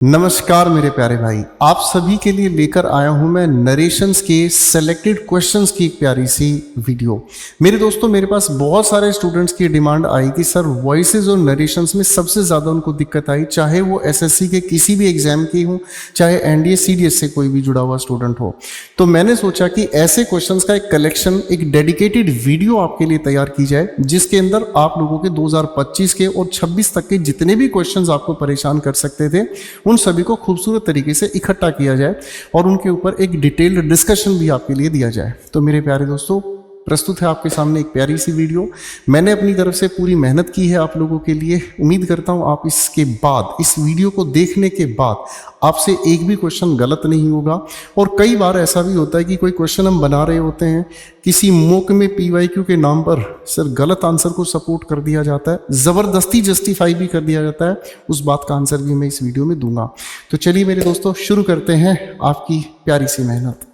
नमस्कार मेरे प्यारे भाई, आप सभी के लिए लेकर आया हूं मैं नरेशंस के सेलेक्टेड क्वेश्चंस की एक प्यारी सी वीडियो। मेरे दोस्तों, मेरे पास बहुत सारे स्टूडेंट्स की डिमांड आई कि सर वॉइसेस और नरेशंस में सबसे ज़्यादा उनको दिक्कत आई, चाहे वो एसएससी के किसी भी एग्जाम की हो, चाहे एनडीए सीडीएस से कोई भी जुड़ा हुआ स्टूडेंट हो। तो मैंने सोचा कि ऐसे क्वेश्चंस का एक कलेक्शन, एक डेडिकेटेड वीडियो आपके लिए तैयार की जाए, जिसके अंदर आप लोगों के 2025 के और 26 तक के जितने भी क्वेश्चंस आपको परेशान कर सकते थे उन सभी को खूबसूरत तरीके से इकट्ठा किया जाए और उनके ऊपर एक डिटेल्ड डिस्कशन भी आपके लिए दिया जाए। तो मेरे प्यारे दोस्तों, प्रस्तुत है आपके सामने एक प्यारी सी वीडियो। मैंने अपनी तरफ से पूरी मेहनत की है आप लोगों के लिए। उम्मीद करता हूं आप इसके बाद, इस वीडियो को देखने के बाद आपसे एक भी क्वेश्चन गलत नहीं होगा। और कई बार ऐसा भी होता है कि कोई क्वेश्चन हम बना रहे होते हैं, किसी मॉक में पीवाईक्यू के नाम पर सर गलत आंसर को सपोर्ट कर दिया जाता है, ज़बरदस्ती जस्टिफाई भी कर दिया जाता है। उस बात का आंसर भी मैं इस वीडियो में दूंगा। तो चलिए मेरे दोस्तों, शुरू करते हैं आपकी प्यारी सी मेहनत।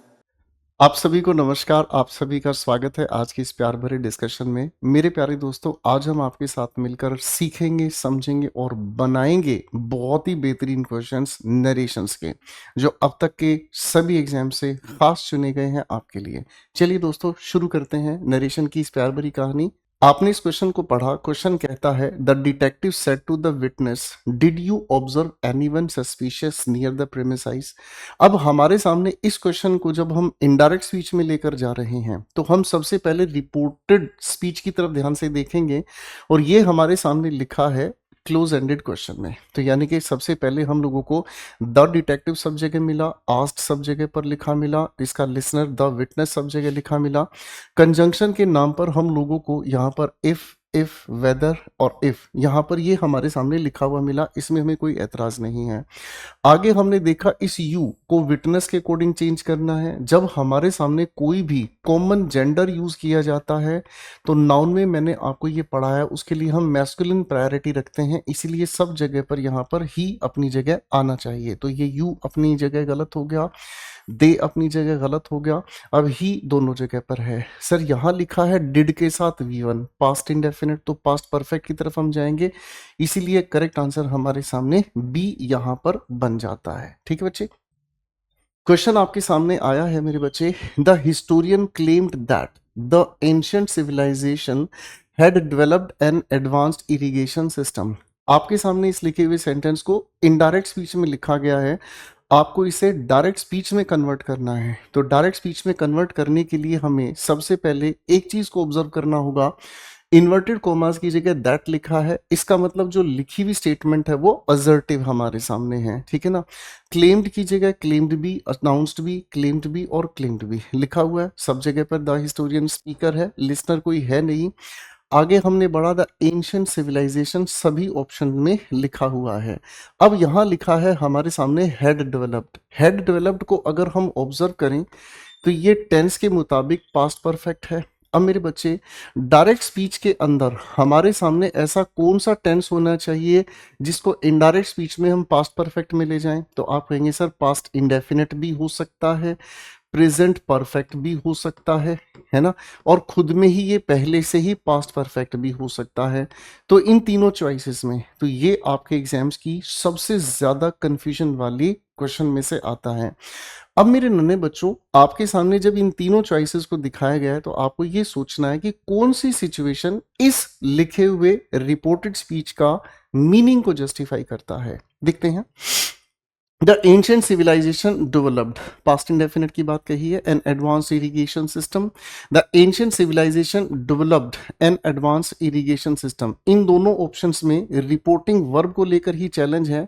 आप सभी को नमस्कार, आप सभी का स्वागत है आज की इस प्यार भरे डिस्कशन में। मेरे प्यारे दोस्तों, आज हम आपके साथ मिलकर सीखेंगे, समझेंगे और बनाएंगे बहुत ही बेहतरीन क्वेश्चंस नरेशंस के, जो अब तक के सभी एग्जाम से खास चुने गए हैं आपके लिए। चलिए दोस्तों, शुरू करते हैं नरेशन की इस प्यार भरी कहानी। आपने इस क्वेश्चन को पढ़ा। क्वेश्चन कहता है, the detective said to the witness, did you observe anyone suspicious near the premises. अब हमारे सामने इस क्वेश्चन को जब हम इनडायरेक्ट स्पीच में लेकर जा रहे हैं, तो हम सबसे पहले रिपोर्टेड स्पीच की तरफ ध्यान से देखेंगे। और ये हमारे सामने लिखा है क्लोज एंडेड क्वेश्चन में। तो यानी कि सबसे पहले हम लोगों को द डिटेक्टिव सब जगह मिला, आस्क्ड सब जगह पर लिखा मिला, इसका लिसनर द विटनेस सब जगह लिखा मिला। कंजंक्शन के नाम पर हम लोगों को यहाँ पर इफ, वेदर और इफ, यहाँ पर ये हमारे सामने लिखा हुआ मिला। इसमें हमें कोई एतराज नहीं है। आगे हमने देखा इस यू को विटनेस के अकॉर्डिंग चेंज करना है। जब हमारे सामने कोई भी कॉमन जेंडर यूज किया जाता है, तो नाउन में मैंने आपको ये पढ़ाया, उसके लिए हम मैस्कुलिन प्रायोरिटी रखते हैं, इसीलिए सब जगह पर यहाँ पर ही अपनी जगह आना चाहिए। तो ये यू अपनी जगह गलत हो गया, दे अपनी जगह गलत हो गया, अब ही दोनों जगह पर है। सर यहाँ लिखा है डिड के साथ V1, पास्ट इंडेफिनिट, तो पास्ट परफेक्ट की तरफ हम जाएंगे, इसीलिए करेक्ट आंसर हमारे सामने बी यहाँ पर बन जाता है। ठीक है बच्चे, क्वेश्चन आपके सामने आया है मेरे बच्चे। The historian claimed that the ancient civilization had developed an advanced irrigation system. आपके सामने इस लिखे हुए सेंटेंस को इनडायरेक्ट स्पीच में लिखा गया है, आपको इसे डायरेक्ट स्पीच में कन्वर्ट करना है। तो डायरेक्ट स्पीच में कन्वर्ट करने के लिए हमें सबसे पहले एक चीज को ऑब्जर्व करना होगा। इन्वर्टेड कोमास की जगह दैट लिखा है, इसका मतलब जो लिखी हुई स्टेटमेंट है वो असर्टिव हमारे सामने है। ठीक है ना। क्लेम्ड की जगह क्लेम्ड भी, अनाउंस्ड भी, क्लेम्ड भी और क्लेम्ड भी लिखा हुआ है। सब जगह पर द हिस्टोरियन स्पीकर है, लिसनर कोई है नहीं। आगे हमने बढ़ा द एंशिएंट सिविलाइजेशन, सभी ऑप्शन में लिखा हुआ है। अब यहाँ लिखा है हमारे सामने हेड डेवलप्ड। हेड डेवलप्ड को अगर हम ऑब्जर्व करें तो ये टेंस के मुताबिक पास्ट परफेक्ट है। अब मेरे बच्चे, डायरेक्ट स्पीच के अंदर हमारे सामने ऐसा कौन सा टेंस होना चाहिए जिसको इनडायरेक्ट स्पीच में हम पास्ट परफेक्ट में ले जाएं? तो आप कहेंगे सर पास्ट इंडेफिनिट भी हो सकता है, प्रेजेंट परफेक्ट भी हो सकता है ना, और खुद में ही ये पहले से ही पास्ट परफेक्ट भी हो सकता है। तो इन तीनों चॉइसेस में तो ये आपके एग्जाम्स की सबसे ज्यादा कंफ्यूजन वाली क्वेश्चन में से आता है। अब मेरे नन्हे बच्चों, आपके सामने जब इन तीनों चॉइसेस को दिखाया गया है, तो आपको ये सोचना है कि कौन सी सिचुएशन इस लिखे हुए रिपोर्टेड स्पीच का मीनिंग को जस्टिफाई करता है। देखते हैं। The ancient civilisation developed, past indefinite की बात कही है, an advance irrigation system. The ancient civilisation developed an advance irrigation system. इन दोनों ऑप्शंस में रिपोर्टिंग वर्ब को लेकर ही चैलेंज है।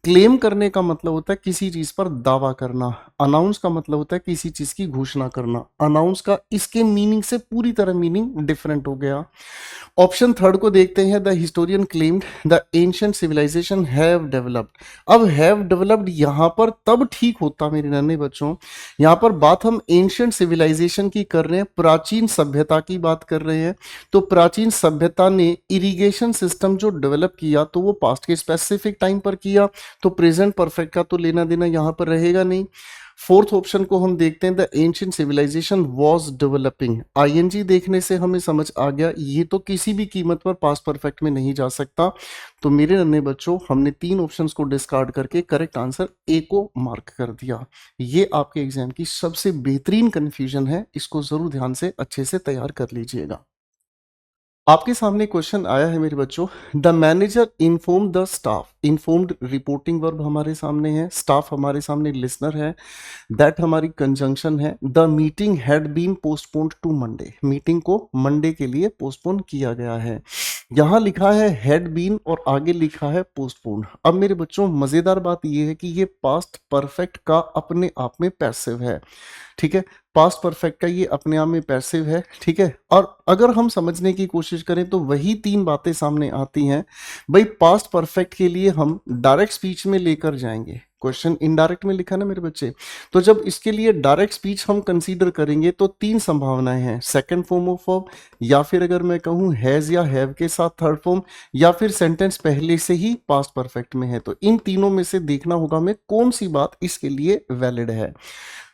क्लेम करने का मतलब होता है किसी चीज पर दावा करना, अनाउंस का मतलब होता है किसी चीज की घोषणा करना। अनाउंस का इसके मीनिंग से पूरी तरह मीनिंग डिफरेंट हो गया। ऑप्शन थर्ड को देखते हैं, the historian claimed the ancient civilization have developed. अब हैव डेवलप्ड यहां पर तब ठीक होता मेरे नन्हे बच्चों, यहां पर बात हम एंशिएंट सिविलाइजेशन की कर रहे हैं, प्राचीन सभ्यता की बात कर रहे हैं। तो प्राचीन सभ्यता ने इरिगेशन सिस्टम जो डेवलप किया, तो वो पास्ट के स्पेसिफिक टाइम पर किया। तो प्रेजेंट परफेक्ट का तो लेना देना यहाँ पर रहेगा नहीं। फोर्थ ऑप्शन को हम देखते हैं, the ancient civilization was developing. ING देखने से हमें समझ आ गया ये तो किसी भी कीमत पर पास्ट परफेक्ट में नहीं जा सकता। तो मेरे नन्हे बच्चों, हमने 3 ऑप्शंस को डिस्कार्ड करके करेक्ट आंसर ए को मार्क कर दिया। ये आपके एग्जाम की सबसे बेहतरीन कंफ्यूजन है, इसको जरूर ध्यान से अच्छे से तैयार कर लीजिएगा। आपके सामने क्वेश्चन आया है मेरे बच्चों, the manager inform the staff. Informed reporting verb हमारे सामने है, स्टाफ हमारे सामने लिसनर है, दैट हमारी कंजंक्शन है। The meeting had been postponed to Monday. Meeting को मंडे के लिए पोस्टपोन किया गया है। यहाँ लिखा है हैड बीन और आगे लिखा है पोस्टपोन। अब मेरे बच्चों मजेदार बात यह है कि ये पास्ट परफेक्ट का अपने आप में पैसिव है, ठीक है। पास्ट परफेक्ट का ये अपने आप में पैसिव है, ठीक है। और अगर हम समझने की कोशिश करें तो वही 3 बातें सामने आती हैं। भाई पास्ट परफेक्ट के लिए हम डायरेक्ट स्पीच में लेकर जाएंगे, क्वेश्चन इनडायरेक्ट में लिखा ना मेरे बच्चे। तो जब इसके लिए डायरेक्ट स्पीच हम कंसीडर करेंगे तो 3 संभावनाएं हैं, सेकंड फॉर्म ऑफ वर्ब, या फिर अगर मैं कहूं हैज या हैव के साथ थर्ड फॉर्म, या फिर सेंटेंस पहले से ही पास्ट परफेक्ट में है। तो इन तीनों में से देखना होगा हमें कौन सी बात इसके लिए वैलिड है।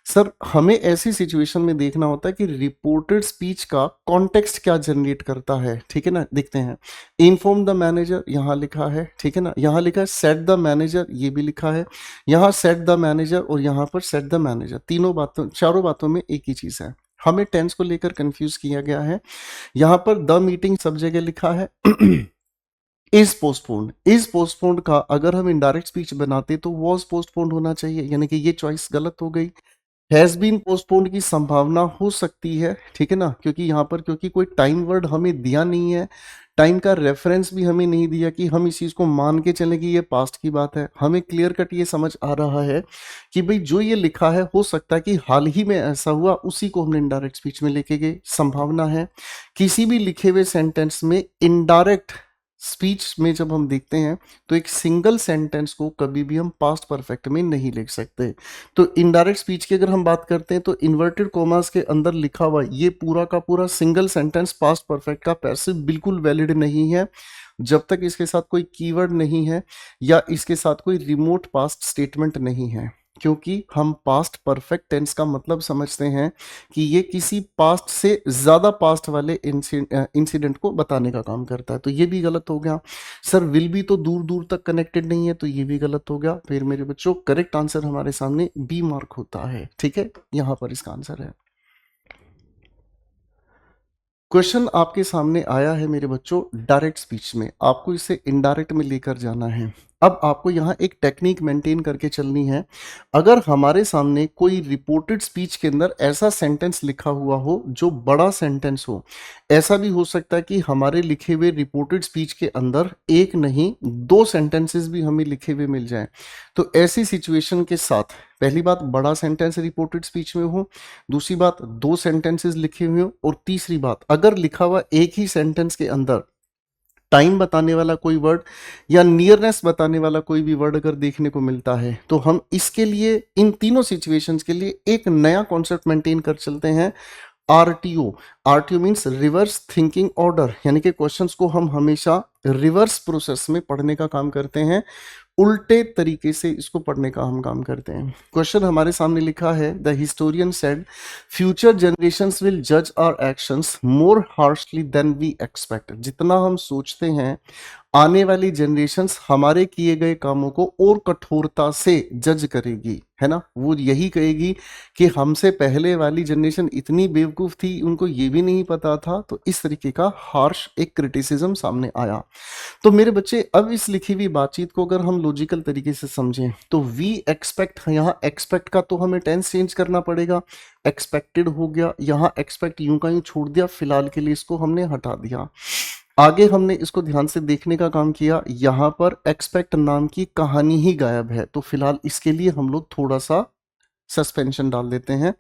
सर हमें ऐसी सिचुएशन में देखना होता है कि रिपोर्टेड स्पीच का कॉन्टेक्स्ट क्या जनरेट करता है, ठीक है ना। देखते हैं, इन्फॉर्म द मैनेजर यहाँ लिखा है, ठीक है ना। यहाँ लिखा है सेट द मैनेजर, ये भी लिखा है। यहाँ सेट द मैनेजर और यहाँ पर सेट द मैनेजर, तीनों बातों चारों बातों में एक ही चीज है। हमें टेंस को लेकर कंफ्यूज किया गया है। यहाँ पर द मीटिंग सब जगह लिखा है। इज पोस्टपोन्ड, इज पोस्टपोन्ड का अगर हम इनडायरेक्ट स्पीच बनाते तो वॉज पोस्टपोन्ड होना चाहिए, यानी कि ये चॉइस गलत हो गई। हैज बीन पोस्टपोन्ड की संभावना हो सकती है, ठीक है ना, क्योंकि यहाँ पर क्योंकि कोई टाइम वर्ड हमें दिया नहीं है, टाइम का रेफरेंस भी हमें नहीं दिया कि हम इस चीज को मान के चलें कि ये पास्ट की बात है। हमें क्लियर कट ये समझ आ रहा है कि भाई जो ये लिखा है हो सकता है कि हाल ही में ऐसा हुआ, उसी को हमने इनडायरेक्ट स्पीच में लेके गए। संभावना है किसी भी लिखे हुए सेंटेंस में इनडायरेक्ट स्पीच में जब हम देखते हैं तो एक सिंगल सेंटेंस को कभी भी हम पास्ट परफेक्ट में नहीं लिख सकते। तो इनडायरेक्ट स्पीच की अगर हम बात करते हैं तो इन्वर्टेड कॉमास के अंदर लिखा हुआ ये पूरा का पूरा सिंगल सेंटेंस पास्ट परफेक्ट का पैसिव बिल्कुल वैलिड नहीं है, जब तक इसके साथ कोई कीवर्ड नहीं है या इसके साथ कोई रिमोट पास्ट स्टेटमेंट नहीं है। क्योंकि हम पास्ट परफेक्ट टेंस का मतलब समझते हैं कि ये किसी पास्ट से ज्यादा पास्ट वाले इंसिडेंट को बताने का काम करता है। तो ये भी गलत हो गया। सर विल भी तो दूर दूर तक कनेक्टेड नहीं है, तो ये भी गलत हो गया। फिर मेरे बच्चों करेक्ट आंसर हमारे सामने बी मार्क होता है, ठीक है। यहां पर इसका आंसर है। क्वेश्चन आपके सामने आया है मेरे बच्चों डायरेक्ट स्पीच में, आपको इसे इनडायरेक्ट में लेकर जाना है। अब आपको यहाँ एक टेक्निक मेंटेन करके चलनी है। अगर हमारे सामने कोई रिपोर्टेड स्पीच के अंदर ऐसा सेंटेंस लिखा हुआ हो जो बड़ा सेंटेंस हो, ऐसा भी हो सकता है कि हमारे लिखे हुए रिपोर्टेड स्पीच के अंदर एक नहीं 2 सेंटेंसेस भी हमें लिखे हुए मिल जाएं, तो ऐसी सिचुएशन के साथ पहली बात बड़ा सेंटेंस रिपोर्टेड स्पीच में हो, दूसरी बात 2 सेंटेंसेस लिखे हुए हो, और तीसरी बात अगर लिखा हुआ एक ही सेंटेंस के अंदर टाइम बताने वाला कोई वर्ड या नियरनेस बताने वाला कोई भी वर्ड अगर देखने को मिलता है, तो हम इसके लिए इन तीनों सिचुएशंस के लिए एक नया कॉन्सेप्ट मेंटेन कर चलते हैं, RTO. RTO means reverse thinking order, यानी कि क्वेश्चंस को हम हमेशा रिवर्स प्रोसेस में पढ़ने का काम करते हैं, उल्टे तरीके से इसको पढ़ने का हम काम करते हैं। क्वेश्चन हमारे सामने लिखा है, the historian said future generations will जज our actions more harshly than we expect. जितना हम सोचते हैं आने वाली जनरेशंस हमारे किए गए कामों को और कठोरता से जज करेगी, है ना। वो यही कहेगी कि हमसे पहले वाली जनरेशन इतनी बेवकूफ थी, उनको ये भी नहीं पता था। तो इस तरीके का हार्श एक क्रिटिसिज्म सामने आया। तो मेरे बच्चे अब इस लिखी हुई बातचीत को अगर हम लॉजिकल तरीके से समझें तो वी एक्सपेक्ट, यहाँ एक्सपेक्ट का तो हमें टेंस चेंज करना पड़ेगा, एक्सपेक्टेड हो गया, यहाँ एक्सपेक्ट यूं का यूं छोड़ दिया, फिलहाल के लिए इसको हमने हटा दिया। आगे हमने इसको ध्यान से देखने का काम किया, यहाँ पर एक्सपेक्ट नाम की कहानी ही गायब है, तो फिलहाल इसके लिए हम लोग थोड़ा सा सस्पेंशन डाल देते हैं।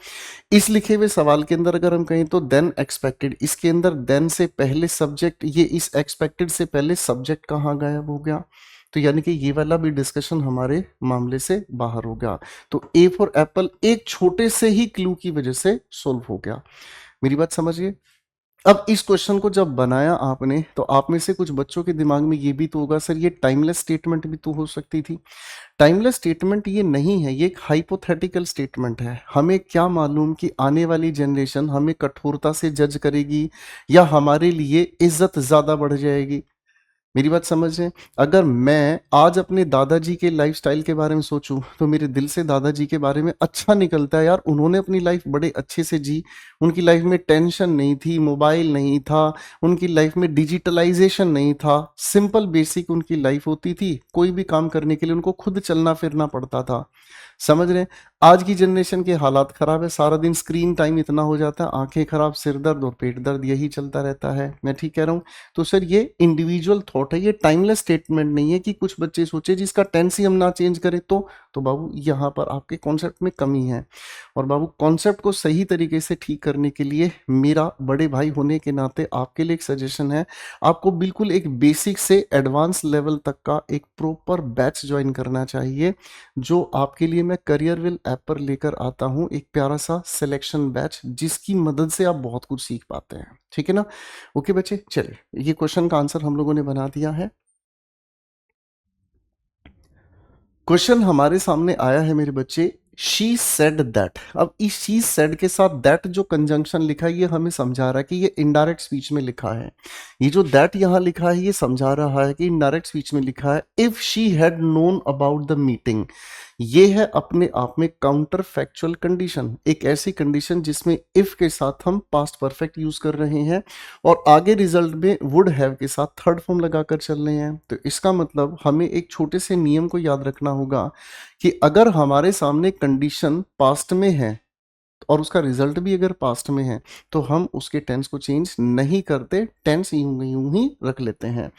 इस लिखे हुए सवाल के अंदर अगर हम कहें तो देन एक्सपेक्टेड, इसके अंदर देन से पहले सब्जेक्ट, ये इस एक्सपेक्टेड से पहले सब्जेक्ट कहाँ गायब हो गया, तो यानी कि ये वाला भी डिस्कशन हमारे मामले से बाहर हो गया। तो ए फॉर एप्पल एक छोटे से ही क्लू की वजह से सोल्व हो गया। मेरी बात समझिए। अब इस क्वेश्चन को जब बनाया आपने तो आप में से कुछ बच्चों के दिमाग में ये भी तो होगा सर ये टाइमलेस स्टेटमेंट भी तो हो सकती थी। टाइमलेस स्टेटमेंट ये नहीं है, ये एक हाइपोथेटिकल स्टेटमेंट है। हमें क्या मालूम कि आने वाली जनरेशन हमें कठोरता से जज करेगी या हमारे लिए इज्जत ज़्यादा बढ़ जाएगी। मेरी बात समझ रहे हैं? अगर मैं आज अपने दादाजी के लाइफ़स्टाइल के बारे में सोचूँ, तो मेरे दिल से दादाजी के बारे में अच्छा निकलता है यार, उन्होंने अपनी लाइफ़ बड़े अच्छे से जी। उनकी लाइफ़ में टेंशन नहीं थी, मोबाइल नहीं था, उनकी लाइफ़ में डिजिटलाइज़ेशन नहीं था, सिंपल बेसिक उनकी लाइफ़ होती थी। कोई भी काम करने के लिए उनको खुद चलना-फिरना पड़ता था। समझ रहे हैं? आज की जनरेशन के हालात ख़राब है, सारा दिन स्क्रीन टाइम इतना हो जाता है, आँखें ख़राब, सिर दर्द और पेट दर्द यही चलता रहता है। मैं ठीक कह रहा हूँ? तो सर ये इंडिविजुअल थॉट है, ये टाइमलेस स्टेटमेंट नहीं है कि कुछ बच्चे सोचे जी इसका टेंस ही हम ना चेंज करें तो बाबू यहाँ पर आपके कॉन्सेप्ट में कमी है। और बाबू कॉन्सेप्ट को सही तरीके से ठीक करने के लिए मेरा बड़े भाई होने के नाते आपके लिए एक सजेशन है, आपको बिल्कुल एक बेसिक से एडवांस लेवल तक का एक प्रॉपर बैच ज्वाइन करना चाहिए, जो आपके लिए मैं करियरविल ऐप पर लेकर आता हूँ, एक प्यारा सा सिलेक्शन बैच जिसकी मदद से आप बहुत कुछ सीख पाते हैं। ठीक है ना? ओके बच्चे, चलिए ये क्वेश्चन का आंसर हम लोगों ने बना दिया है। क्वेश्चन हमारे सामने आया है मेरे बच्चे, शी सेड दैट। अब इस शी सेड के साथ दैट जो कंजंक्शन लिखा है ये हमें समझा रहा है कि ये इनडायरेक्ट स्पीच में लिखा है। ये जो दैट यहाँ लिखा है ये समझा रहा है कि इनडायरेक्ट स्पीच में लिखा है if she had known about the meeting. ये है अपने आप में काउंटर फैक्चुअल कंडीशन, एक ऐसी कंडीशन जिसमें इफ के साथ हम पास्ट परफेक्ट यूज कर रहे हैं और आगे रिजल्ट में वुड हैव के साथ थर्ड फॉर्म लगाकर चल रहे हैं। तो इसका मतलब हमें एक छोटे से नियम को याद रखना होगा कि अगर हमारे सामने कंडीशन पास्ट में है और उसका रिजल्ट भी अगर पास्ट में है तो हम उसके टेंस को चेंज नहीं करते, टेंस यूं ही रख लेते हैं।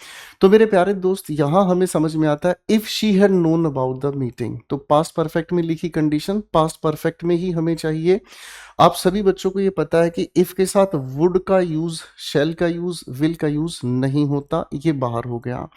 तो मेरे प्यारे दोस्त यहाँ हमें समझ में आता है if she had known about the meeting, तो पास्ट परफेक्ट में लिखी कंडीशन पास्ट परफेक्ट में ही हमें चाहिए। आप सभी बच्चों को ये पता है कि इफ के साथ वुड का यूज, शेल का यूज, विल का यूज नहीं होता, ये बाहर हो गया।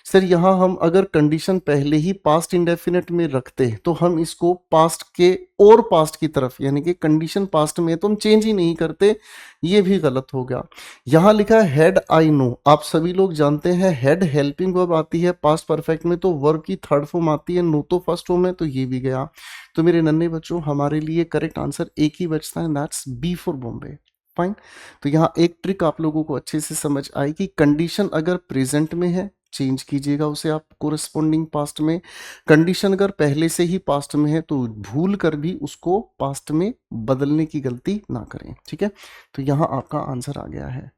सर यहाँ हम अगर कंडीशन पहले ही पास्ट इंडेफिनिट में रखते तो हम इसको पास्ट के और पास्ट की तरफ, यानी कि कंडीशन पास्ट में है तो हम चेंज ही नहीं करते, ये भी गलत हो गया। यहाँ लिखा है हैड आई नो, आप सभी लोग जानते हैं हैड हेल्पिंग वर्ब आती है पास्ट परफेक्ट में तो वर्ब की थर्ड फॉर्म आती है, नो तो फर्स्ट फॉर्म है, तो ये भी गया। तो मेरे नन्हे बच्चों हमारे लिए करेक्ट आंसर एक ही बचता है, that's B for Bombay. Fine. तो यहाँ एक ट्रिक आप लोगों को अच्छे से समझ आई कि कंडीशन अगर प्रेजेंट में है चेंज कीजिएगा उसे आप कोरिस्पोंडिंग पास्ट में, कंडीशन अगर पहले से ही पास्ट में है तो भूल कर भी उसको पास्ट में बदलने की गलती ना करें। ठीक है, तो यहाँ आपका आंसर आ गया है।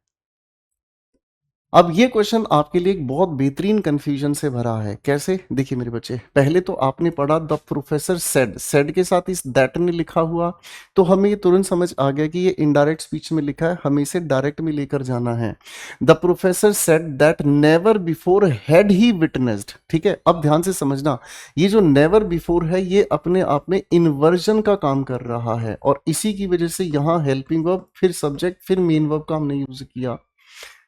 अब ये क्वेश्चन आपके लिए एक बहुत बेहतरीन कंफ्यूजन से भरा है। कैसे? देखिए मेरे बच्चे, पहले तो आपने पढ़ा द प्रोफेसर सेड, सेड के साथ इस दैट ने लिखा हुआ, तो हमें ये तुरंत समझ आ गया कि ये इनडायरेक्ट स्पीच में लिखा है, हमें इसे डायरेक्ट में लेकर जाना है। The professor said that never before had he witnessed. ठीक है, अब ध्यान से समझना, ये जो नेवर बिफोर है ये अपने आप में इन्वर्जन का काम कर रहा है और इसी की वजह से यहाँ हेल्पिंग वर्ब, फिर सब्जेक्ट, फिर मेन वर्ब का हमने यूज किया।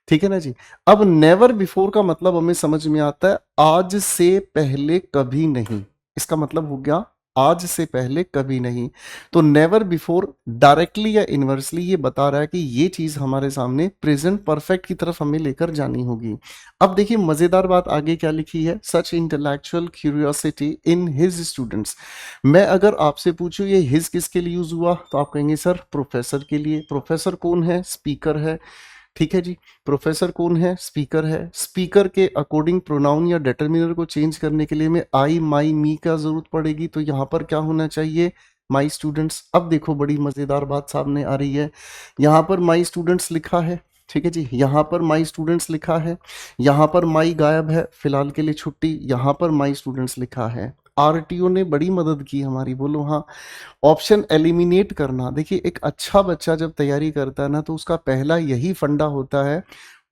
ठीक है ना जी। अब नेवर बिफोर का मतलब हमें समझ में आता है आज से पहले कभी नहीं, इसका मतलब हो गया आज से पहले कभी नहीं। तो नेवर बिफोर डायरेक्टली या इनवर्सली ये बता रहा है कि ये चीज हमारे सामने प्रेजेंट परफेक्ट की तरफ हमें लेकर जानी होगी। अब देखिए मजेदार बात आगे क्या लिखी है, such intellectual curiosity in his students. मैं अगर आपसे पूछूं ये हिज किसके लिए यूज हुआ तो आप कहेंगे सर प्रोफेसर के लिए। प्रोफेसर कौन है? स्पीकर है। ठीक है जी, प्रोफेसर कौन है? स्पीकर है। स्पीकर के अकॉर्डिंग प्रोनाउन या डिटर्मिनर को चेंज करने के लिए में आई, माई, मी का जरूरत पड़ेगी, तो यहाँ पर क्या होना चाहिए? My students. अब देखो बड़ी मजेदार बात सामने आ रही है, यहाँ पर माई स्टूडेंट्स लिखा है। ठीक है जी, यहाँ पर माई स्टूडेंट्स लिखा है, यहाँ पर माई गायब है, फिलहाल के लिए छुट्टी, यहाँ पर माई स्टूडेंट्स लिखा है। आरटीओ ने बड़ी मदद की हमारी, बोलो हाँ। ऑप्शन एलिमिनेट करना, देखिए एक अच्छा बच्चा जब तैयारी करता है ना तो उसका पहला यही फंडा होता है,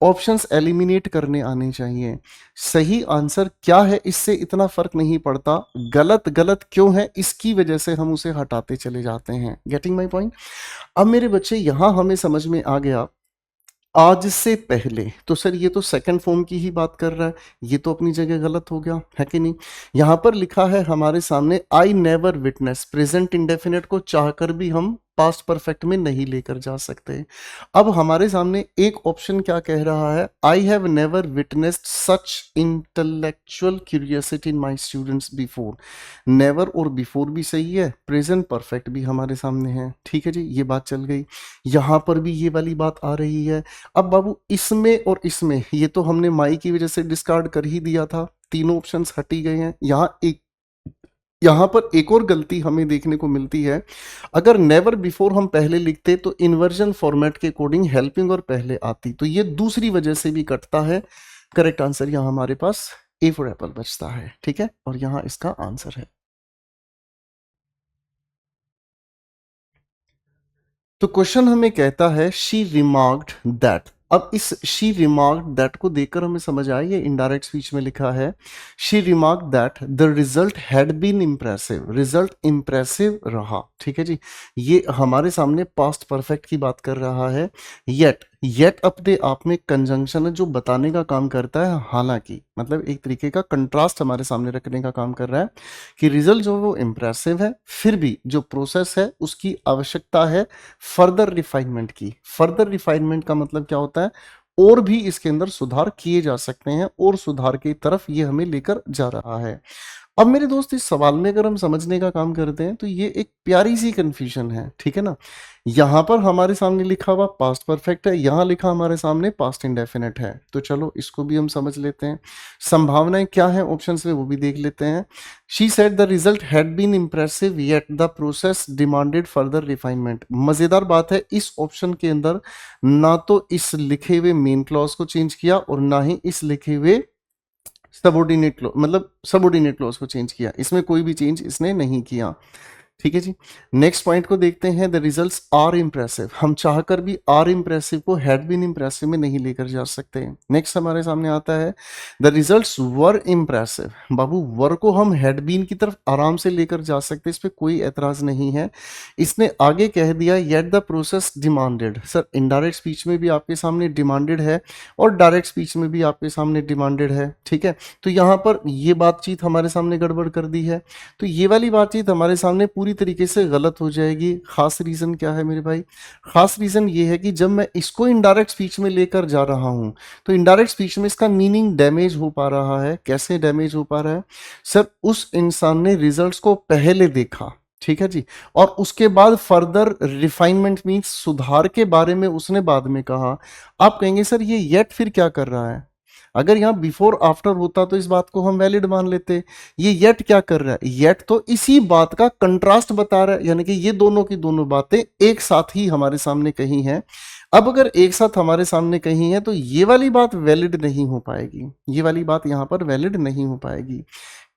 ऑप्शंस एलिमिनेट करने आने चाहिए। सही आंसर क्या है इससे इतना फर्क नहीं पड़ता, गलत गलत क्यों है इसकी वजह से हम उसे हटाते चले जाते हैं। Getting my point? अब मेरे बच्चे यहां हमें समझ में आ गया आज से पहले, तो सर ये तो सेकंड फॉर्म की ही बात कर रहा है, ये तो अपनी जगह गलत हो गया है कि नहीं। यहां पर लिखा है हमारे सामने I never witness, present indefinite को चाहकर भी हम पास्ट परफेक्ट में नहीं लेकर जा सकते। अब हमारे सामने एक ऑप्शन क्या कह रहा है, I have never witnessed such intellectual curiosity in my students before. Never और बिफोर भी सही है, प्रेजेंट परफेक्ट भी हमारे सामने है, ठीक है जी, ये बात चल गई। यहां पर भी ये वाली बात आ रही है। अब बाबू इसमें और इसमें ये तो हमने माई की वजह से डिस्कार्ड कर ही दिया था, तीनों ऑप्शंस हट ही गए हैं। यहां पर एक और गलती हमें देखने को मिलती है। अगर नेवर बिफोर हम पहले लिखते तो इन्वर्जन फॉर्मेट के अकॉर्डिंग हेल्पिंग और पहले आती, तो ये दूसरी वजह से भी कटता है। करेक्ट आंसर यहां हमारे पास ए फॉर एप्पल बचता है, ठीक है, और यहां इसका आंसर है। तो क्वेश्चन हमें कहता है शी रिमार्क्ड दैट। अब इस शी रिमार्क्ड दैट को देखकर हमें समझ आया ये इनडायरेक्ट स्पीच में लिखा है। She remarked that the result had been impressive, result impressive रहा, ठीक है जी। ये हमारे सामने पास्ट परफेक्ट की बात कर रहा है। येट अपने आप में कंजंक्शन है जो बताने का काम करता है, हालांकि मतलब एक तरीके का कंट्रास्ट हमारे सामने रखने का काम कर रहा है कि रिजल्ट जो वो इम्प्रेसिव है, फिर भी जो प्रोसेस है उसकी आवश्यकता है फर्दर रिफाइनमेंट की। फर्दर रिफाइनमेंट का मतलब क्या होता है, और भी इसके अंदर सुधार किए जा सकते हैं, और सुधार की तरफ ये हमें लेकर जा रहा है। अब मेरे दोस्त इस सवाल में अगर हम समझने का काम करते हैं तो ये एक प्यारी सी कंफ्यूजन है, ठीक है ना। यहां पर हमारे सामने लिखा हुआ पास्ट परफेक्ट है, यहां लिखा हमारे सामने पास्ट इंडेफिनिट है, तो चलो इसको भी हम समझ लेते हैं। संभावनाएं क्या है ऑप्शंस में वो भी देख लेते हैं। She said the result had been impressive yet the process demanded further refinement. मजेदार बात है, इस ऑप्शन के अंदर ना तो इस लिखे हुए मेन क्लॉज को चेंज किया और ना ही इस लिखे हुए सबऑर्डिनेट क्लॉज, मतलब सबऑर्डिनेट क्लॉज को चेंज किया, इसमें कोई भी चेंज इसने नहीं किया, ठीक है जी। नेक्स्ट पॉइंट को देखते हैं, द रिजल्ट्स आर इंप्रेसिव। हम चाहकर भी आर इंप्रेसिव को हैड बीन इंप्रेसिव में नहीं लेकर जा सकते। नेक्स्ट हमारे सामने आता है द रिजल्ट्स वर इंप्रेसिव। बाबू वर को हम हैड बीन की तरफ आराम से लेकर जा सकते, इस पर कोई एतराज नहीं है। इसने आगे कह दिया yet the process demanded. Sir indirect speech में भी आपके सामने डिमांडेड है और डायरेक्ट स्पीच में भी आपके सामने डिमांडेड है, ठीक है। तो यहां पर ये बातचीत हमारे सामने गड़बड़ कर दी है, तो ये वाली बातचीत हमारे सामने पूरी तरीके से गलत हो जाएगी। खास रीजन क्या है मेरे भाई, खास रीजन ये है कि जब मैं इसको इनडायरेक्ट स्पीच में लेकर जा रहा हूं तो इनडायरेक्ट स्पीच में इसका मीनिंग डैमेज हो पा रहा है। कैसे डैमेज हो पा रहा है सर, उस इंसान ने रिजल्ट्स को पहले देखा, ठीक है जी, और उसके बाद फर्दर रिफाइनमेंट मींस सुधार के बारे में उसने बाद में कहा। आप कहेंगे सर ये येट फिर क्या कर रहा है, अगर यहाँ बिफोर आफ्टर होता तो इस बात को हम वैलिड मान लेते। ये येट क्या कर रहा है, येट तो इसी बात का कंट्रास्ट बता रहा है, यानी कि ये दोनों की दोनों बातें एक साथ ही हमारे सामने कही हैं। अब अगर एक साथ हमारे सामने कही है तो ये वाली बात वैलिड नहीं हो पाएगी, ये वाली बात यहाँ पर वैलिड नहीं हो पाएगी।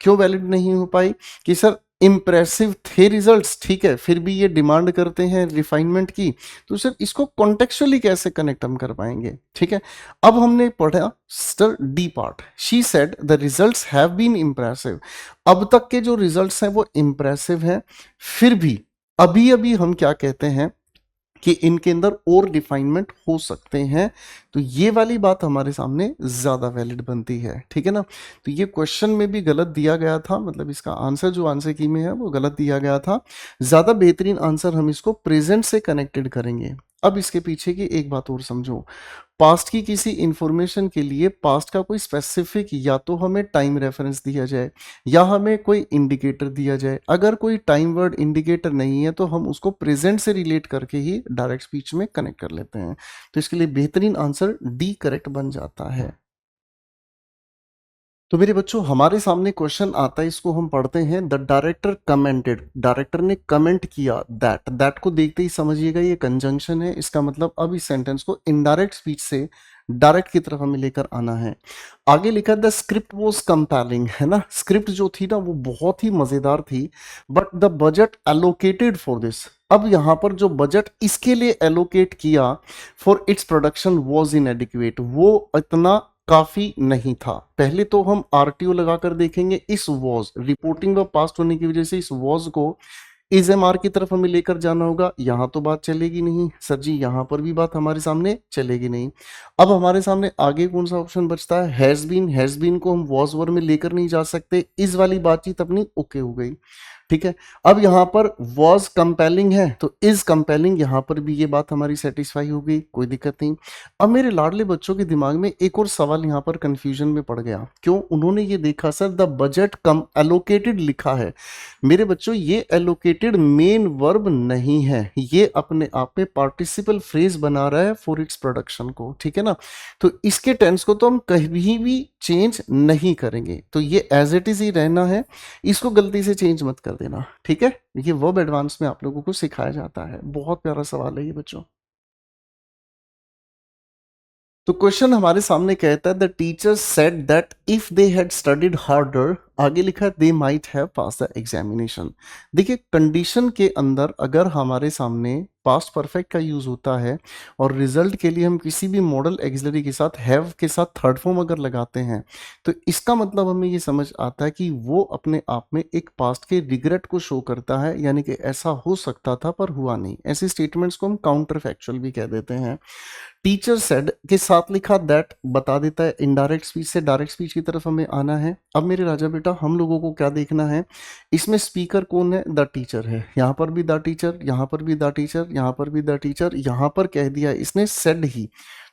क्यों वैलिड नहीं हो पाई कि सर इंप्रेसिव थे रिजल्ट्स, ठीक है, फिर भी ये डिमांड करते हैं रिफाइनमेंट की, तो सर इसको कॉन्टेक्चुअली कैसे कनेक्ट हम कर पाएंगे, ठीक है। अब हमने पढ़ा third part, she said the results have been impressive. अब तक के जो रिजल्ट्स हैं वो इंप्रेसिव हैं, फिर भी अभी अभी हम क्या कहते हैं कि इनके अंदर और डिफाइनमेंट हो सकते हैं, तो ये वाली बात हमारे सामने ज्यादा वैलिड बनती है, ठीक है ना। तो ये क्वेश्चन में भी गलत दिया गया था, मतलब इसका आंसर जो आंसर की में है वो गलत दिया गया था। ज्यादा बेहतरीन आंसर हम इसको प्रेजेंट से कनेक्टेड करेंगे। अब इसके पीछे की एक बात और समझो, पास्ट की किसी इंफॉर्मेशन के लिए पास्ट का कोई स्पेसिफिक या तो हमें टाइम रेफरेंस दिया जाए या हमें कोई इंडिकेटर दिया जाए। अगर कोई टाइम वर्ड इंडिकेटर नहीं है तो हम उसको प्रेजेंट से रिलेट करके ही डायरेक्ट स्पीच में कनेक्ट कर लेते हैं, तो इसके लिए बेहतरीन आंसर डी करेक्ट बन जाता है। तो मेरे बच्चों हमारे सामने क्वेश्चन आता है, इसको हम पढ़ते हैं। द डायरेक्टर कमेंटेड, डायरेक्टर ने कमेंट किया दैट। दैट को देखते ही समझिएगा ये कंजंक्शन है, इसका मतलब अब इस सेंटेंस को इनडायरेक्ट स्पीच से डायरेक्ट की तरफ हमें लेकर आना है। आगे लिखा द स्क्रिप्ट वॉज कंपेलिंग, है ना, स्क्रिप्ट जो थी ना वो बहुत ही मजेदार थी, but the budget allocated for this. अब यहां पर जो बजट इसके लिए एलोकेट किया फॉर इट्स प्रोडक्शन वॉज इनएडिक्वेट, वो इतना काफी नहीं था। पहले तो हम आरटीओ लगाकर देखेंगे, इस वॉज रिपोर्टिंग व पास्ट होने की वजह से इस वॉज को इज एम आर की तरफ हमें लेकर जाना होगा। यहां तो बात चलेगी नहीं सर जी, यहां पर भी बात हमारे सामने चलेगी नहीं। अब हमारे सामने आगे कौन सा ऑप्शन बचता है, हैज बीन। हैज बीन को हम वॉज वर में लेकर नहीं जा सकते, इस वाली बातचीत अपनी ओके हो गई। ठीक है। अब यहाँ पर was कंपेलिंग है तो is कंपेलिंग, यहाँ पर भी ये बात हमारी सेटिस्फाई हो गई, कोई दिक्कत नहीं। अब मेरे लाडले बच्चों के दिमाग में एक और सवाल यहाँ पर कंफ्यूजन में पड़ गया। क्यों? उन्होंने ये देखा sir the budget come allocated लिखा है। मेरे बच्चों ये एलोकेटेड मेन वर्ब नहीं है, ये अपने आप में पार्टिसिपल फ्रेज बना रहा है फॉर इट्स प्रोडक्शन को, ठीक है ना। तो इसके टेंस को तो हम कहीं भी चेंज नहीं करेंगे, तो ये एज इट इज ही रहना है, इसको गलती से चेंज मत कर देना, ठीक है। ये वर्ब एडवांस में आप लोगों को सिखाया जाता है। बहुत प्यारा सवाल है ये बच्चों। तो क्वेश्चन हमारे सामने कहता है the teacher said that if they had studied harder, आगे लिखा है they might have pass the examination. देखिए कंडीशन के अंदर अगर हमारे सामने पास्ट परफेक्ट का यूज होता है और रिजल्ट के लिए हम किसी भी मॉडल एक्सिलरी के साथ हैव के साथ थर्ड फॉर्म अगर लगाते हैं, तो इसका मतलब हमें ये समझ आता है कि वो अपने आप में एक पास्ट के रिग्रेट को शो करता है, यानी कि ऐसा हो सकता था पर हुआ नहीं। ऐसे स्टेटमेंट्स को हम काउंटर फैक्चुअल भी कह देते हैं। टीचर सेड के साथ लिखा दैट बता देता है इनडायरेक्ट स्पीच से डायरेक्ट स्पीच की तरफ हमें आना है। अब मेरे राजा बेटा हम लोगों को क्या देखना है, इसमें स्पीकर कौन है? द टीचर है। यहाँ पर भी द टीचर, यहाँ पर भी द टीचर, यहाँ पर भी द टीचर, यहाँ पर कह दिया इसने सेड ही।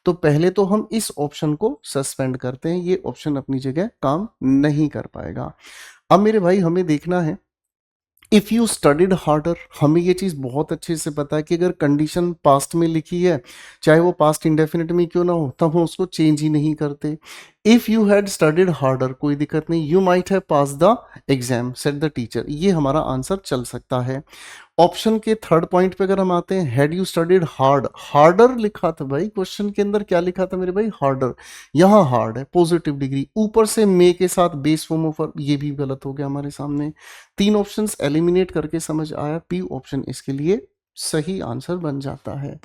तो पहले तो हम इस ऑप्शन को सस्पेंड करते हैं, ये ऑप्शन अपनी जगह काम नहीं कर पाएगा। अब मेरे भाई हमें देखना है इफ़ यू स्टडीड हार्डर, हमें ये चीज़ बहुत अच्छे से पता है कि अगर कंडीशन पास्ट में लिखी है, चाहे वो पास्ट इंडेफिनिट में क्यों ना हो, तब हम उसको चेंज ही नहीं करते। If you had studied harder, कोई दिक्कत नहीं, you might have pass the exam said the teacher, ये हमारा आंसर चल सकता है। ऑप्शन के थर्ड पॉइंट पे अगर हम आते हैं, had you studied hard, harder लिखा था भाई, क्वेश्चन के अंदर क्या लिखा था मेरे भाई? हार्डर। यहाँ हार्ड है पॉजिटिव डिग्री, ऊपर से मे के साथ बेस फॉर्म ऑफ वर्ब, ये भी गलत हो गया हमारे सामने। तीन ऑप्शंस एलिमिनेट करके समझ आया, पी ऑप्शन इसके लिए सही आंसर बन जाता है।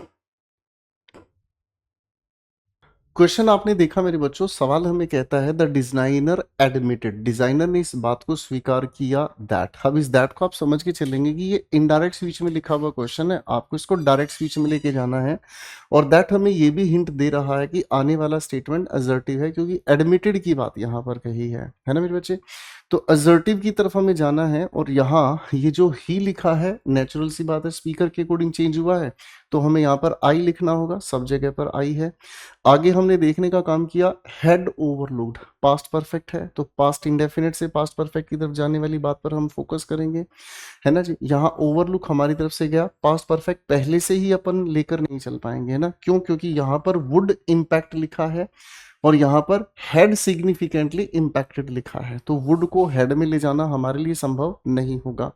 क्वेश्चन आपने देखा मेरे बच्चों, सवाल हमें कहता है द डिजाइनर एडमिटेड, डिजाइनर ने इस बात को स्वीकार किया दैट। अब इस दैट को आप समझ के चलेंगे कि ये इनडायरेक्ट स्पीच में लिखा हुआ क्वेश्चन है, आपको इसको डायरेक्ट स्पीच में लेके जाना है। और दैट हमें ये भी हिंट दे रहा है कि आने वाला स्टेटमेंट असर्टिव है, क्योंकि एडमिटेड की बात यहाँ पर कही है ना मेरे बच्चे। तो असर्टिव की तरफ हमें जाना है, और यहाँ ये जो ही लिखा है नेचुरल सी बात है, स्पीकर के अकॉर्डिंग चेंज हुआ है, तो हमें यहाँ पर आई लिखना होगा, सब जगह पर आई है। आगे हमने देखने का काम किया, हेड ओवरलोड पास्ट परफेक्ट है, तो पास्ट इंडेफिनिट से पास्ट परफेक्ट की तरफ जाने वाली बात पर हम फोकस करेंगे, है ना जी। यहाँ ओवरलुक हमारी तरफ से गया, पास्ट परफेक्ट पहले से ही अपन लेकर नहीं चल पाएंगे, है ना। क्यों? क्योंकि यहाँ पर वुड इम्पैक्ट लिखा है और यहाँ पर हेड सिग्निफिकेंटली इम्पैक्टेड लिखा है, तो वुड को हेड में ले जाना हमारे लिए संभव नहीं होगा।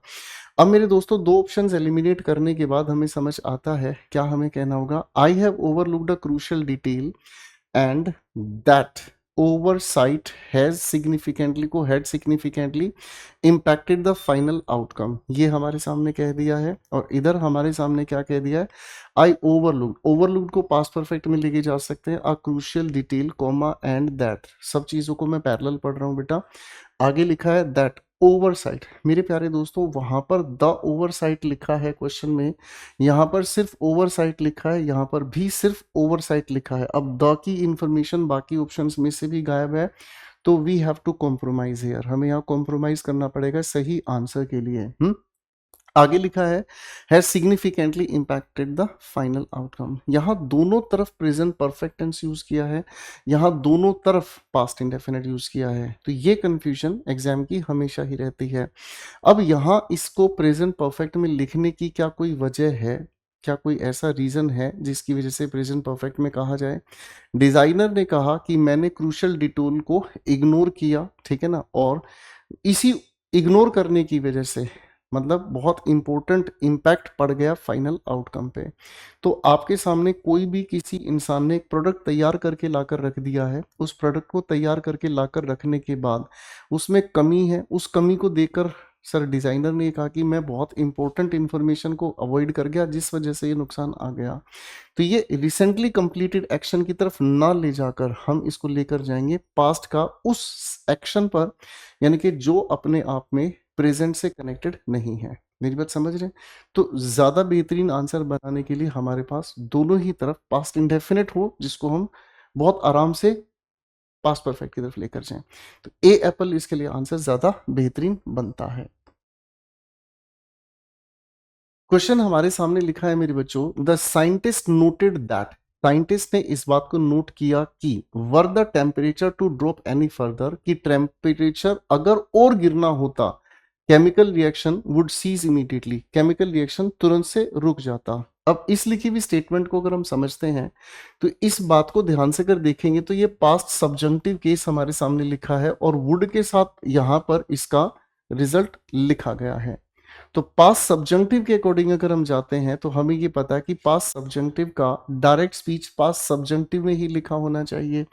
अब मेरे दोस्तों दो ऑप्शंस एलिमिनेट करने के बाद हमें समझ आता है क्या हमें कहना होगा, I have overlooked a crucial detail and that oversight has significantly को had significantly impacted the final outcome, ये हमारे सामने कह दिया है। और इधर हमारे सामने क्या कह दिया है, आई ओवरलुक्ड को पास्ट परफेक्ट में लेके जा सकते हैं, a crucial detail comma and that, सब चीज़ों को मैं पैरेलल पढ़ रहा हूँ बेटा। आगे लिखा है दैट ओवरसाइट, मेरे प्यारे दोस्तों वहां पर द ओवरसाइट लिखा है क्वेश्चन में, यहाँ पर सिर्फ ओवरसाइट लिखा है, यहाँ पर भी सिर्फ ओवरसाइट लिखा है। अब द की इंफॉर्मेशन बाकी ऑप्शंस में से भी गायब है, तो we have to compromise here, हमें यहाँ कॉम्प्रोमाइज करना पड़ेगा सही आंसर के लिए। आगे लिखा है significantly impacted the final outcome, यहाँ दोनों तरफ प्रेजेंट परफेक्ट टेंस यूज किया है, यहाँ दोनों तरफ पास्ट इंडेफिनिट यूज किया है, तो ये कंफ्यूजन एग्जाम की हमेशा ही रहती है। अब यहाँ इसको प्रेजेंट परफेक्ट में लिखने की क्या कोई वजह है, क्या कोई ऐसा रीजन है जिसकी वजह से प्रेजेंट परफेक्ट में कहा जाए? डिजाइनर ने कहा कि मैंने क्रूशियल डिटेल को इग्नोर किया, ठीक है ना, और इसी इग्नोर करने की वजह से मतलब बहुत इंपॉर्टेंट इम्पैक्ट पड़ गया फाइनल आउटकम पे। तो आपके सामने कोई भी किसी इंसान ने एक प्रोडक्ट तैयार करके लाकर रख दिया है, उस प्रोडक्ट को तैयार करके लाकर रखने के बाद उसमें कमी है, उस कमी को देखकर सर डिज़ाइनर ने कहा कि मैं बहुत इंपॉर्टेंट इन्फॉर्मेशन को अवॉइड कर गया, जिस वजह से ये नुकसान आ गया। तो ये रिसेंटली कंप्लीटेड एक्शन की तरफ ना ले जाकर हम इसको लेकर जाएंगे पास्ट का उस एक्शन पर, यानी कि जो अपने आप में प्रेजेंट से कनेक्टेड नहीं है। मेरी बात समझ रहे हैं? तो ज़्यादा बेहतरीन आंसर बनाने के लिए हमारे पास दोनों ही तरफ पास्ट इंडेफिनिट हो, जिसको हम बहुत आराम से पास्ट परफेक्ट की तरफ लेकर जाएं, तो ए एप्पल इसके लिए आंसर ज़्यादा बेहतरीन बनता है। क्वेश्चन हमारे सामने लिखा है मेरे बच्चों, the scientist noted that, scientist ने इस बात को नोट किया कि were the temperature to drop any further, कि टेम्परेचर अगर और गिरना होता, chemical reaction would cease immediately, chemical reaction तुरंत से रुक जाता। अब इस लिखी हुई स्टेटमेंट को अगर हम समझते हैं तो इस बात को ध्यान से कर देखेंगे तो ये पास्ट सब्जंक्टिव केस हमारे सामने लिखा है और वुड के साथ यहां पर इसका रिजल्ट लिखा गया है। तो पास्ट सब्जंक्टिव के अकॉर्डिंग अगर हम जाते हैं तो हमें ये पता है कि पास्ट सब्जंक्टिव का डायरेक्ट स्पीच पास्ट सब्जंक्टिव में ही लिखा होना चाहिए।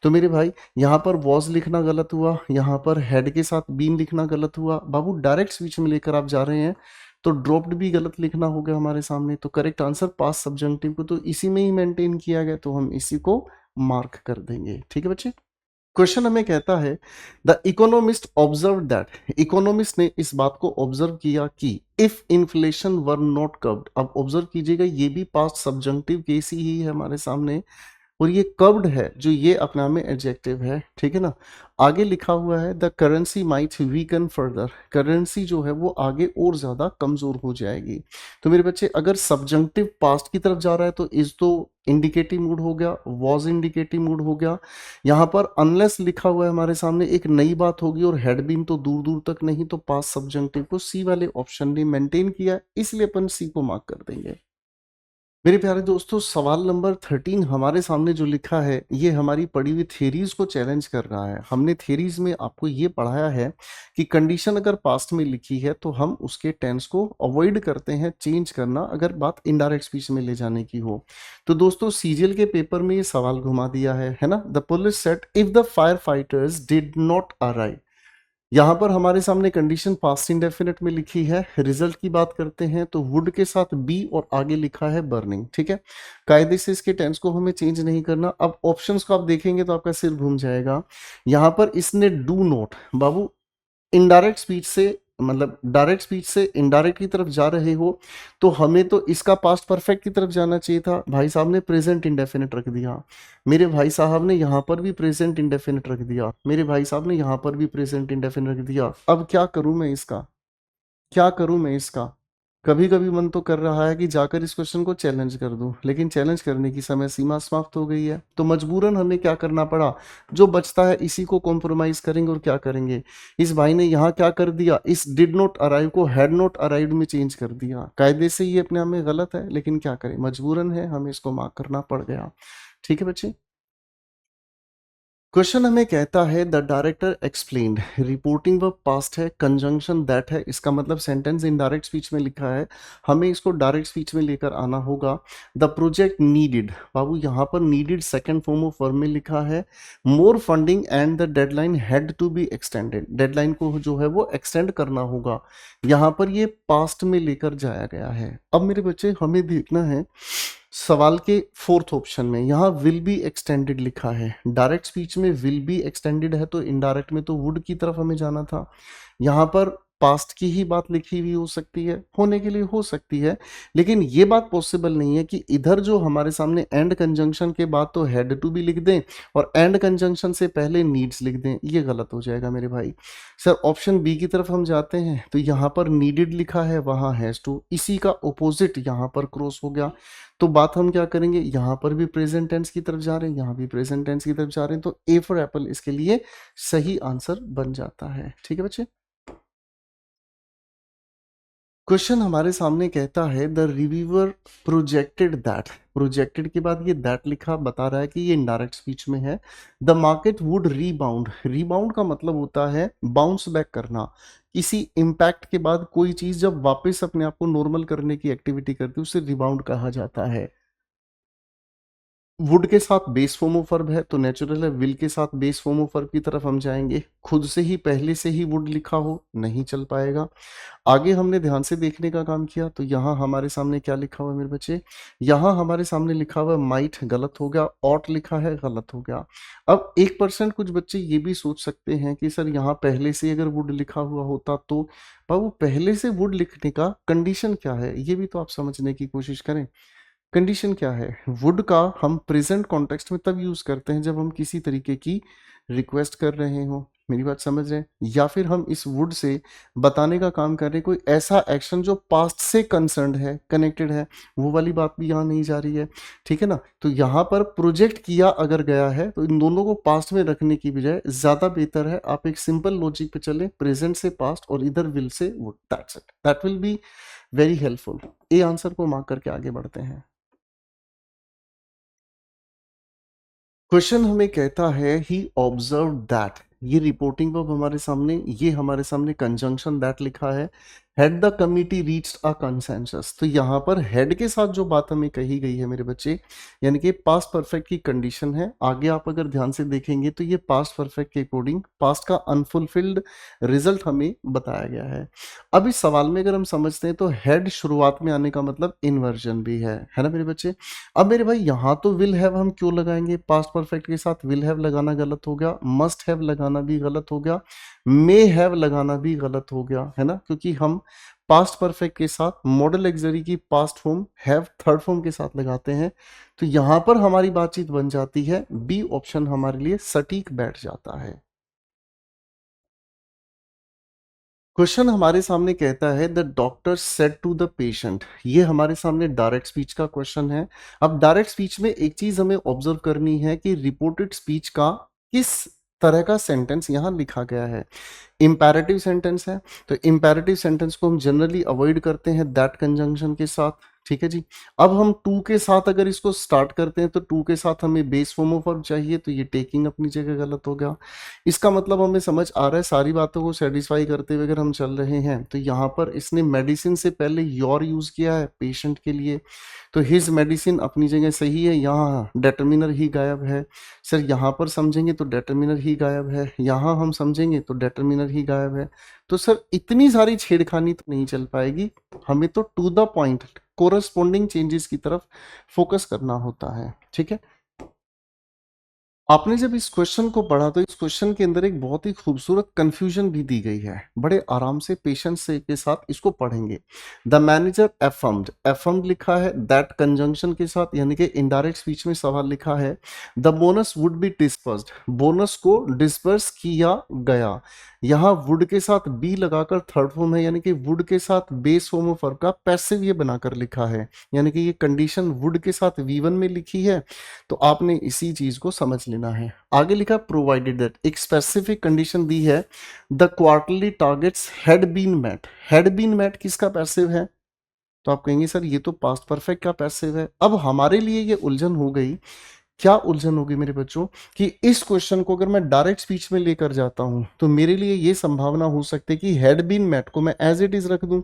तो मेरे भाई यहाँ पर वॉज लिखना गलत हुआ, यहाँ पर हेड के साथ बीन लिखना गलत हुआ। बाबू डायरेक्ट स्पीच में लेकर आप जा रहे हैं तो ड्रॉप्ड भी गलत लिखना हो गया हमारे सामने। तो करेक्ट आंसर पास्ट सब्जंक्टिव को तो इसी में ही मेंटेन किया गया, तो हम इसी को मार्क कर देंगे। ठीक है बच्चे। क्वेश्चन हमें कहता है the economist observe that, economist ने इस बात को ऑब्जर्व किया कि if inflation were not curved. अब ऑब्जर्व कीजिएगा ये भी पास्ट सब्जंक्टिव केस ही है हमारे सामने और ये कर्व्ड है, जो ये अपने आप में एडजेक्टिव है। ठीक है ना। आगे लिखा हुआ है the currency might weaken further, currency जो है वो आगे और ज्यादा कमजोर हो जाएगी। तो मेरे बच्चे अगर सब्जंक्टिव पास्ट की तरफ जा रहा है तो इज तो इंडिकेटिव मूड हो गया, वॉज इंडिकेटिव मूड हो गया। यहाँ पर अनलेस लिखा हुआ है हमारे सामने एक नई बात होगी और हेड बीन तो दूर दूर तक नहीं, तो पास्ट सब्जंक्टिव को सी वाले ऑप्शन ने मेंटेन किया, इसलिए अपन सी को मार्क कर देंगे। मेरे प्यारे दोस्तों सवाल नंबर 13 हमारे सामने जो लिखा है ये हमारी पढ़ी हुई थ्योरीज को चैलेंज कर रहा है। हमने थ्योरीज में आपको ये पढ़ाया है कि कंडीशन अगर पास्ट में लिखी है तो हम उसके टेंस को अवॉइड करते हैं चेंज करना, अगर बात इनडायरेक्ट स्पीच में ले जाने की हो। तो दोस्तों सीजीएल के पेपर में ये सवाल घुमा दिया है ना। The police said if the fire fighters did not arrive, यहां पर हमारे सामने कंडीशन पास्ट इंडेफिनिट में लिखी है। रिजल्ट की बात करते हैं तो वुड के साथ बी और आगे लिखा है बर्निंग। ठीक है, कायदे से इसके टेंस को हमें चेंज नहीं करना। अब ऑप्शंस को आप देखेंगे तो आपका सिर घूम जाएगा। यहां पर इसने do not, Babu indirect speech से मतलब डायरेक्ट स्पीच से इनडायरेक्ट की तरफ जा रहे हो तो हमें तो इसका पास्ट परफेक्ट की तरफ जाना चाहिए था। भाई साहब ने प्रेजेंट इंडेफिनिट रख दिया, मेरे भाई साहब ने यहाँ पर भी प्रेजेंट इंडेफिनिट रख दिया, मेरे भाई साहब ने यहाँ पर भी प्रेजेंट इंडेफिनिट रख दिया। अब क्या करूं मैं इसका, क्या करूं मैं इसका? कभी कभी मन तो कर रहा है कि जाकर इस क्वेश्चन को चैलेंज कर दूं, लेकिन चैलेंज करने की समय सीमा समाप्त हो गई है, तो मजबूरन हमें क्या करना पड़ा, जो बचता है इसी को कॉम्प्रोमाइज करेंगे। और क्या करेंगे, इस भाई ने यहाँ क्या कर दिया, इस डिड नॉट अराइव को हैड नॉट अराइव्ड में चेंज कर दिया। कायदे से ये अपने आप में गलत है, लेकिन क्या करें, मजबूरन है, हमें इसको मार्क करना पड़ गया। ठीक है बच्चे। क्वेश्चन हमें कहता है the director explained, reporting verb past है, कंजंक्शन दैट है, इसका मतलब सेंटेंस इन डायरेक्ट स्पीच में लिखा है, हमें इसको डायरेक्ट स्पीच में लेकर आना होगा। द प्रोजेक्ट नीडेड, बाबू यहाँ पर needed second form of verb में लिखा है। More funding and the deadline had to be extended, deadline को जो है वो एक्सटेंड करना होगा, यहाँ पर ये पास्ट में लेकर जाया गया है। अब मेरे बच्चे हमें देखना है सवाल के फोर्थ ऑप्शन में, यहाँ विल बी एक्सटेंडेड लिखा है। डायरेक्ट स्पीच में विल बी एक्सटेंडेड है तो इनडायरेक्ट में तो वुड की तरफ हमें जाना था। यहाँ पर पास्ट की ही बात लिखी हुई हो सकती है, होने के लिए हो सकती है, लेकिन ये बात पॉसिबल नहीं है कि इधर जो हमारे सामने एंड कंजंक्शन के बाद तो हैड टू भी लिख दें और एंड कंजंक्शन से पहले नीड्स लिख दें, ये गलत हो जाएगा मेरे भाई। सर ऑप्शन बी की तरफ हम जाते हैं तो यहाँ पर नीडेड लिखा है, वहाँ हैज टू, इसी का ऑपोजिट यहाँ पर क्रॉस हो गया। तो बात हम क्या करेंगे, यहाँ पर भी प्रेजेंट टेंस की तरफ जा रहे हैं, यहाँ भी प्रेजेंट टेंस की तरफ जा रहे हैं, तो ए फॉर एप्पल इसके लिए सही आंसर बन जाता है। ठीक है बच्चे। क्वेश्चन हमारे सामने कहता है the reviewer projected that, projected के बाद ये दैट लिखा बता रहा है कि ये इनडायरेक्ट स्पीच में है। The market would rebound, rebound का मतलब होता है बाउंस बैक करना, किसी इम्पैक्ट के बाद कोई चीज जब वापस अपने आप को नॉर्मल करने की एक्टिविटी करती है उसे रिबाउंड कहा जाता है। वुड के साथ बेस फॉर्म ऑफ वर्ब है तो नेचुरल है विल के साथ बेस फॉर्म ऑफ वर्ब की तरफ हम जाएंगे। खुद से ही पहले से ही वुड लिखा हो नहीं चल पाएगा। आगे हमने ध्यान से देखने का काम किया तो यहाँ हमारे सामने क्या लिखा हुआ है मेरे बच्चे, यहाँ हमारे सामने लिखा हुआ है माइट, गलत हो गया, ऑट लिखा है, गलत हो गया। अब 1% कुछ बच्चे ये भी सोच सकते हैं कि सर यहाँ पहले से अगर वुड लिखा हुआ होता तो, बाबू पहले से वुड लिखने का कंडीशन क्या है ये भी तो आप समझने की कोशिश करें। कंडीशन क्या है, वुड का हम प्रेजेंट कॉन्टेक्स्ट में तब यूज करते हैं जब हम किसी तरीके की रिक्वेस्ट कर रहे हो, मेरी बात समझ रहे हैं? या फिर हम इस वुड से बताने का काम कर रहे हैं कोई ऐसा एक्शन जो पास्ट से कंसर्न्ड है, कनेक्टेड है, वो वाली बात भी यहाँ नहीं जा रही है, ठीक है ना? तो यहाँ पर प्रोजेक्ट किया अगर गया है तो इन दोनों को पास्ट में रखने की बजाय ज़्यादा बेहतर है आप एक सिंपल लॉजिक पे चलें, प्रेजेंट से पास्ट और इधर will say would, that's it, that will be very helpful. A answer को मार्क करके आगे बढ़ते हैं। क्वेश्चन हमें कहता है ही ऑब्जर्व दैट, ये रिपोर्टिंग वर्ब हमारे सामने, ये हमारे सामने कंजंक्शन दैट लिखा है, head the committee reached a consensus. तो यहाँ पर हेड के साथ जो बात हमें कही गई है मेरे बच्चे, यानी कि पास्ट परफेक्ट की कंडीशन है। आगे आप अगर ध्यान से देखेंगे तो ये पास्ट परफेक्ट के अकॉर्डिंग पास्ट का अनफुलफिल्ड रिजल्ट हमें बताया गया है। अब इस सवाल में अगर हम समझते हैं तो हेड शुरुआत में आने का मतलब इन्वर्जन भी है ना मेरे बच्चे। अब मेरे भाई यहाँ तो विल हैव हम क्यों लगाएंगे, पास्ट परफेक्ट के साथ विल हैव लगाना गलत हो गया, मस्ट हैव लगाना भी गलत हो गया, मे हैव लगाना भी गलत हो गया, है ना, क्योंकि हम पास्ट परफेक्ट के साथ मॉडल एक्सरी की past form have third form के साथ लगाते हैं। तो यहां पर हमारी बातचीत बन जाती है, बी ऑप्शन हमारे लिए सटीक बैठ जाता है। क्वेश्चन हमारे सामने कहता है the doctor said to the patient, ये हमारे सामने डायरेक्ट स्पीच का क्वेश्चन है। अब डायरेक्ट स्पीच में एक चीज हमें ऑब्जर्व करनी है कि रिपोर्टेड स्पीच का किस तरह का सेंटेंस यहां लिखा गया है। इंपैरेटिव सेंटेंस है, तो इंपैरेटिव सेंटेंस को हम जनरली अवॉइड करते हैं दैट कंजंक्शन के साथ, ठीक है जी। अब हम टू के साथ अगर इसको स्टार्ट करते हैं तो टू के साथ हमें बेस फॉर्म ऑफ वर्ब चाहिए, तो ये टेकिंग अपनी जगह गलत हो गया। इसका मतलब हमें समझ आ रहा है, सारी बातों को सेटिस्फाई करते हुए अगर हम चल रहे हैं तो यहाँ पर इसने मेडिसिन से पहले योर यूज किया है पेशेंट के लिए, तो हिज मेडिसिन अपनी जगह सही है, यहाँ डेटर्मिनर ही गायब है। सर यहाँ पर समझेंगे तो डेटर्मिनर ही गायब है, यहाँ हम समझेंगे तो डेटर्मिनर ही गायब है। तो सर इतनी सारी छेड़खानी तो नहीं चल पाएगी, हमें तो to the point corresponding changes की तरफ फोकस करना होता है, ठीक है। आपने जब इस क्वेश्चन को पढ़ा तो इस क्वेश्चन के अंदर एक बहुत ही खूबसूरत कंफ्यूजन भी दी गई है, बड़े आराम से पेशेंस से के साथ इसको पढ़ेंगे। द मैनेजर एफर्म्ड, एफर्म्ड लिखा है दैट कंजंक्शन के साथ, यानी कि इनडायरेक्ट स्पीच में सवाल लिखा है the bonus would be dispersed, bonus को डिस्पर्स किया गया। यहाँ वुड के साथ बी लगाकर थर्ड फॉर्म है, यानी कि वुड के साथ बेस फॉर्म ऑफ वर्ब का पैसिव ये बनाकर लिखा है, यानी कि ये कंडीशन वुड के साथ V1 में लिखी है, तो आपने इसी चीज को समझ लेना है। आगे लिखा प्रोवाइडेड दैट, एक स्पेसिफिक कंडीशन दी है the quarterly targets had been met, had been met किसका पैसिव है, तो आप कहेंगे सर ये तो पास्ट परफेक्ट का पैसिव है। अब हमारे लिए ये उलझन हो गई, क्या उलझन होगी मेरे बच्चों, कि इस क्वेश्चन को अगर मैं डायरेक्ट स्पीच में लेकर जाता हूं तो मेरे लिए ये संभावना हो सकती है कि हैड बीन मेट को मैं एज इट इज रख दूं,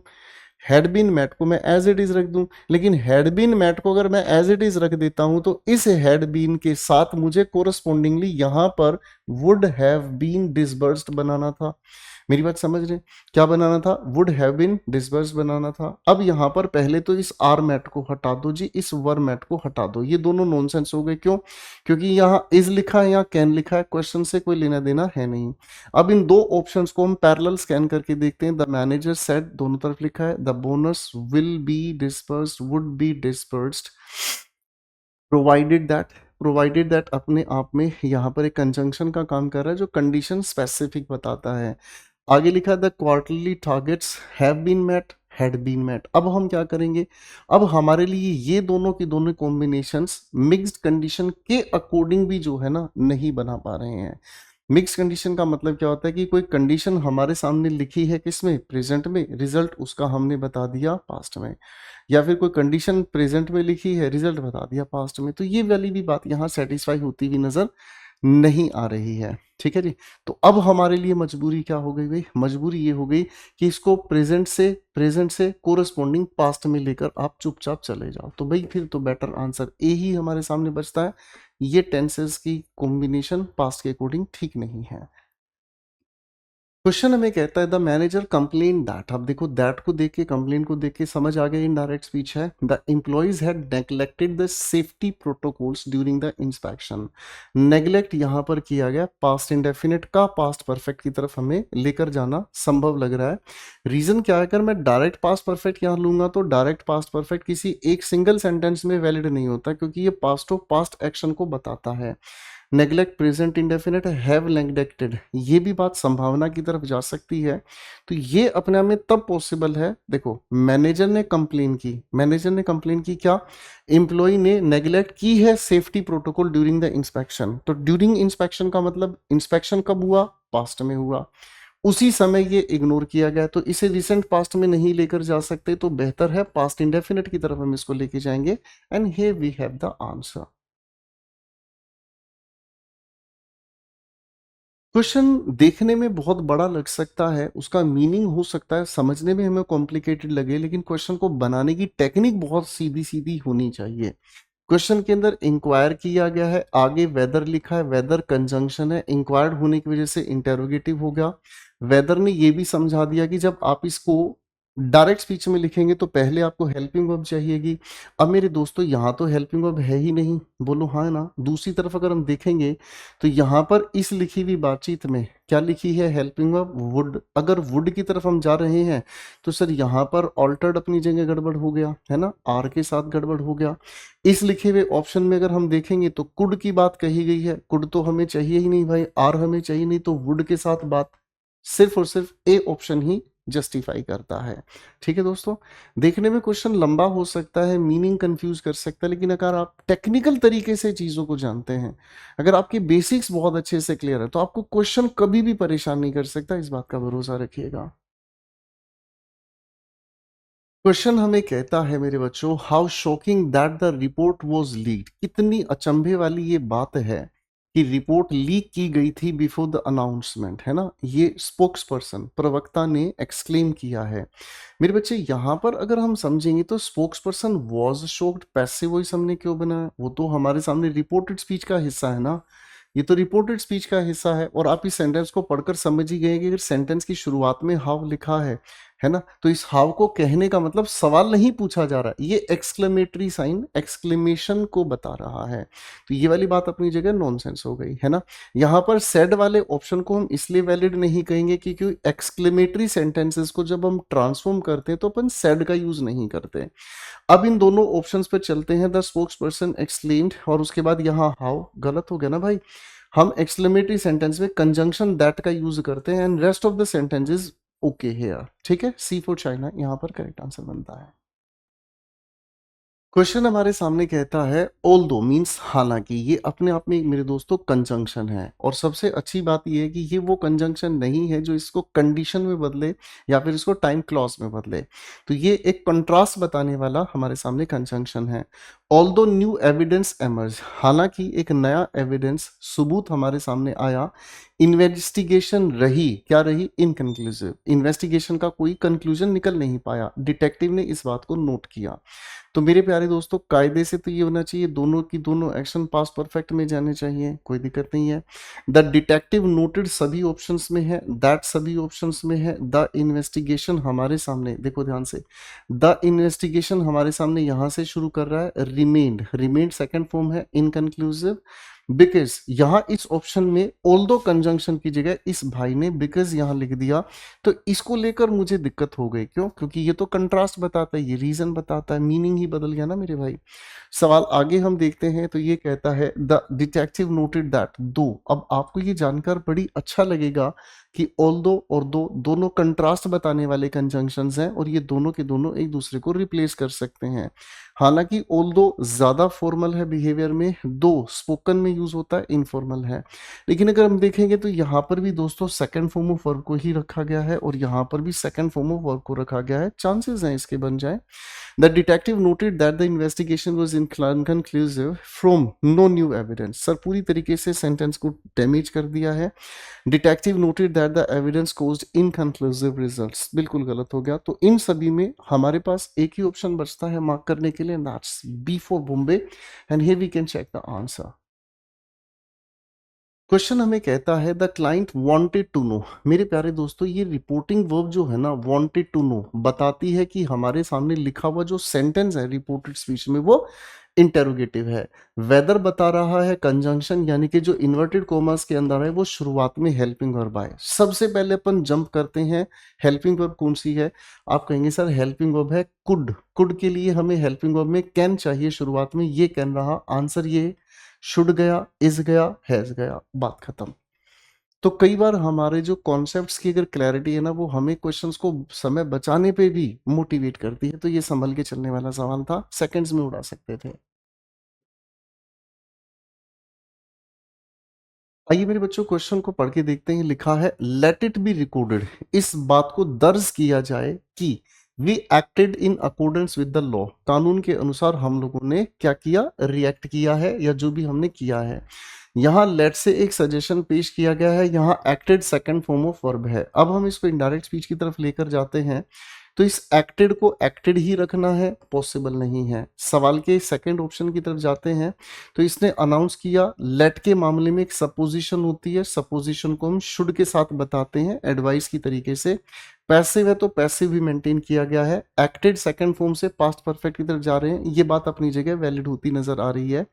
हैड बीन मैट को मैं एज इट इज रख दूं, लेकिन हैड बीन मैट को अगर मैं एज इट इज रख देता हूं तो इस हैड बीन के साथ मुझे कोरस्पोंडिंगली यहां पर वुड हैव बीन डिसबर्स्ड बनाना था। मेरी बात समझ रहे, क्या बनाना था, वुड हैव बीन डिसबर्स्ड बनाना था। अब यहां पर पहले तो इस आर मैट को हटा दो जी, इस वर मैट को हटा दो, ये दोनों नॉनसेंस हो गए। क्यों, क्योंकि यहाँ इज लिखा है, यहाँ कैन लिखा है, क्वेश्चन से कोई लेना देना है नहीं। अब इन दो ऑप्शंस को हम पैरेलल स्कैन करके देखते हैं। द मैनेजर सेड, दोनों तरफ लिखा है the bonus will B dispersed, would be dispersed, provided that, provided that अपने आप में यहाँ पर एक कंजंक्शन का काम कर रहा है जो कंडीशन स्पेसिफिक बताता है। आगे लिखा the quarterly targets have been met, had been met. अब हम क्या करेंगे, अब हमारे लिए ये दोनों की दोनों कॉम्बिनेशंस मिक्स्ड कंडीशन के अकॉर्डिंग भी जो है ना नहीं बना पा रहे हैं। मिक्स कंडीशन का मतलब क्या होता है कि कोई कंडीशन हमारे सामने लिखी है किसमें, प्रेजेंट में, रिजल्ट उसका हमने बता दिया पास्ट में, या फिर कोई कंडीशन प्रेजेंट में लिखी है, रिजल्ट बता दिया पास्ट में। तो ये वाली भी बात यहाँ सेटिस्फाई होती हुई नजर नहीं आ रही है, ठीक है जी। तो अब हमारे लिए मजबूरी क्या हो गई भाई, मजबूरी ये हो गई कि इसको प्रेजेंट से कोरस्पॉन्डिंग पास्ट में लेकर आप चुपचाप चले जाओ। तो भाई फिर तो बेटर आंसर ए ही हमारे सामने बचता है, ये टेंसेस की कॉम्बिनेशन पास्ट के अकॉर्डिंग ठीक नहीं है। क्वेश्चन हमें कहता है द मैनेजर कंप्लेन दैट, अब देखो दैट को देख के कंप्लेन को देख के समझ आ गया इनडायरेक्ट स्पीच है। The employees had neglected the safety protocols during the inspection, neglect यहाँ पर किया गया, पास्ट इंडेफिनिट का पास्ट परफेक्ट की तरफ हमें लेकर जाना संभव लग रहा है। रीजन क्या है, अगर मैं डायरेक्ट पास्ट परफेक्ट यहाँ लूंगा तो डायरेक्ट पास्ट परफेक्ट किसी एक सिंगल सेंटेंस में वैलिड नहीं होता, क्योंकि ये पास्ट ऑफ पास्ट एक्शन को बताता है। नेग्लेक्ट प्रेजेंट इंडेफिनिट है, हैव नेग्लेक्टेड, ये भी बात संभावना की तरफ जा सकती है। तो ये अपने आप में तब पॉसिबल है, देखो मैनेजर ने कंप्लेन की क्या, एम्प्लॉय ने नेग्लेक्ट की है safety protocol during the inspection. तो ड्यूरिंग इंस्पेक्शन का मतलब इंस्पेक्शन कब हुआ, पास्ट में हुआ, उसी समय ये इग्नोर किया गया, तो इसे रिसेंट पास्ट में नहीं लेकर जा सकते, तो बेहतर है पास्ट इंडेफिनिट की तरफ हम इसको लेके जाएंगे। And here we have the answer. Question देखने में बहुत बड़ा लग सकता है, उसका मीनिंग हो सकता है समझने में हमें कॉम्प्लिकेटेड लगे, लेकिन क्वेश्चन को बनाने की टेक्निक बहुत सीधी सीधी होनी चाहिए। क्वेश्चन के अंदर इंक्वायर किया गया है, आगे वेदर लिखा है, वेदर कंजंक्शन है, इंक्वायर्ड होने की वजह से इंटेरोगेटिव हो गया। वेदर ने ये भी समझा दिया कि जब आप इसको डायरेक्ट स्पीच में लिखेंगे तो पहले आपको हेल्पिंग वर्ब चाहिएगी। अब मेरे दोस्तों यहाँ तो हेल्पिंग वर्ब है ही नहीं, बोलो हाँ ना। दूसरी तरफ अगर हम देखेंगे तो यहाँ पर इस लिखी हुई बातचीत में क्या लिखी है, हेल्पिंग वर्ब वुड। अगर वुड की तरफ हम जा रहे हैं तो सर यहाँ पर ऑल्टर्ड अपनी जगह गड़बड़ हो गया है ना, आर के साथ गड़बड़ हो गया। इस लिखे हुए ऑप्शन में अगर हम देखेंगे तो कुड की बात कही गई है, कुड तो हमें चाहिए ही नहीं भाई, आर हमें चाहिए नहीं, तो वुड के साथ बात सिर्फ और सिर्फ ए ऑप्शन ही जस्टिफाई करता है। ठीक है दोस्तों, देखने में क्वेश्चन लंबा हो सकता है, मीनिंग कंफ्यूज कर सकता है, लेकिन अगर आप टेक्निकल तरीके से चीजों को जानते हैं, अगर आपके बेसिक्स बहुत अच्छे से क्लियर है, तो आपको क्वेश्चन कभी भी परेशान नहीं कर सकता, इस बात का भरोसा रखिएगा। क्वेश्चन हमें कहता है मेरे बच्चों, how shocking that the report was leaked. कितनी अचंभे वाली ये बात है कि रिपोर्ट लीक की गई थी बिफोर द अनाउंसमेंट, है ना। ये स्पोक्स पर्सन प्रवक्ता ने एक्सक्लेम किया है। मेरे बच्चे यहाँ पर अगर हम समझेंगे तो spokes person was shocked, passive voice हमने क्यों बनाया, वो तो हमारे सामने रिपोर्टेड स्पीच का हिस्सा है ना, ये तो रिपोर्टेड स्पीच का हिस्सा है। और आप इस सेंटेंस को पढ़कर समझ ही गए कि अगर सेंटेंस की शुरुआत में हाउ लिखा है ना, तो इस हाउ को कहने का मतलब सवाल नहीं पूछा जा रहा, ये एक्सक्लेमेटरी साइन एक्सक्लेमेशन को बता रहा है। तो ये वाली बात अपनी जगह नॉनसेंस हो गई, है ना। यहाँ पर सेड वाले ऑप्शन को हम इसलिए वैलिड नहीं कहेंगे क्योंकि एक्सक्लेमेटरी सेंटेंसेस को जब हम ट्रांसफॉर्म करते हैं तो अपन सेड का यूज नहीं करते। अब इन दोनों ऑप्शंस पे चलते हैं, द स्पोक्स पर्सन एक्सप्लेन्ड, और उसके बाद यहाँ हाउ गलत हो गया ना भाई। हम एक्सक्लेमेटरी सेंटेंस में कंजंक्शन दैट का यूज करते हैं and rest of the sentences okay here. ठीक है, सी फॉर चाइना यहाँ पर करेक्ट आंसर बनता है। क्वेश्चन हमारे सामने कहता है ऑल दो मीन्स हालांकि, ये अपने आप में मेरे दोस्तों कंजंक्शन है, और सबसे अच्छी बात ये है कि ये वो कंजंक्शन नहीं है जो इसको कंडीशन में बदले या फिर इसको टाइम क्लॉज में बदले। तो ये एक कंट्रास्ट बताने वाला हमारे सामने कंजंक्शन है। ऑल दो न्यू एविडेंस एमर्ज, हालांकि एक नया एविडेंस सबूत हमारे सामने आया। इन्वेस्टिगेशन रही क्या रही, इनकंक्लूसिव, इन्वेस्टिगेशन का कोई कंक्लूजन निकल नहीं पाया, डिटेक्टिव ने इस बात को नोट किया। तो मेरे प्यारे दोस्तों कायदे से तो ये होना चाहिए दोनों की दोनों एक्शन पास परफेक्ट में जाने चाहिए, कोई दिक्कत नहीं है। द डिटेक्टिव नोटेड सभी ऑप्शंस में है, दैट सभी ऑप्शंस में है, द इन्वेस्टिगेशन हमारे सामने देखो ध्यान से, द इन्वेस्टिगेशन हमारे सामने यहां से शुरू कर रहा है, रिमेन्ड सेकंड फॉर्म है, इनकंक्लूसिव। बिकॉज यहां इस ऑप्शन में ऑल्दो कंजंक्शन की जगह इस भाई ने बिकॉज यहां लिख दिया, तो इसको लेकर मुझे दिक्कत हो गई। क्यों? क्योंकि ये तो कंट्रास्ट बताता है, ये रीजन बताता है, मीनिंग ही बदल गया ना मेरे भाई। सवाल आगे हम देखते हैं तो ये कहता है द डिटेक्टिव नोटेड दैट दो। अब आपको ये जानकर बड़ी अच्छा लगेगा कि ऑल्दो और दो दोनों कंट्रास्ट बताने वाले कंजंक्शंस हैं, और ये दोनों के दोनों एक दूसरे को रिप्लेस कर सकते हैं। हालांकि ऑल्दो ज्यादा फॉर्मल है बिहेवियर में, दो स्पोकन में यूज होता है, इनफॉर्मल है। लेकिन अगर हम देखेंगे तो यहाँ पर भी दोस्तों सेकंड फॉर्म ऑफ वर्ब को ही रखा गया है, और यहाँ पर भी सेकंड फॉर्म ऑफ वर्ब को रखा गया है, चांसेस हैं इसके बन जाए। The detective noted that the investigation was inconclusive from no new evidence. Sir पूरी तरीके से सेंटेंस को डैमेज कर दिया है। Detective noted that the evidence caused inconclusive results, बिल्कुल गलत हो गया। तो इन सभी में हमारे पास एक ही ऑप्शन बचता है मार्क करने के लिए, that's B for Bombay, and here we can check the answer. Question हमें कहता है the client wanted to know. मेरे प्यारे दोस्तों ये रिपोर्टिंग वर्ब जो है ना, वांटेड टू नो, बताती है कि हमारे सामने लिखा हुआ जो सेंटेंस है रिपोर्टेड स्पीच में वो इंटेरोगेटिव है। वेदर बता रहा है कंजंक्शन, यानी कि जो इन्वर्टेड कोमास के अंदर है वो शुरुआत में हेल्पिंग वर्ब आए। सबसे पहले अपन जंप करते हैं, हेल्पिंग वर्ब कौन सी है? आप कहेंगे सर हेल्पिंग वर्ब है कुड। कुड के लिए हमें हेल्पिंग वर्ब में कैन चाहिए शुरुआत में, ये कैन रहा। आंसर ये शुड गया, इज गया, हैज गया, बात खत्म। तो कई बार हमारे जो कॉन्सेप्ट्स की अगर क्लैरिटी है ना, वो हमें क्वेश्चंस को समय बचाने पे भी मोटिवेट करती है। तो ये संभल के चलने वाला सवाल था, सेकंड्स में उड़ा सकते थे। आइए मेरे बच्चों क्वेश्चन को पढ़ के देखते हैं। लिखा है लेट इट बी रिकॉर्डेड, इस बात को दर्ज किया जाए कि we acted in accordance with the law, कानून के अनुसार हम लोगों ने क्या किया, रिएक्ट किया है, या जो भी हमने किया है। यहाँ लेट से एक सजेशन पेश किया गया है, यहाँ acted second form of verb है। अब हम इसको इनडायरेक्ट स्पीच की तरफ लेकर जाते हैं, तो इस एक्टेड को एक्टेड ही रखना है, पॉसिबल नहीं है। सवाल के सेकंड ऑप्शन की तरफ जाते हैं, तो इसने अनाउंस किया। लेट के मामले में एक सपोजिशन होती है, सपोजिशन को हम शुड के साथ बताते हैं एडवाइस की तरीके से। पैसिव है तो पैसिव भी मेंटेन किया गया है। एक्टेड सेकंड फॉर्म से पास्ट परफेक्ट की तरफ जा रहे हैं, ये बात अपनी जगह वैलिड होती नजर आ रही है।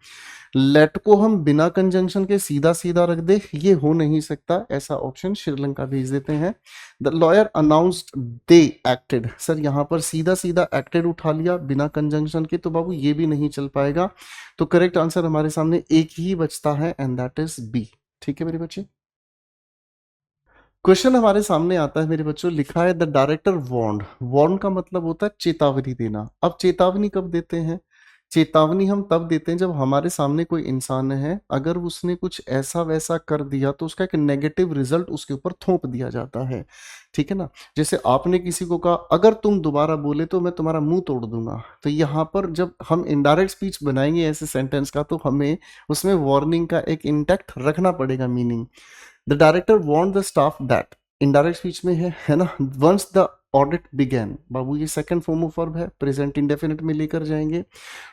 लेट को हम बिना कंजंक्शन के सीधा सीधा रख दे, ये हो नहीं सकता, ऐसा ऑप्शन श्रीलंका भेज देते हैं। The lawyer announced they acted, sir यहाँ पर सीधा सीधा एक्टेड उठा लिया बिना कंजंक्शन के, तो बाबू ये भी नहीं चल पाएगा। तो करेक्ट आंसर हमारे सामने एक ही बचता है, एंड दैट इज बी। ठीक है मेरे बच्चे, क्वेश्चन हमारे सामने आता है मेरे बच्चों। लिखा है द डायरेक्टर वार्न्ड, वार्न का मतलब होता है चेतावनी देना। अब चेतावनी कब देते हैं, चेतावनी हम तब देते हैं जब हमारे सामने कोई इंसान है, अगर उसने कुछ ऐसा वैसा कर दिया तो उसका एक नेगेटिव रिजल्ट उसके ऊपर थोप दिया जाता है। ठीक है ना, जैसे आपने किसी को कहा अगर तुम दोबारा बोले तो मैं तुम्हारा मुंह तोड़ दूंगा, तो यहाँ पर जब हम इनडायरेक्ट स्पीच बनाएंगे ऐसे सेंटेंस का, तो हमें उसमें वार्निंग का एक इंटैक्ट रखना पड़ेगा meaning. The director warn the staff that, indirect speech में है ना, वंस द ऑडिट बिगेन, बाबू ये सेकंड फॉर्म ऑफ वर्ब है, प्रेजेंट इंडेफिनिट में लेकर जाएंगे।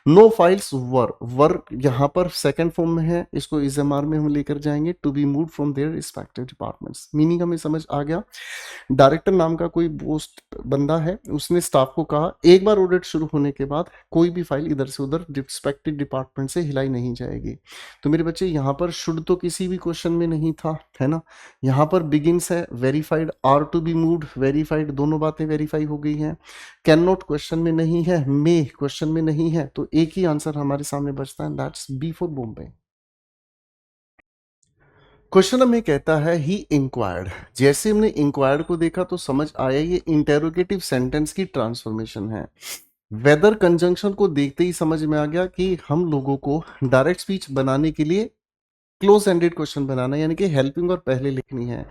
नो फाइल्स वर यहाँ पर सेकंड फॉर्म में है, इसको इजएमआर में हम लेकर जाएंगे। To be move from their respective departments, meaning हमें समझ आ गया। डायरेक्टर नाम का कोई पोस्ट बंदा है, उसने स्टाफ को कहा एक बार ऑडिट शुरू होने के बाद कोई भी फाइल इधर से उधर रिस्पेक्टिव डिपार्टमेंट से हिलाई नहीं जाएगी। तो मेरे बच्चे यहाँ पर शुड तो किसी भी क्वेश्चन में नहीं था, है ना। यहाँ पर बिगिंस है, verified, are to be moved, verified, दोनों बातें वेरीफाई हो गई हैं। कैन नॉट क्वेश्चन में नहीं है, मे क्वेश्चन में नहीं है, तो एक ही आंसर हमारे सामने बचता है, that's B for Bombay. Question हमें कहता है ही इंक्वायर्ड, जैसे हमने इंक्वायर्ड को देखा तो समझ आया ये इंटेरोगेटिव सेंटेंस की ट्रांसफॉर्मेशन है। वेदर कंजंक्शन को देखते ही समझ में आ गया कि हम लोगों को डायरेक्ट स्पीच बनाने के लिए क्लोज एंडेड क्वेश्चन बनाना है, यानी कि हेल्पिंग और पहले लिखनी है।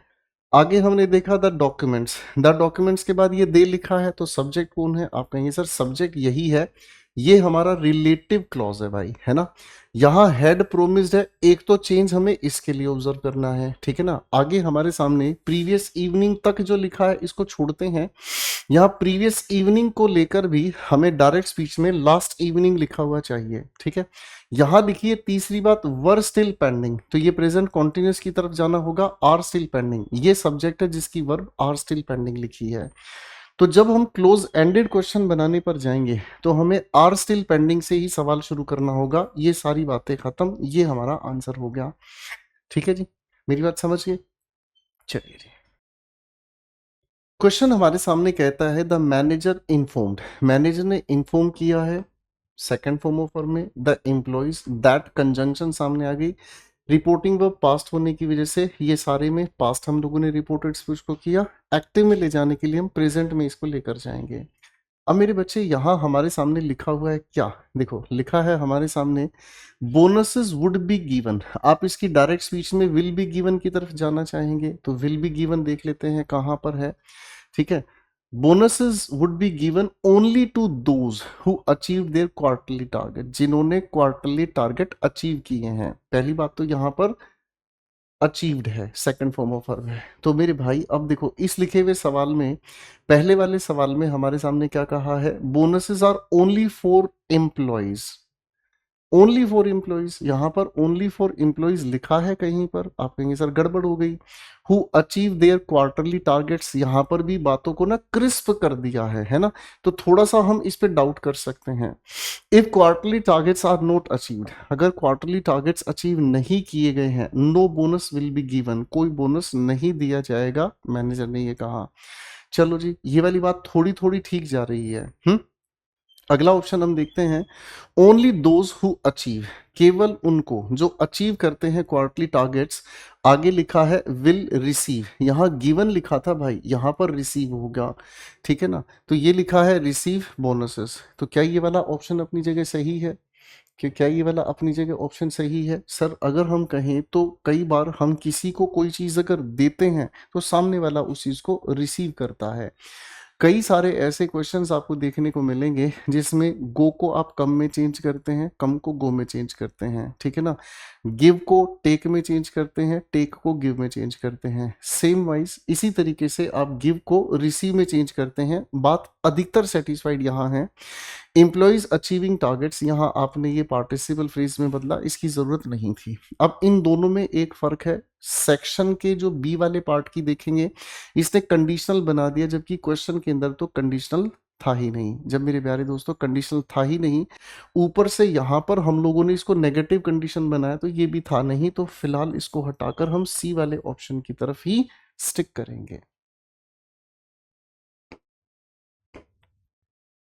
आगे हमने देखा द डॉक्यूमेंट्स के बाद ये दे लिखा है, तो सब्जेक्ट कौन है, आप कहेंगे सर सब्जेक्ट यही है, ये हमारा रिलेटिव क्लॉज है भाई, है ना। यहाँ हेड प्रोमिस्ड है, एक तो चेंज हमें इसके लिए ऑब्जर्व करना है, ठीक है ना। आगे हमारे सामने प्रीवियस इवनिंग तक जो लिखा है इसको छोड़ते हैं। यहाँ प्रीवियस इवनिंग को लेकर भी हमें डायरेक्ट स्पीच में लास्ट इवनिंग लिखा हुआ चाहिए, ठीक है। यहाँ लिखिए तीसरी बात, वर स्टिल पेंडिंग, तो ये प्रेजेंट कॉन्टिन्यूस की तरफ जाना होगा। आर स्टिल पेंडिंग, ये सब्जेक्ट है जिसकी वर्ब आर स्टिल पेंडिंग लिखी है। तो जब हम क्लोज एंडेड क्वेश्चन बनाने पर जाएंगे तो हमें आर स्टिल पेंडिंग से ही सवाल शुरू करना होगा। ये सारी बातें खत्म, ये हमारा आंसर हो गया। ठीक है जी, मेरी बात समझ गए। चलिए जी, क्वेश्चन हमारे सामने कहता है द मैनेजर इन्फॉर्म्ड, मैनेजर ने इन्फॉर्म किया है, सेकंड फॉर्म ऑफ वर्ब में। द एम्प्लॉइज, दैट कंजंक्शन सामने आ गई। रिपोर्टिंग वर्ब पास्ट होने की वजह से ये सारे में पास्ट हम लोगों ने रिपोर्टेड स्पीच को किया। एक्टिव में ले जाने के लिए हम प्रेजेंट में इसको लेकर जाएंगे। अब मेरे बच्चे यहाँ हमारे सामने लिखा हुआ है क्या, देखो लिखा है हमारे सामने बोनसेस वुड बी गिवन। आप इसकी डायरेक्ट स्पीच में विल बी गिवन की तरफ जाना चाहेंगे, तो विल बी गिवन देख लेते हैं कहाँ पर है। ठीक है, bonuses would be given only to those who achieve their quarterly target, जिन्होंने क्वार्टरली टारगेट अचीव किए हैं। पहली बात तो यहाँ पर अचीव्ड है, सेकंड फॉर्म ऑफ वर्ब है। तो मेरे भाई अब देखो इस लिखे हुए सवाल में, पहले वाले सवाल में हमारे सामने क्या कहा है, bonuses are only for employees, only for employees. यहां पर ओनली फॉर एम्प्लॉइज लिखा है कहीं पर, आप कहेंगे सर गड़बड़ हो गई। Who achieve their quarterly targets, यहां पर भी बातों को ना क्रिस्प कर दिया है ना। तो थोड़ा सा हम इस पे डाउट कर सकते हैं। If quarterly targets are not achieved, अगर क्वार्टरली टारगेट्स अचीव नहीं किए गए हैं, no bonus will be given, कोई बोनस नहीं दिया जाएगा, मैनेजर ने ये कहा। चलो जी, ये वाली बात थोड़ी थोड़ी ठीक जा रही है। अगला ऑप्शन हम देखते हैं, ओनली दोज हु अचीव, केवल उनको जो अचीव करते हैं क्वार्टरली टारगेट्स। आगे लिखा है विल रिसीव, यहाँ गिवन लिखा था भाई, यहाँ पर रिसीव होगा, ठीक है ना। तो ये लिखा है रिसीव बोनसेस। तो क्या ये वाला ऑप्शन अपनी जगह सही है? कि क्या ये वाला अपनी जगह ऑप्शन सही है? सर अगर हम कहें तो कई बार हम किसी को कोई चीज़ अगर देते हैं तो सामने वाला उस चीज़ को रिसीव करता है। कई सारे ऐसे क्वेश्चंस आपको देखने को मिलेंगे जिसमें गो को आप कम में चेंज करते हैं, कम को गो में चेंज करते हैं, ठीक है ना। गिव को टेक में चेंज करते हैं, टेक को गिव में चेंज करते हैं। सेम वाइज इसी तरीके से आप गिव को रिसीव में चेंज करते हैं। बात अधिकतर सेटिस्फाइड यहाँ है। एम्प्लॉइज अचीविंग टारगेट्स, यहाँ आपने ये पार्टिसिपल फ्रेज में बदला, इसकी जरूरत नहीं थी। अब इन दोनों में एक फर्क है, सेक्शन के जो बी वाले पार्ट की देखेंगे, इसने कंडीशनल बना दिया, जबकि क्वेश्चन के अंदर तो कंडीशनल था ही नहीं। जब मेरे प्यारे दोस्तों कंडीशनल था ही नहीं, ऊपर से यहाँ पर हम लोगों ने इसको नेगेटिव कंडीशन बनाया, तो ये भी था नहीं। तो फिलहाल इसको हटाकर हम सी वाले ऑप्शन की तरफ ही स्टिक करेंगे।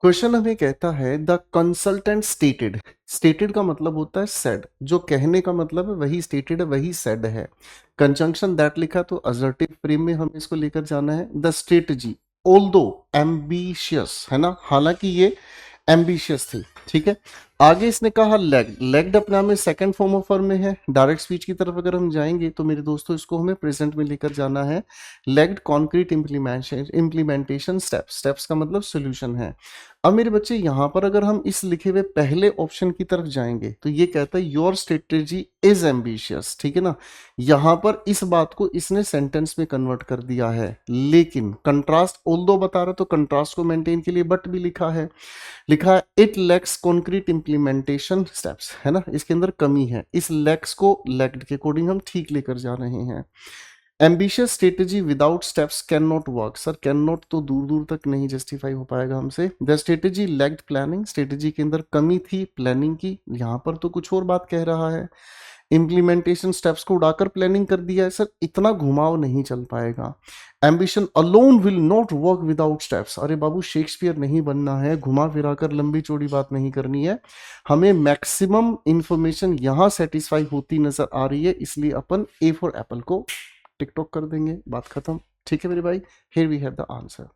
क्वेश्चन हमें कहता है द कंसल्टेंट स्टेटेड, स्टेटेड का मतलब होता है सेड, जो कहने का मतलब है वही स्टेटेड है, वही सेड है। कंजंक्शन दैट लिखा तो असर्टिव फ्रेम में हमें इसको लेकर जाना है। द स्ट्रेटजी ऑल्दो एम्बिशियस, है ना, हालांकि ये एम्बिशियस थी, ठीक है। आगे इसने कहा लेग्ड, लेग्ड अपने आप में सेकंड फॉर्म ऑफ वर्ब में है। डायरेक्ट स्पीच की तरफ अगर हम जाएंगे तो मेरे दोस्तों इसको हमें प्रेजेंट में लेकर जाना है। Legged concrete implementation steps, steps का मतलब सोल्यूशन है। अब मेरे बच्चे यहाँ पर अगर हम इस लिखे हुए पहले ऑप्शन की तरफ जाएंगे तो ये कहता है योर स्ट्रेटेजी इज एम्बिशियस, ठीक है ना। यहाँ पर इस बात को इसने सेंटेंस में कन्वर्ट कर दिया है, लेकिन कंट्रास्ट ऑल्दो बता रहा, तो कंट्रास्ट को मेंटेन के लिए बट भी लिखा है। लिखा है it lacks concrete implementation steps, है ना, इसके अंदर कमी है। इस लैक्स को लेग्ड के अकॉर्डिंग हम ठीक लेकर जा रहे हैं। Ambitious strategy without steps can not work, sir can not तो दूर दूर तक नहीं जस्टिफाई हो पाएगा हमसे। The strategy lagged planning, strategy के अंदर कमी थी प्लानिंग की, यहाँ पर तो कुछ और बात कह रहा है। इम्प्लीमेंटेशन स्टेप्स को उड़ाकर प्लानिंग कर दिया है, सर इतना घुमाव नहीं चल पाएगा। Ambition alone will not work without steps, अरे बाबू शेक्सपियर नहीं बनना है, घुमा फिराकर लंबी चौड़ी बात नहीं करनी है, हमें मैक्सिमम इंफॉर्मेशन यहाँ सेटिस्फाई होती नजर आ रही है, इसलिए अपन ए फॉर एप्पल को टिकटॉक कर देंगे, बात खत्म, ठीक है मेरे भाई। Here we have the answer.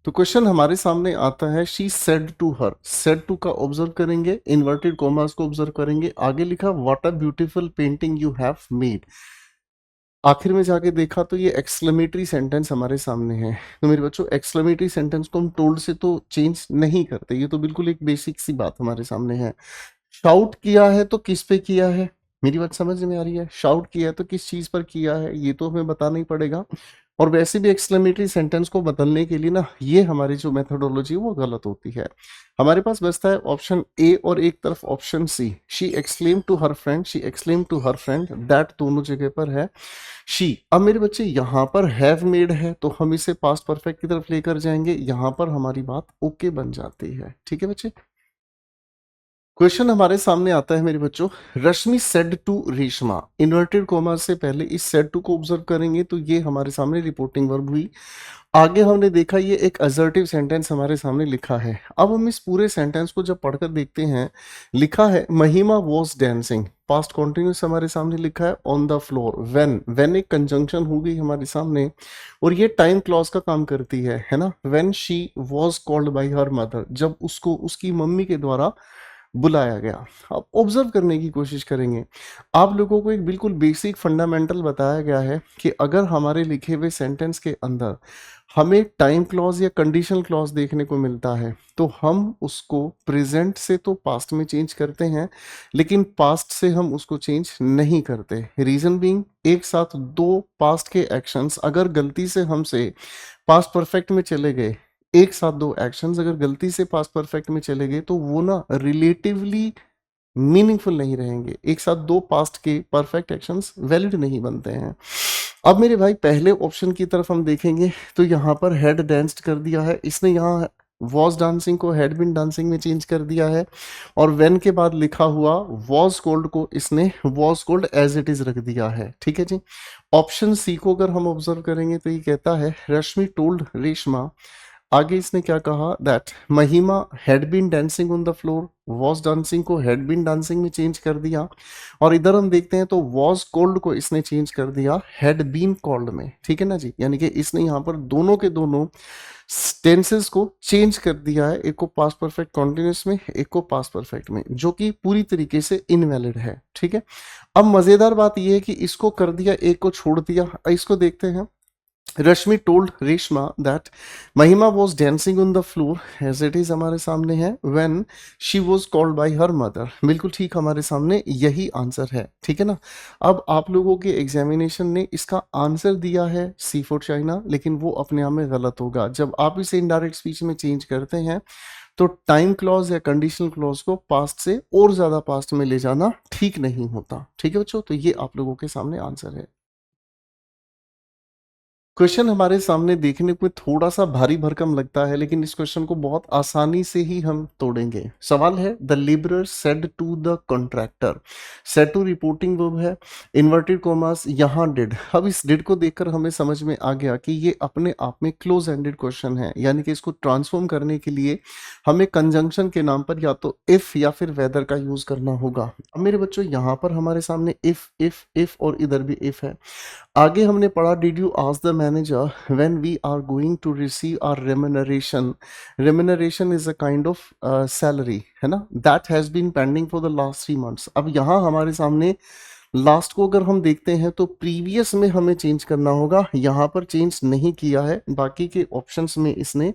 तो क्वेश्चन हमारे सामने आता है she said to her, said to का ऑब्जर्व करेंगे, इन्वर्टेड कॉमास को ऑब्जर्व करेंगे, आगे लिखा what a beautiful painting you have made. आखिर में जाके देखा तो ये एक्सक्लेमेटरी सेंटेंस हमारे सामने है। तो मेरे बच्चों एक्सक्लेमेटरी सेंटेंस को हम टोल्ड से तो चेंज नहीं करते, ये तो बिल्कुल एक बेसिक सी बात हमारे सामने है। शाउट किया है तो किस पे किया है, मेरी बात समझ में आ रही है? शाउट किया है तो किस चीज पर किया है, ये तो हमें बताना ही पड़ेगा। और वैसे भी एक्सक्लेमेटरी सेंटेंस को बदलने के लिए ना, ये हमारी जो मेथोडोलॉजी है वो गलत होती है। हमारे पास बचता है ऑप्शन ए और एक तरफ option C. She exclaim to her friend, she exclaim to her friend, that दोनों जगह पर है शी। अब मेरे बच्चे यहाँ पर हैव मेड है तो हम इसे पास्ट परफेक्ट की तरफ लेकर जाएंगे, यहाँ पर हमारी बात ओके बन जाती है, ठीक है बच्चे। क्वेश्चन हमारे सामने आता है मेरे बच्चों, Rashmi said to Reshma, inverted comma से पहले इस सेड टू को ऑब्जर्व करेंगे तो ये हमारे सामने रिपोर्टिंग वर्ब हुई। आगे हमने देखा ये एक असर्टिव सेंटेंस हमारे सामने लिखा है। अब हम इस पूरे सेंटेंस को जब पढ़कर देखते हैं, लिखा है महिमा वॉज डांसिंग, पास्ट कॉन्टिन्यूस हमारे सामने लिखा है ऑन द फ्लोर। व्हेन एक कंजंक्शन हो गई हमारे सामने और ये टाइम क्लॉज का काम करती है ना। When she was called by her mother, जब उसको उसकी मम्मी के द्वारा बुलाया गया। अब ऑब्जर्व करने की कोशिश करेंगे, आप लोगों को एक बिल्कुल बेसिक फंडामेंटल बताया गया है कि अगर हमारे लिखे हुए सेंटेंस के अंदर हमें टाइम क्लॉज या कंडीशनल क्लॉज देखने को मिलता है तो हम उसको प्रेजेंट से तो पास्ट में चेंज करते हैं, लेकिन पास्ट से हम उसको चेंज नहीं करते। रीजन बीइंग, एक साथ दो पास्ट के एक्शंस अगर गलती से हमसे पास्ट परफेक्ट में चले गए, एक साथ दो एक्शंस अगर गलती से पास्ट परफेक्ट में चले गए तो वो ना रिलेटिवली मीनिंगफुल नहीं रहेंगे। एक साथ दो पास्ट के परफेक्ट एक्शंस वैलिड नहीं बनते हैं। अब मेरे भाई पहले ऑप्शन की तरफ हम देखेंगे तो यहाँ पर हेड डांस्ड कर दिया है इसने, यहाँ वॉज डांसिंग को हैड बीन डांसिंग में चेंज कर दिया है, और व्हेन के बाद लिखा हुआ वॉज कोल्ड को इसने was cold as it is रख दिया है, ठीक है जी। ऑप्शन सी को अगर हम ऑब्जर्व करेंगे तो ये कहता है रश्मि टोल्ड रेशमा आगे इसने क्या कहा that Mahima had been dancing on the floor, was dancing को हैड बीन डांसिंग में चेंज कर दिया। और इधर हम देखते हैं तो वॉज कॉल्ड को इसने चेंज कर दिया हैड बीन कॉल्ड में, ठीक है ना जी। यानी कि इसने यहाँ पर दोनों के दोनों टेंसेस को चेंज कर दिया है, एक को पास्ट परफेक्ट कॉन्टिन्यूस में, एक को पास्ट परफेक्ट में, जो कि पूरी तरीके से इनवैलिड है, ठीक है। अब मजेदार बात यह है कि इसको कर दिया, एक को छोड़ दिया। इसको देखते हैं। Rashmi told Reshma that Mahima was dancing on the floor as it is हमारे सामने है when she was called by her mother. बिल्कुल ठीक, हमारे सामने यही आंसर है, ठीक है ना। अब आप लोगों के एग्जामिनेशन ने इसका आंसर दिया है सी फॉर चाइना, लेकिन वो अपने आप में गलत होगा। जब आप इसे इनडायरेक्ट स्पीच में चेंज करते हैं तो टाइम क्लॉज या कंडीशनल क्लॉज को पास्ट से और ज्यादा पास्ट में ले जाना ठीक नहीं होता, ठीक है बच्चों। तो ये आप लोगों के सामने आंसर है। क्वेश्चन हमारे सामने देखने में थोड़ा सा भारी भरकम लगता है, लेकिन इस क्वेश्चन को बहुत आसानी से ही हम तोड़ेंगे। सवाल है the labourer said to the contractor. Said to reporting verb है, इन्वर्टेड कॉमास यहाँ डिड। अब इस डिड को देखकर हमें समझ में आ गया कि ये अपने आप में क्लोज एंडेड क्वेश्चन है, यानी कि इसको ट्रांसफॉर्म करने के लिए हमें कंजंक्शन के नाम पर या तो इफ या फिर वेदर का यूज करना होगा। अब मेरे बच्चों यहाँ पर हमारे सामने इफ और इधर भी इफ है। आगे हमने पढ़ा did you ask the manager when we are going to receive our remuneration. Remuneration is a kind of salary, है ना, that has been pending for the last 3 months। अब यहाँ हमारे सामने लास्ट को अगर हम देखते हैं तो प्रीवियस में हमें चेंज करना होगा, यहाँ पर चेंज नहीं किया है, बाकी के ऑप्शंस में इसने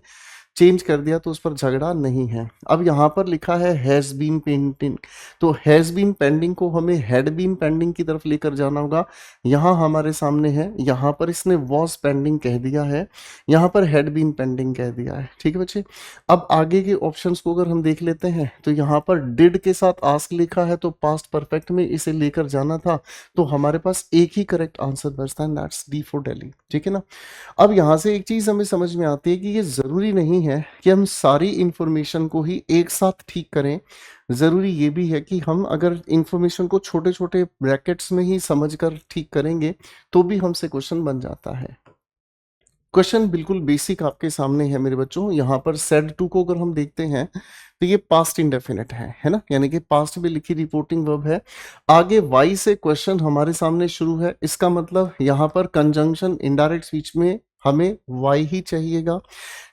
चेंज कर दिया तो उस पर झगड़ा नहीं है। अब यहाँ पर लिखा है हैज बीन पेंडिंग, तो हैज बीन पेंडिंग को हमें हैड बीन पेंडिंग की तरफ लेकर जाना होगा। यहाँ हमारे सामने है, यहाँ पर इसने वॉज पेंडिंग कह दिया है, यहाँ पर हैड बीन पेंडिंग कह दिया है, ठीक है बच्चे। अब आगे के ऑप्शंस को अगर हम देख लेते हैं तो यहाँ पर डिड के साथ आस्क लिखा है, तो पास्ट परफेक्ट में इसे लेकर जाना था, तो हमारे पास एक ही करेक्ट आंसर बचता है, दैट्स डी फॉर दिल्ली, ठीक है ना। अब यहाँ से एक चीज हमें समझ में आती है कि ये जरूरी नहीं है कि हम सारी इंफॉर्मेशन को ही एक साथ ठीक करें। जरूरी ये भी है कि हम अगर इंफॉर्मेशन को छोटे छोटे ब्रैकेट्स में ही समझकर ठीक करेंगे तो भी हमसे क्वेश्चन बन जाता है। क्वेश्चन बिल्कुल बेसिक आपके सामने है मेरे बच्चों। यहाँ पर सेड टू को अगर हम देखते हैं तो ये पास्ट इंडेफिनिट है ना, यानी कि पास्ट में लिखी रिपोर्टिंग वर्ब है। आगे वाई से क्वेश्चन हमारे सामने शुरू है, इसका मतलब यहाँ पर कंजंक्शन इनडायरेक्ट स्पीच में हमें वाई ही चाहिएगा।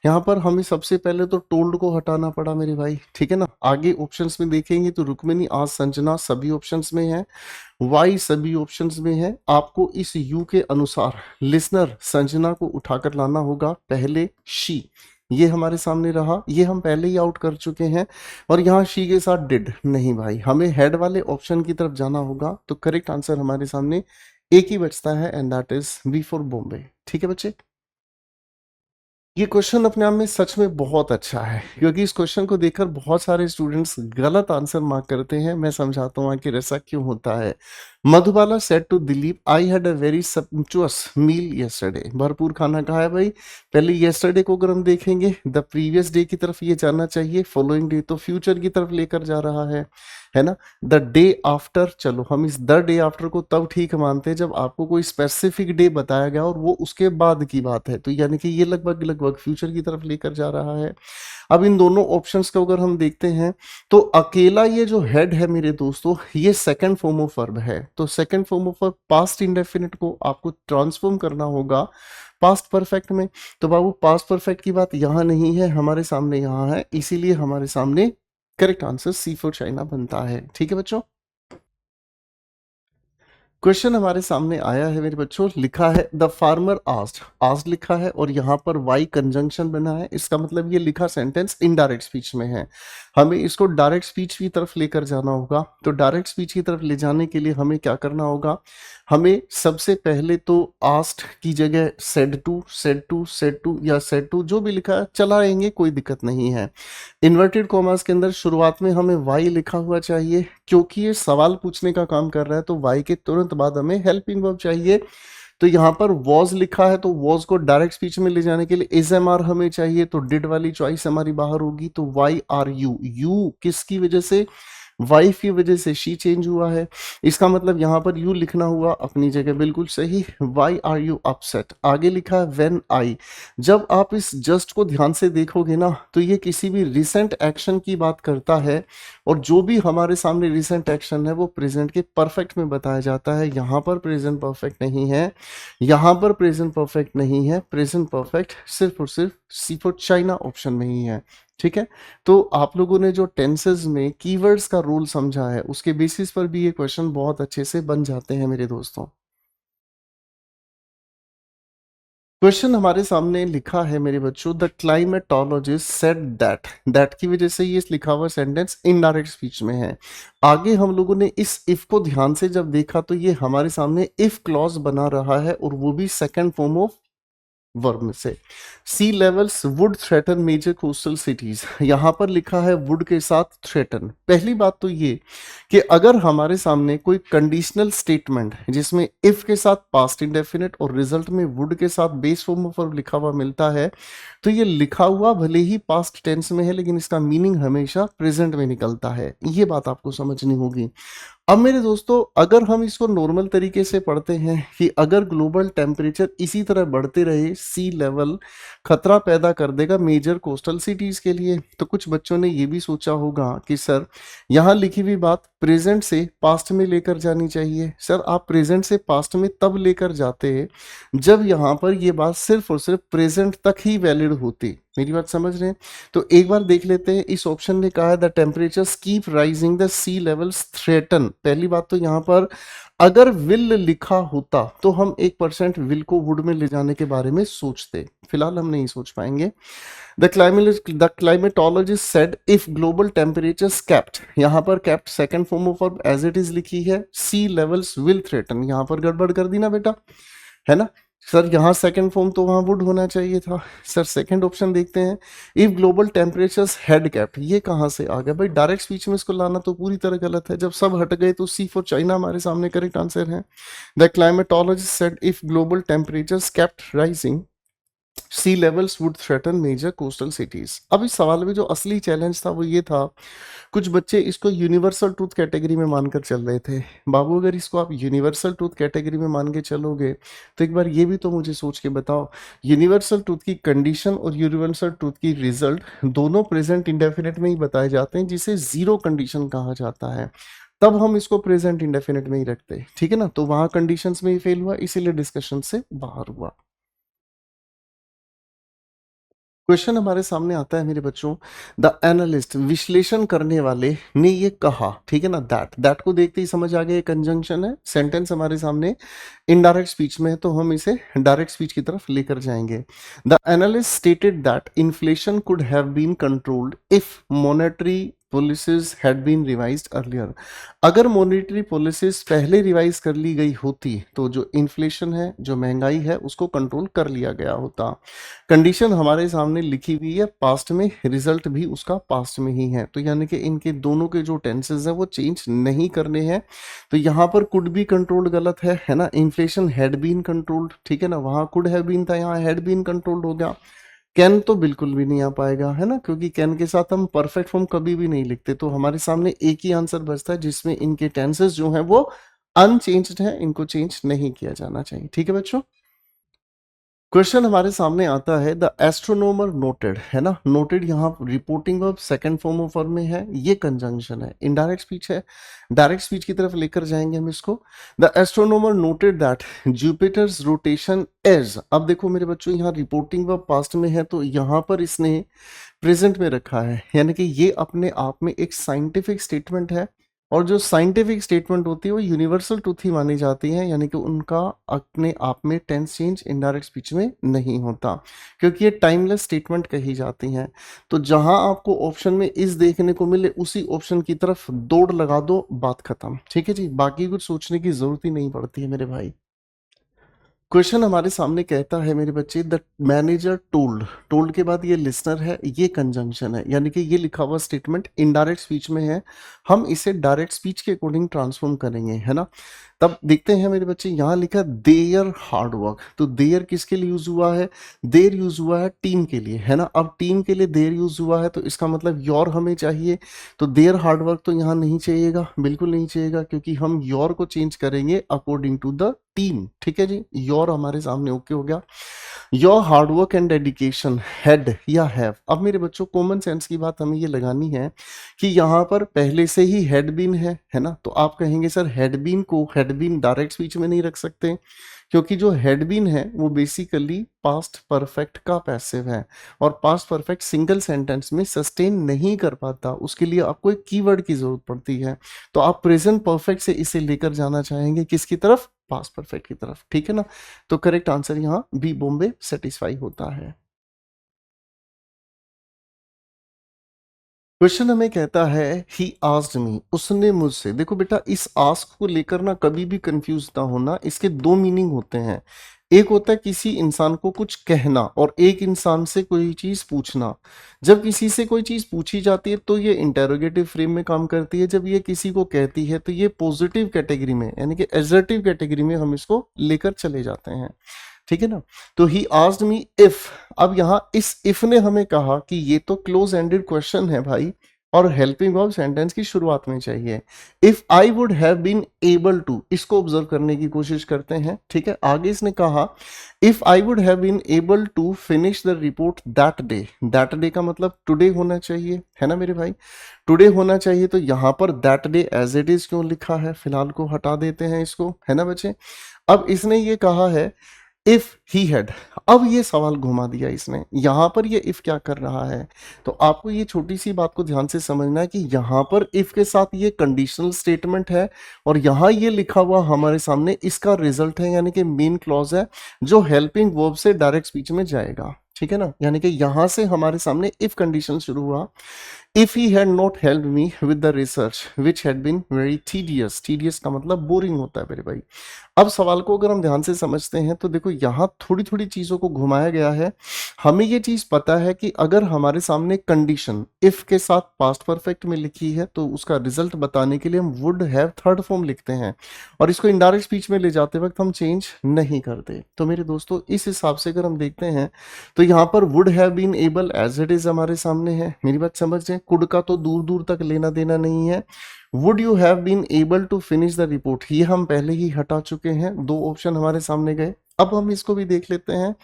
यहाँ पर हमें सबसे पहले तो टोल्ड को हटाना पड़ा मेरे भाई, ठीक है ना। आगे ऑप्शंस में देखेंगे तो रुक्मिनी आज संजना सभी ऑप्शंस में है, वाई सभी ऑप्शंस में है। आपको इस यू के अनुसार लिसनर संजना को उठाकर लाना होगा, पहले शी, ये हमारे सामने रहा, ये हम पहले ही आउट कर चुके हैं। और यहाँ शी के साथ डिड नहीं भाई, हमें हेड वाले ऑप्शन की तरफ जाना होगा। तो करेक्ट आंसर हमारे सामने एक ही बचता है and that is B for Bombay, ठीक है बच्चे। ये क्वेश्चन अपने आप में सच में बहुत अच्छा है, क्योंकि इस क्वेश्चन को देखकर बहुत सारे स्टूडेंट्स गलत आंसर मार्क करते हैं। मैं समझाता हूँ आखिर ऐसा क्यों होता है। Madhubala said to Dilip I had a very sumptuous meal yesterday. भरपूर खाना खाया भाई। पहले यस्टरडे को अगर हम देखेंगे द प्रीवियस डे की तरफ ये जाना चाहिए, फॉलोइंग डे तो फ्यूचर की तरफ लेकर जा रहा है ना। द डे आफ्टर, चलो हम इस द डे आफ्टर को तब ठीक मानते हैं जब आपको कोई स्पेसिफिक डे बताया गया और वो उसके बाद की बात है, तो यानी कि ये लगभग लगभग फ्यूचर की तरफ लेकर जा रहा है। अब इन दोनों ऑप्शंस को अगर हम देखते हैं तो अकेला ये जो हेड है मेरे दोस्तों, ये सेकंड फॉर्म ऑफ वर्ब है। तो second form of verb past indefinite को आपको ट्रांसफॉर्म करना होगा पास्ट परफेक्ट में। तो बाबू पास्ट परफेक्ट की बात यहाँ नहीं है, हमारे सामने यहाँ है, इसीलिए हमारे सामने correct answer C for China बनता है, ठीक है बच्चों। क्वेश्चन हमारे सामने आया है मेरे बच्चों, लिखा है द फार्मर आस्क्ड, आस्क्ड लिखा है और यहाँ पर वाई कंजंक्शन बना है, इसका मतलब ये लिखा सेंटेंस इनडायरेक्ट स्पीच में है। हमें इसको डायरेक्ट स्पीच की तरफ लेकर जाना होगा। तो डायरेक्ट स्पीच की तरफ ले जाने के लिए हमें क्या करना होगा, हमें सबसे पहले तो आस्क्ड की जगह said to, said to, said to या सेड टू जो भी लिखा है चलाएंगे, कोई दिक्कत नहीं है। इन्वर्टेड कॉमास के अंदर शुरुआत में हमें वाई लिखा हुआ चाहिए, क्योंकि ये सवाल पूछने का काम कर रहा है, तो वाई के तुरंत बाद हमें हेल्पिंग वर्ब चाहिए। तो यहाँ पर वॉज लिखा है, तो वॉज को डायरेक्ट स्पीच में ले जाने के लिए इज एम आर हमें चाहिए, तो डिड वाली चॉइस हमारी बाहर होगी। तो वाई आर यू, यू किसकी वजह से, वाई की वजह से शी चेंज हुआ है। इसका मतलब यहाँ पर यू लिखना हुआ अपनी जगह बिल्कुल सही। वाई आर यू अपसेट, आगे लिखा है व्हेन आई। जब आप इस जस्ट को ध्यान से देखोगे ना तो ये किसी भी रिसेंट एक्शन की बात करता है, और जो भी हमारे सामने रिसेंट एक्शन है वो प्रेजेंट के परफेक्ट में बताया जाता है। यहाँ पर प्रेजेंट परफेक्ट नहीं है, यहाँ पर प्रेजेंट परफेक्ट नहीं है, प्रेजेंट परफेक्ट सिर्फ और सिर्फ सी फॉर चाइना ऑप्शन में ही है। ठीक है, तो आप लोगों ने जो टेंसेस में कीवर्ड्स का रोल समझा है उसके बेसिस पर भी ये क्वेश्चन बहुत अच्छे से बन जाते हैं मेरे दोस्तों। क्वेश्चन हमारे सामने लिखा है मेरे बच्चों, the climatologist said that. That की वजह से ये लिखा हुआ सेंटेंस इनडायरेक्ट स्पीच में है। आगे हम लोगों ने इस इफ को ध्यान से जब देखा तो ये हमारे सामने इफ क्लॉज बना रहा है, और वो भी सेकंड फॉर्म ऑफ वर्ब में से। Sea levels would threaten major coastal cities, यहां पर लिखा है वुड के साथ थ्रेटन। पहली बात तो ये कि अगर हमारे सामने कोई कंडीशनल स्टेटमेंट जिसमें इफ के साथ पास्ट इंडेफिनिट और रिजल्ट में वुड के साथ बेस फॉर्म ऑफ वर्ब लिखा हुआ मिलता है, तो ये लिखा हुआ भले ही पास्ट टेंस में है लेकिन इसका मीनिंग हमेशा प्रेजेंट में निकलता है। ये बात आपको समझनी होगी। अब मेरे दोस्तों, अगर हम इसको नॉर्मल तरीके से पढ़ते हैं कि अगर ग्लोबल टेम्परेचर इसी तरह बढ़ते रहे, सी लेवल खतरा पैदा कर देगा मेजर कोस्टल सिटीज के लिए, तो कुछ बच्चों ने ये भी सोचा होगा कि सर यहाँ लिखी हुई बात प्रेजेंट से पास्ट में लेकर जानी चाहिए। सर आप प्रेजेंट से पास्ट में तब लेकर जाते हैं जब यहाँ पर ये बात सिर्फ और सिर्फ प्रेजेंट तक ही वैलिड होती। मेरी बात समझ रहे हैं? तो एक बार देख लेते हैं। इस ऑप्शन ने कहा है the temperatures keep rising, the sea levels threaten. पहली बात तो यहाँ पर अगर विल लिखा होता तो हम 1% विल को वुड में ले जाने के बारे में सोचते, फिलहाल हम नहीं सोच पाएंगे। The climatologist said if global temperatures kept, यहाँ पर kept second form of verb as it is लिखी है, सी लेवल्स विल थ्रेटन, यहाँ पर गड़बड़ कर दी ना बेटा, है ना? सर यहाँ सेकंड फॉर्म तो वहां वुड होना चाहिए था। सर सेकंड ऑप्शन देखते हैं, if global temperatures head kept, ये कहाँ से आ गया भाई? डायरेक्ट स्पीच में इसको लाना तो पूरी तरह गलत है। जब सब हट गए तो सी फॉर चाइना हमारे सामने करेक्ट आंसर है। The climatologist said if global temperatures kept rising, sea levels would threaten major coastal cities. अब इस सवाल में जो असली चैलेंज था वो ये था, कुछ बच्चे इसको यूनिवर्सल ट्रूथ कैटेगरी में मानकर चल रहे थे। बाबू अगर इसको आप यूनिवर्सल ट्रूथ कैटेगरी में मान के चलोगे तो एक बार ये भी तो मुझे सोच के बताओ, यूनिवर्सल ट्रूथ की कंडीशन और यूनिवर्सल ट्रूथ की रिजल्ट दोनों प्रेजेंट इंडेफिनिट में ही बताए जाते हैं, जिसे जीरो कंडीशन कहा जाता है। तब हम इसको प्रेजेंट इंडेफिनिट में ही रखते, ठीक है ना? तो वहां कंडीशंस में ही फेल हुआ, इसीलिए डिस्कशन से बाहर हुआ। क्वेश्चन हमारे सामने आता है मेरे बच्चों, द एनालिस्ट विश्लेषण करने वाले ने ये कहा, ठीक है ना? दैट, दैट को देखते ही समझ आ गया कंजंक्शन है। सेंटेंस हमारे सामने इनडायरेक्ट स्पीच में है तो हम इसे डायरेक्ट स्पीच की तरफ लेकर जाएंगे। The analyst stated that inflation could have been controlled if monetary policies had been revised earlier. अगर मॉनेटरी पॉलिसीज पहले रिवाइज कर ली गई होती तो जो इन्फ्लेशन है, जो महंगाई है, उसको कंट्रोल कर लिया गया होता। कंडीशन हमारे सामने लिखी हुई है पास्ट में, रिजल्ट भी उसका पास्ट में ही है, तो यानी कि इनके दोनों के जो टेंसेस हैं वो चेंज नहीं करने हैं। तो यहाँ पर कुड बी कंट्रोल्ड गलत है ना? इन्फ्लेशन हैड बीन कंट्रोल्ड, ठीक है ना? वहां कुड हैव बीन था, यहाँ हैड बीन कंट्रोल्ड हो गया। कैन तो बिल्कुल भी नहीं आ पाएगा, है ना? क्योंकि कैन के साथ हम परफेक्ट फॉर्म कभी भी नहीं लिखते। तो हमारे सामने एक ही आंसर बचता है जिसमें इनके टेंसेस जो हैं वो अनचेंज्ड है, इनको चेंज नहीं किया जाना चाहिए। ठीक है बच्चों, क्वेश्चन हमारे सामने आता है, द एस्ट्रोनोमर नोटेड, है ना? नोटेड यहाँ reporting verb second form of verb में है, ये कंजंक्शन है, इनडायरेक्ट स्पीच है। डायरेक्ट स्पीच की तरफ लेकर जाएंगे हम इसको। The astronomer noted that Jupiter's rotation is, अब देखो मेरे बच्चों यहाँ रिपोर्टिंग वर्ब पास्ट में है तो यहाँ पर इसने प्रेजेंट में रखा है, यानी कि ये अपने आप में एक साइंटिफिक स्टेटमेंट है। और जो साइंटिफिक स्टेटमेंट होती है वो यूनिवर्सल ट्रूथ ही मानी जाती है, यानी कि उनका अपने आप में टेंस चेंज इनडायरेक्ट स्पीच में नहीं होता, क्योंकि ये टाइमलेस स्टेटमेंट कही जाती हैं। तो जहां आपको ऑप्शन में इस देखने को मिले उसी ऑप्शन की तरफ दौड़ लगा दो, बात खत्म। ठीक है जी, बाकी कुछ सोचने की जरूरत ही नहीं पड़ती है मेरे भाई। क्वेश्चन हमारे सामने कहता है मेरे बच्चे, द मैनेजर टोल्ड, टोल्ड के बाद ये लिसनर है, ये कंजंक्शन है, यानी कि ये लिखा हुआ स्टेटमेंट इनडायरेक्ट स्पीच में है, हम इसे डायरेक्ट स्पीच के अकॉर्डिंग ट्रांसफॉर्म करेंगे, है ना? तब देखते हैं मेरे बच्चे, यहाँ लिखा देयर हार्ड वर्क, तो देयर किसके लिए यूज हुआ है? देयर यूज हुआ है टीम के लिए, है ना। अब टीम के लिए देयर यूज हुआ है तो इसका मतलब योर हमें चाहिए, तो देयर हार्ड वर्क तो यहाँ नहीं चाहिएगा, बिल्कुल नहीं चाहिएगा, क्योंकि हम योर को चेंज करेंगे अकॉर्डिंग टू द टीम। ठीक है जी, योर हमारे सामने ओके हो गया। Your hard work and dedication had या हैव। अब मेरे बच्चों कॉमन सेंस की बात हमें ये लगानी है कि यहाँ पर पहले से ही हैड बीन है ना। तो आप कहेंगे सर हैड बीन को हैड बीन डायरेक्ट स्पीच में नहीं रख सकते, क्योंकि जो हैड बीन है वो बेसिकली पास्ट परफेक्ट का पैसिव है, और पास्ट परफेक्ट सिंगल सेंटेंस में सस्टेन नहीं कर पाता, उसके लिए आपको एक कीवर्ड की जरूरत पड़ती है। तो आप प्रेजेंट परफेक्ट से इसे लेकर जाना चाहेंगे किसकी तरफ? पास्ट परफेक्ट की तरफ, ठीक है ना। तो करेक्ट आंसर यहाँ बी बॉम्बे सेटिस्फाई होता है। क्वेश्चन हमें कहता है ही आस्क्ड मी, उसने मुझसे। देखो बेटा, इस आस्क को लेकर ना कभी भी कंफ्यूज ना होना, इसके दो मीनिंग होते हैं। एक होता है किसी इंसान को कुछ कहना, और एक इंसान से कोई चीज पूछना। जब किसी से कोई चीज पूछी जाती है तो ये इंटेरोगेटिव फ्रेम में काम करती है, जब ये किसी को कहती है तो ये पॉजिटिव कैटेगरी में, यानी कि एजर्टिव कैटेगरी में हम इसको लेकर चले जाते हैं। ठीक है ना। तो ही आस्क्ड मी इफ, अब यहां इस इफ ने हमें कहा कि ये तो क्लोज एंडेड क्वेश्चन है भाई, और हेल्पिंग वर्ब सेंटेंस की शुरुआत में चाहिए। If I would have been able to, इसको ऑब्जर्व करने की कोशिश करते हैं। ठीक है, आगे इसने कहा if I would have been able to finish the report that day. That day का मतलब टुडे होना चाहिए, है ना मेरे भाई, टुडे होना चाहिए। तो यहां पर that day as it is क्यों लिखा है? फिलहाल को हटा देते हैं इसको, है ना बच्चे। अब इसने ये कहा है इफ ही हैड, अब ये सवाल घुमा दिया इसने। यहां पर ये इफ क्या कर रहा है? तो आपको ये छोटी सी बात को ध्यान से समझना है कि यहां पर इफ के साथ ये कंडीशनल स्टेटमेंट है, और यहां ये लिखा हुआ हमारे सामने इसका रिजल्ट है, यानी कि मेन क्लॉज है जो हेल्पिंग वर्ब से डायरेक्ट स्पीच में जाएगा। ठीक है ना, यानी कि यहां से हमारे सामने इफ कंडीशन शुरू हुआ। If he had not help me with the research which had been very tedious. Tedious का मतलब बोरिंग होता है मेरे भाई। अब सवाल को अगर हम ध्यान से समझते हैं तो देखो यहाँ थोड़ी थोड़ी चीजों को घुमाया गया है। हमें ये चीज पता है कि अगर हमारे सामने कंडीशन इफ के साथ पास्ट परफेक्ट में लिखी है तो उसका रिजल्ट बताने के लिए हम वुड हैव थर्ड फॉर्म लिखते हैं, और इसको इनडायरेक्ट स्पीच में ले जाते वक्त हम चेंज नहीं करते। तो मेरे दोस्तों इस हिसाब से अगर हम देखते हैं तो यहाँ पर would have been able as it is हमारे सामने है। मेरी बात समझ रहे हैं, कुड का तो दूर दूर तक लेना देना नहीं है। Would you have been able to finish the report, ये हम पहले ही हटा चुके हैं, दो ऑप्शन हमारे सामने गए। अब हम इसको भी देख लेते हैं।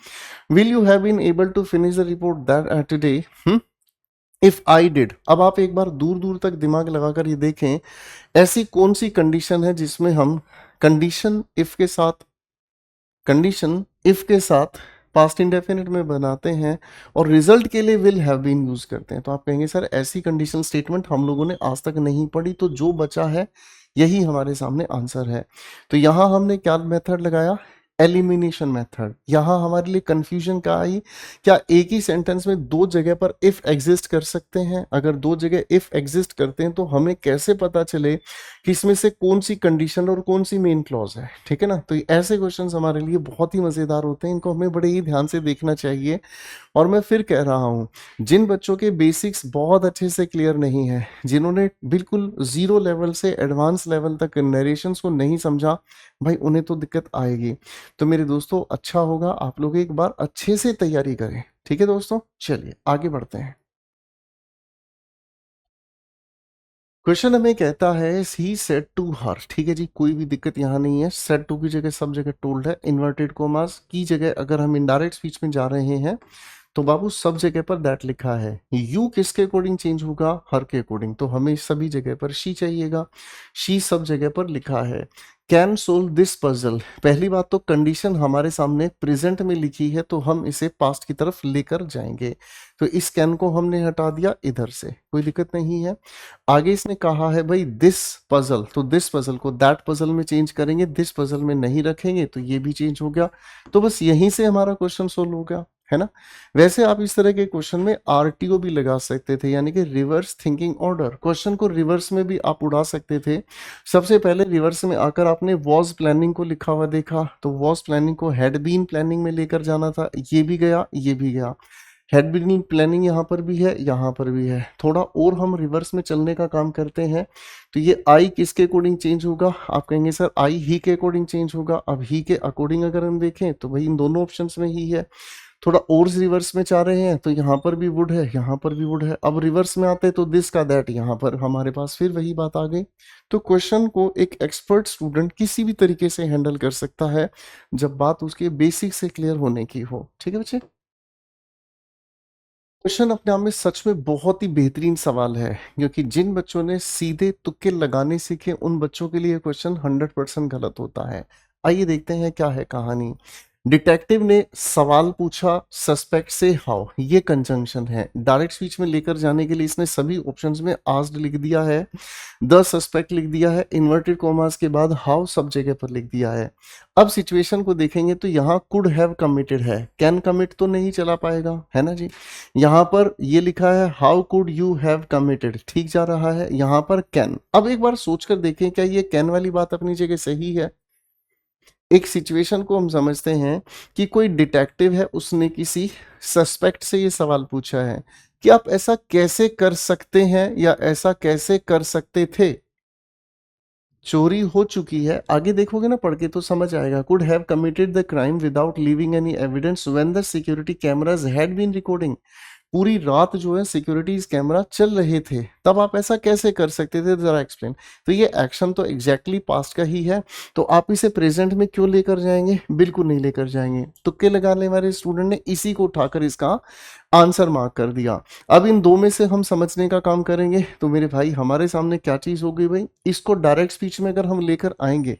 Will you have been able to finish the report that today if I did. अब आप एक बार दूर दूर तक दिमाग लगाकर ये देखें, ऐसी कौन सी कंडीशन है जिसमें हम कंडीशन इफ के साथ पास्ट इंडेफिनिट में बनाते हैं और रिजल्ट के लिए विल हैव बीन यूज करते हैं। तो आप कहेंगे सर ऐसी कंडीशन स्टेटमेंट हम लोगों ने आज तक नहीं पढ़ी, तो जो बचा है यही हमारे सामने आंसर है। तो यहां हमने क्या मेथड लगाया? Elimination method. यहां हमारे लिए कंफ्यूजन क्या आई? क्या एक ही सेंटेंस में दो जगह पर इफ एग्जिस्ट कर सकते हैं? अगर दो जगह इफ एग्जिस्ट करते हैं तो हमें कैसे पता चले कि इसमें से कौन सी कंडीशन और कौन सी मेन क्लॉज है? ठीक है ना। तो ऐसे क्वेश्चंस हमारे लिए बहुत ही मजेदार होते हैं, इनको हमें बड़े ही ध्यान से देखना चाहिए। और मैं फिर कह रहा हूं, जिन बच्चों के बेसिक्स बहुत अच्छे से क्लियर नहीं है, जिन्होंने बिल्कुल जीरो लेवल से एडवांस लेवल तक नरेशंस को नहीं समझा, भाई उन्हें तो दिक्कत आएगी। तो मेरे दोस्तों अच्छा होगा आप लोग एक बार अच्छे से तैयारी करें। ठीक है दोस्तों, चलिए आगे बढ़ते हैं। क्वेश्चन हमें कहता है ही सेड टू हर। ठीक है जी, कोई भी दिक्कत यहाँ नहीं है। सेड टू की जगह सब जगह टोल्ड है। इन्वर्टेड कोमास की जगह अगर हम इनडायरेक्ट स्पीच में जा रहे हैं तो बाबू सब जगह पर दैट लिखा है। यू किसके अकॉर्डिंग चेंज होगा? हर के अकॉर्डिंग। तो हमें सभी जगह पर शी चाहिएगा। शी सब जगह पर लिखा है। कैन सोल्व दिस पजल, पहली बात तो कंडीशन हमारे सामने प्रेजेंट में लिखी है तो हम इसे पास्ट की तरफ लेकर जाएंगे। तो इस कैन को हमने हटा दिया इधर से, कोई दिक्कत नहीं है। आगे इसने कहा है भाई दिस पजल, तो दिस पजल को दैट पजल में चेंज करेंगे, दिस पजल में नहीं रखेंगे, तो ये भी चेंज हो गया। तो बस यहीं से हमारा क्वेश्चन सोल्व हो गया, है ना। वैसे आप इस तरह के क्वेश्चन में आरटीओ भी लगा सकते थे, यानी कि रिवर्स थिंकिंग ऑर्डर। क्वेश्चन को रिवर्स में भी आप उड़ा सकते थे। सबसे पहले रिवर्स में आकर आपने वॉज प्लानिंग को लिखा हुआ देखा, तो वॉज प्लानिंग को हैड बीन प्लानिंग में लेकर जाना था। ये भी गया, ये भी गया। हैड बीन प्लानिंग यहाँ पर भी है, यहाँ पर भी है। थोड़ा और हम रिवर्स में चलने का काम करते हैं, तो ये आई किसके अकॉर्डिंग चेंज होगा? आप कहेंगे सर आई ही के अकॉर्डिंग चेंज होगा। अब ही के अकॉर्डिंग अगर हम देखें तो भाई इन दोनों ऑप्शंस में ही है। थोड़ा और रिवर्स में चाह रहे हैं तो यहाँ पर भी वुड है, यहाँ पर भी वुड है। अब रिवर्स में आते तो दिस का दैट, यहाँ पर हमारे पास फिर वही बात आ गई। तो क्वेश्चन को एक एक्सपर्ट स्टूडेंट किसी भी तरीके से हैंडल कर सकता है जब बात उसके बेसिक से क्लियर होने की हो। ठीक है बच्चे, क्वेश्चन अपने आप में सच में बहुत ही बेहतरीन सवाल है, क्योंकि जिन बच्चों ने सीधे तुक्के लगाने सीखे उन बच्चों के लिए क्वेश्चन 100% गलत होता है। आइए देखते हैं क्या है कहानी। डिटेक्टिव ने सवाल पूछा सस्पेक्ट से हाउ, ये कंजंक्शन है। डायरेक्ट स्पीच में लेकर जाने के लिए इसने सभी ऑप्शंस में आस्क्ड लिख दिया है, द सस्पेक्ट लिख दिया है, इन्वर्टेड कॉमास के बाद हाउ सब जगह पर लिख दिया है। अब सिचुएशन को देखेंगे तो यहाँ कुड हैव कमिटेड है, कैन कमिट तो नहीं चला पाएगा, है ना जी। यहाँ पर ये लिखा है how could you have committed, ठीक जा रहा है। यहाँ पर कैन, अब एक बार सोचकर देखें क्या ये कैन वाली बात अपनी जगह सही है? एक सिचुएशन को हम समझते हैं कि कोई डिटेक्टिव है, उसने किसी सस्पेक्ट से ये सवाल पूछा है कि आप ऐसा कैसे कर सकते हैं या ऐसा कैसे कर सकते थे। चोरी हो चुकी है, आगे देखोगे ना पढ़ के तो समझ आएगा। Could have committed the crime without leaving any evidence when the security cameras had been recording. पूरी रात जो है सिक्योरिटीज कैमरा चल रहे थे, तब आप ऐसा कैसे कर सकते थे, जरा एक्सप्लेन। तो ये एक्शन तो एग्जैक्टली पास्ट का ही है, तो आप इसे प्रेजेंट में क्यों लेकर जाएंगे? बिल्कुल नहीं लेकर जाएंगे। तुक्के लगाने वाले स्टूडेंट ने इसी को उठाकर इसका आंसर मार्क कर दिया। अब इन दो में से हम समझने का काम करेंगे। तो मेरे भाई हमारे सामने क्या चीज हो गई भाई, इसको डायरेक्ट स्पीच में अगर हम लेकर आएंगे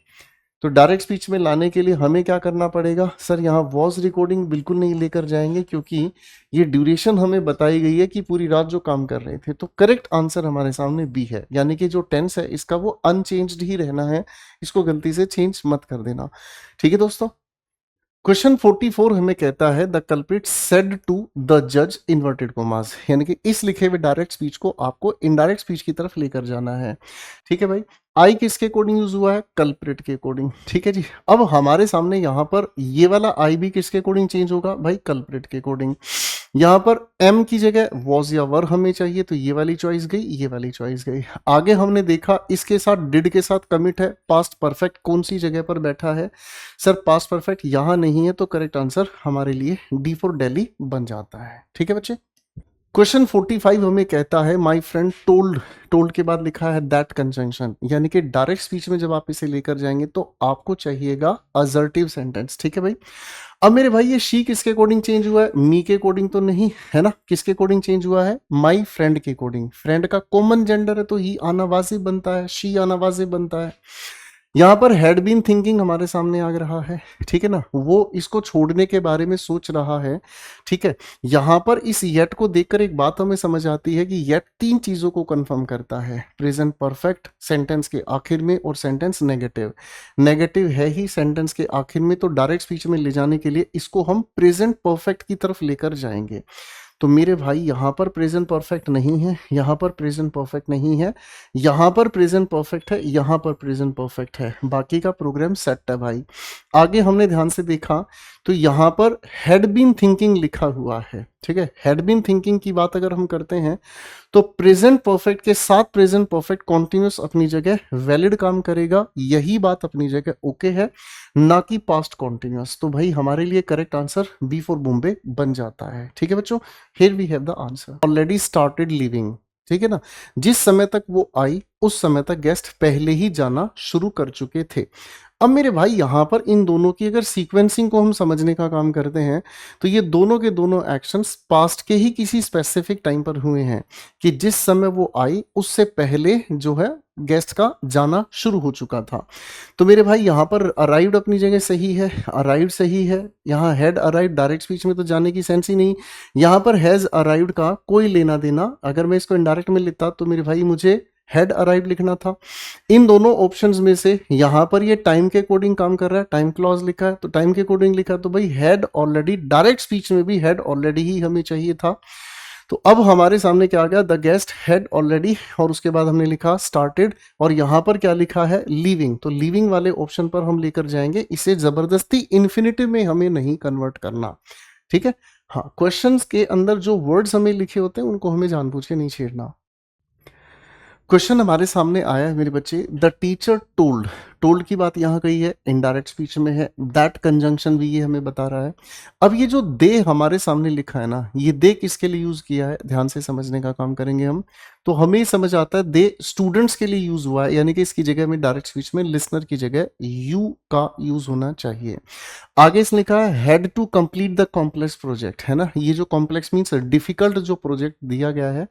तो डायरेक्ट स्पीच में लाने के लिए हमें क्या करना पड़ेगा? सर यहाँ वॉइस रिकॉर्डिंग बिल्कुल नहीं लेकर जाएंगे, क्योंकि ये ड्यूरेशन हमें बताई गई है कि पूरी रात जो काम कर रहे थे। तो करेक्ट आंसर हमारे सामने बी है, यानी कि जो टेंस है इसका वो अनचेंज्ड ही रहना है, इसको गलती से चेंज मत कर देना। ठीक है दोस्तों, क्वेश्चन 44 हमें कहता है the culprit said to the जज इन्वर्टेड कोमास, यानी कि इस लिखे हुए डायरेक्ट स्पीच को आपको इनडायरेक्ट स्पीच की तरफ लेकर जाना है। ठीक है भाई, आई किसके अकॉर्डिंग यूज हुआ है? कल्प्रिट के अकॉर्डिंग। ठीक है जी, अब हमारे सामने यहाँ पर ये वाला आई भी किसके अकॉर्डिंग चेंज होगा? भाई कल्प्रिट के अकॉर्डिंग। यहाँ पर एम की जगह वॉज या वर हमें चाहिए, तो ये वाली चॉइस गई, ये वाली चॉइस गई। आगे हमने देखा इसके साथ डिड के साथ कमिट है, पास्ट परफेक्ट कौन सी जगह पर बैठा है? सर पास्ट परफेक्ट यहाँ नहीं है, तो करेक्ट आंसर हमारे लिए डी फॉर दिल्ली बन जाता है। ठीक है बच्चे, क्वेश्चन 45 हमें कहता है माय फ्रेंड टोल्ड, टोल्ड के बाद लिखा है दैट कंजंक्शन, यानी कि डायरेक्ट स्पीच में जब आप इसे लेकर जाएंगे तो आपको चाहिएगा असर्टिव सेंटेंस। ठीक है भाई, अब मेरे भाई ये शी किसके अकॉर्डिंग चेंज हुआ है? मी के अकॉर्डिंग तो नहीं है ना, किसके अकॉर्डिंग चेंज हुआ है? माय फ्रेंड के अकॉर्डिंग। फ्रेंड का कॉमन जेंडर है तो ही आनावाजी बनता है, शी आनावाजी बनता है। यहाँ पर हैड बीन थिंकिंग हमारे सामने आ रहा है, ठीक है ना, वो इसको छोड़ने के बारे में सोच रहा है। ठीक है, यहाँ पर इस येट को देखकर एक बात हमें समझ आती है कि येट तीन चीजों को कंफर्म करता है, प्रेजेंट परफेक्ट सेंटेंस के आखिर में और सेंटेंस नेगेटिव। नेगेटिव है ही सेंटेंस के आखिर में, तो डायरेक्ट स्पीच में ले जाने के लिए इसको हम प्रेजेंट परफेक्ट की तरफ लेकर जाएंगे। तो मेरे भाई यहाँ पर प्रेजेंट परफेक्ट नहीं है, यहाँ पर प्रेजेंट परफेक्ट नहीं है, यहाँ पर प्रेजेंट परफेक्ट है, यहाँ पर प्रेजेंट परफेक्ट है, बाकी का प्रोग्राम सेट है भाई। आगे हमने ध्यान से देखा तो यहाँ पर हैड बीन थिंकिंग लिखा हुआ है। ठीक है, हैड बीन थिंकिंग की बात अगर हम करते हैं तो प्रेजेंट परफेक्ट के साथ प्रेजेंट परफेक्ट कॉन्टिन्यूस अपनी जगह वैलिड काम करेगा, यही बात अपनी जगह ओके है, ना कि पास्ट कॉन्टिन्यूस। तो भाई हमारे लिए correct answer B for Bombay बन जाता है। ठीक है बच्चों, here we have the answer already started living. ठीक है ना, जिस समय तक वो आई उस समय तक गेस्ट पहले ही जाना शुरू कर चुके थे। अब मेरे भाई यहाँ पर इन दोनों की अगर सीक्वेंसिंग को हम समझने का काम करते हैं तो ये दोनों के दोनों एक्शंस पास्ट के ही किसी स्पेसिफिक टाइम पर हुए हैं, कि जिस समय वो आई उससे पहले जो है गेस्ट का जाना शुरू हो चुका था। तो मेरे भाई यहाँ पर अराइव्ड अपनी जगह सही है, अराइव्ड सही है। यहाँ हैड अराइव्ड डायरेक्ट स्पीच में तो जाने की सेंस ही नहीं। यहाँ पर हैज अराइव्ड का कोई लेना देना, अगर मैं इसको इनडायरेक्ट में लिखता तो मेरे भाई मुझे हैड अराइव्ड लिखना था। इन दोनों ऑप्शंस में से यहाँ पर ये टाइम के अकॉर्डिंग काम कर रहा है, टाइम क्लॉज लिखा है तो टाइम के अकॉर्डिंग लिखा, तो भाई हैड ऑलरेडी, डायरेक्ट स्पीच में भी हैड ऑलरेडी ही हमें चाहिए था। तो अब हमारे सामने क्या आ गया? द गेस्ट हैड ऑलरेडी, और उसके बाद हमने लिखा स्टार्टेड, और यहाँ पर क्या लिखा है? लीविंग। तो लीविंग वाले ऑप्शन पर हम लेकर जाएंगे, इसे जबरदस्ती इन्फिनिटिव में हमें नहीं कन्वर्ट करना। ठीक है, हाँ, क्वेश्चंस के अंदर जो वर्ड्स हमें लिखे होते हैं उनको हमें जानबूझ के नहीं छेड़ना। क्वेश्चन हमारे सामने आया है मेरे बच्चे, द टीचर टोल्ड। टोल्ड की बात यहाँ कही है, इनडायरेक्ट स्पीच में है, दैट कंजंक्शन भी ये हमें बता रहा है। अब ये जो दे हमारे सामने लिखा है ना, ये दे किसके लिए यूज किया है, ध्यान से समझने का काम करेंगे हम। तो हमें समझ आता है दे स्टूडेंट्स के लिए यूज हुआ है, यानी कि इसकी जगह में डायरेक्ट स्पीच में लिसनर की जगह यू का यूज होना चाहिए। आगे इसने लिखा है had to complete the complex project, है ना, ये जो कॉम्प्लेक्स मीन्स डिफिकल्ट जो प्रोजेक्ट दिया गया है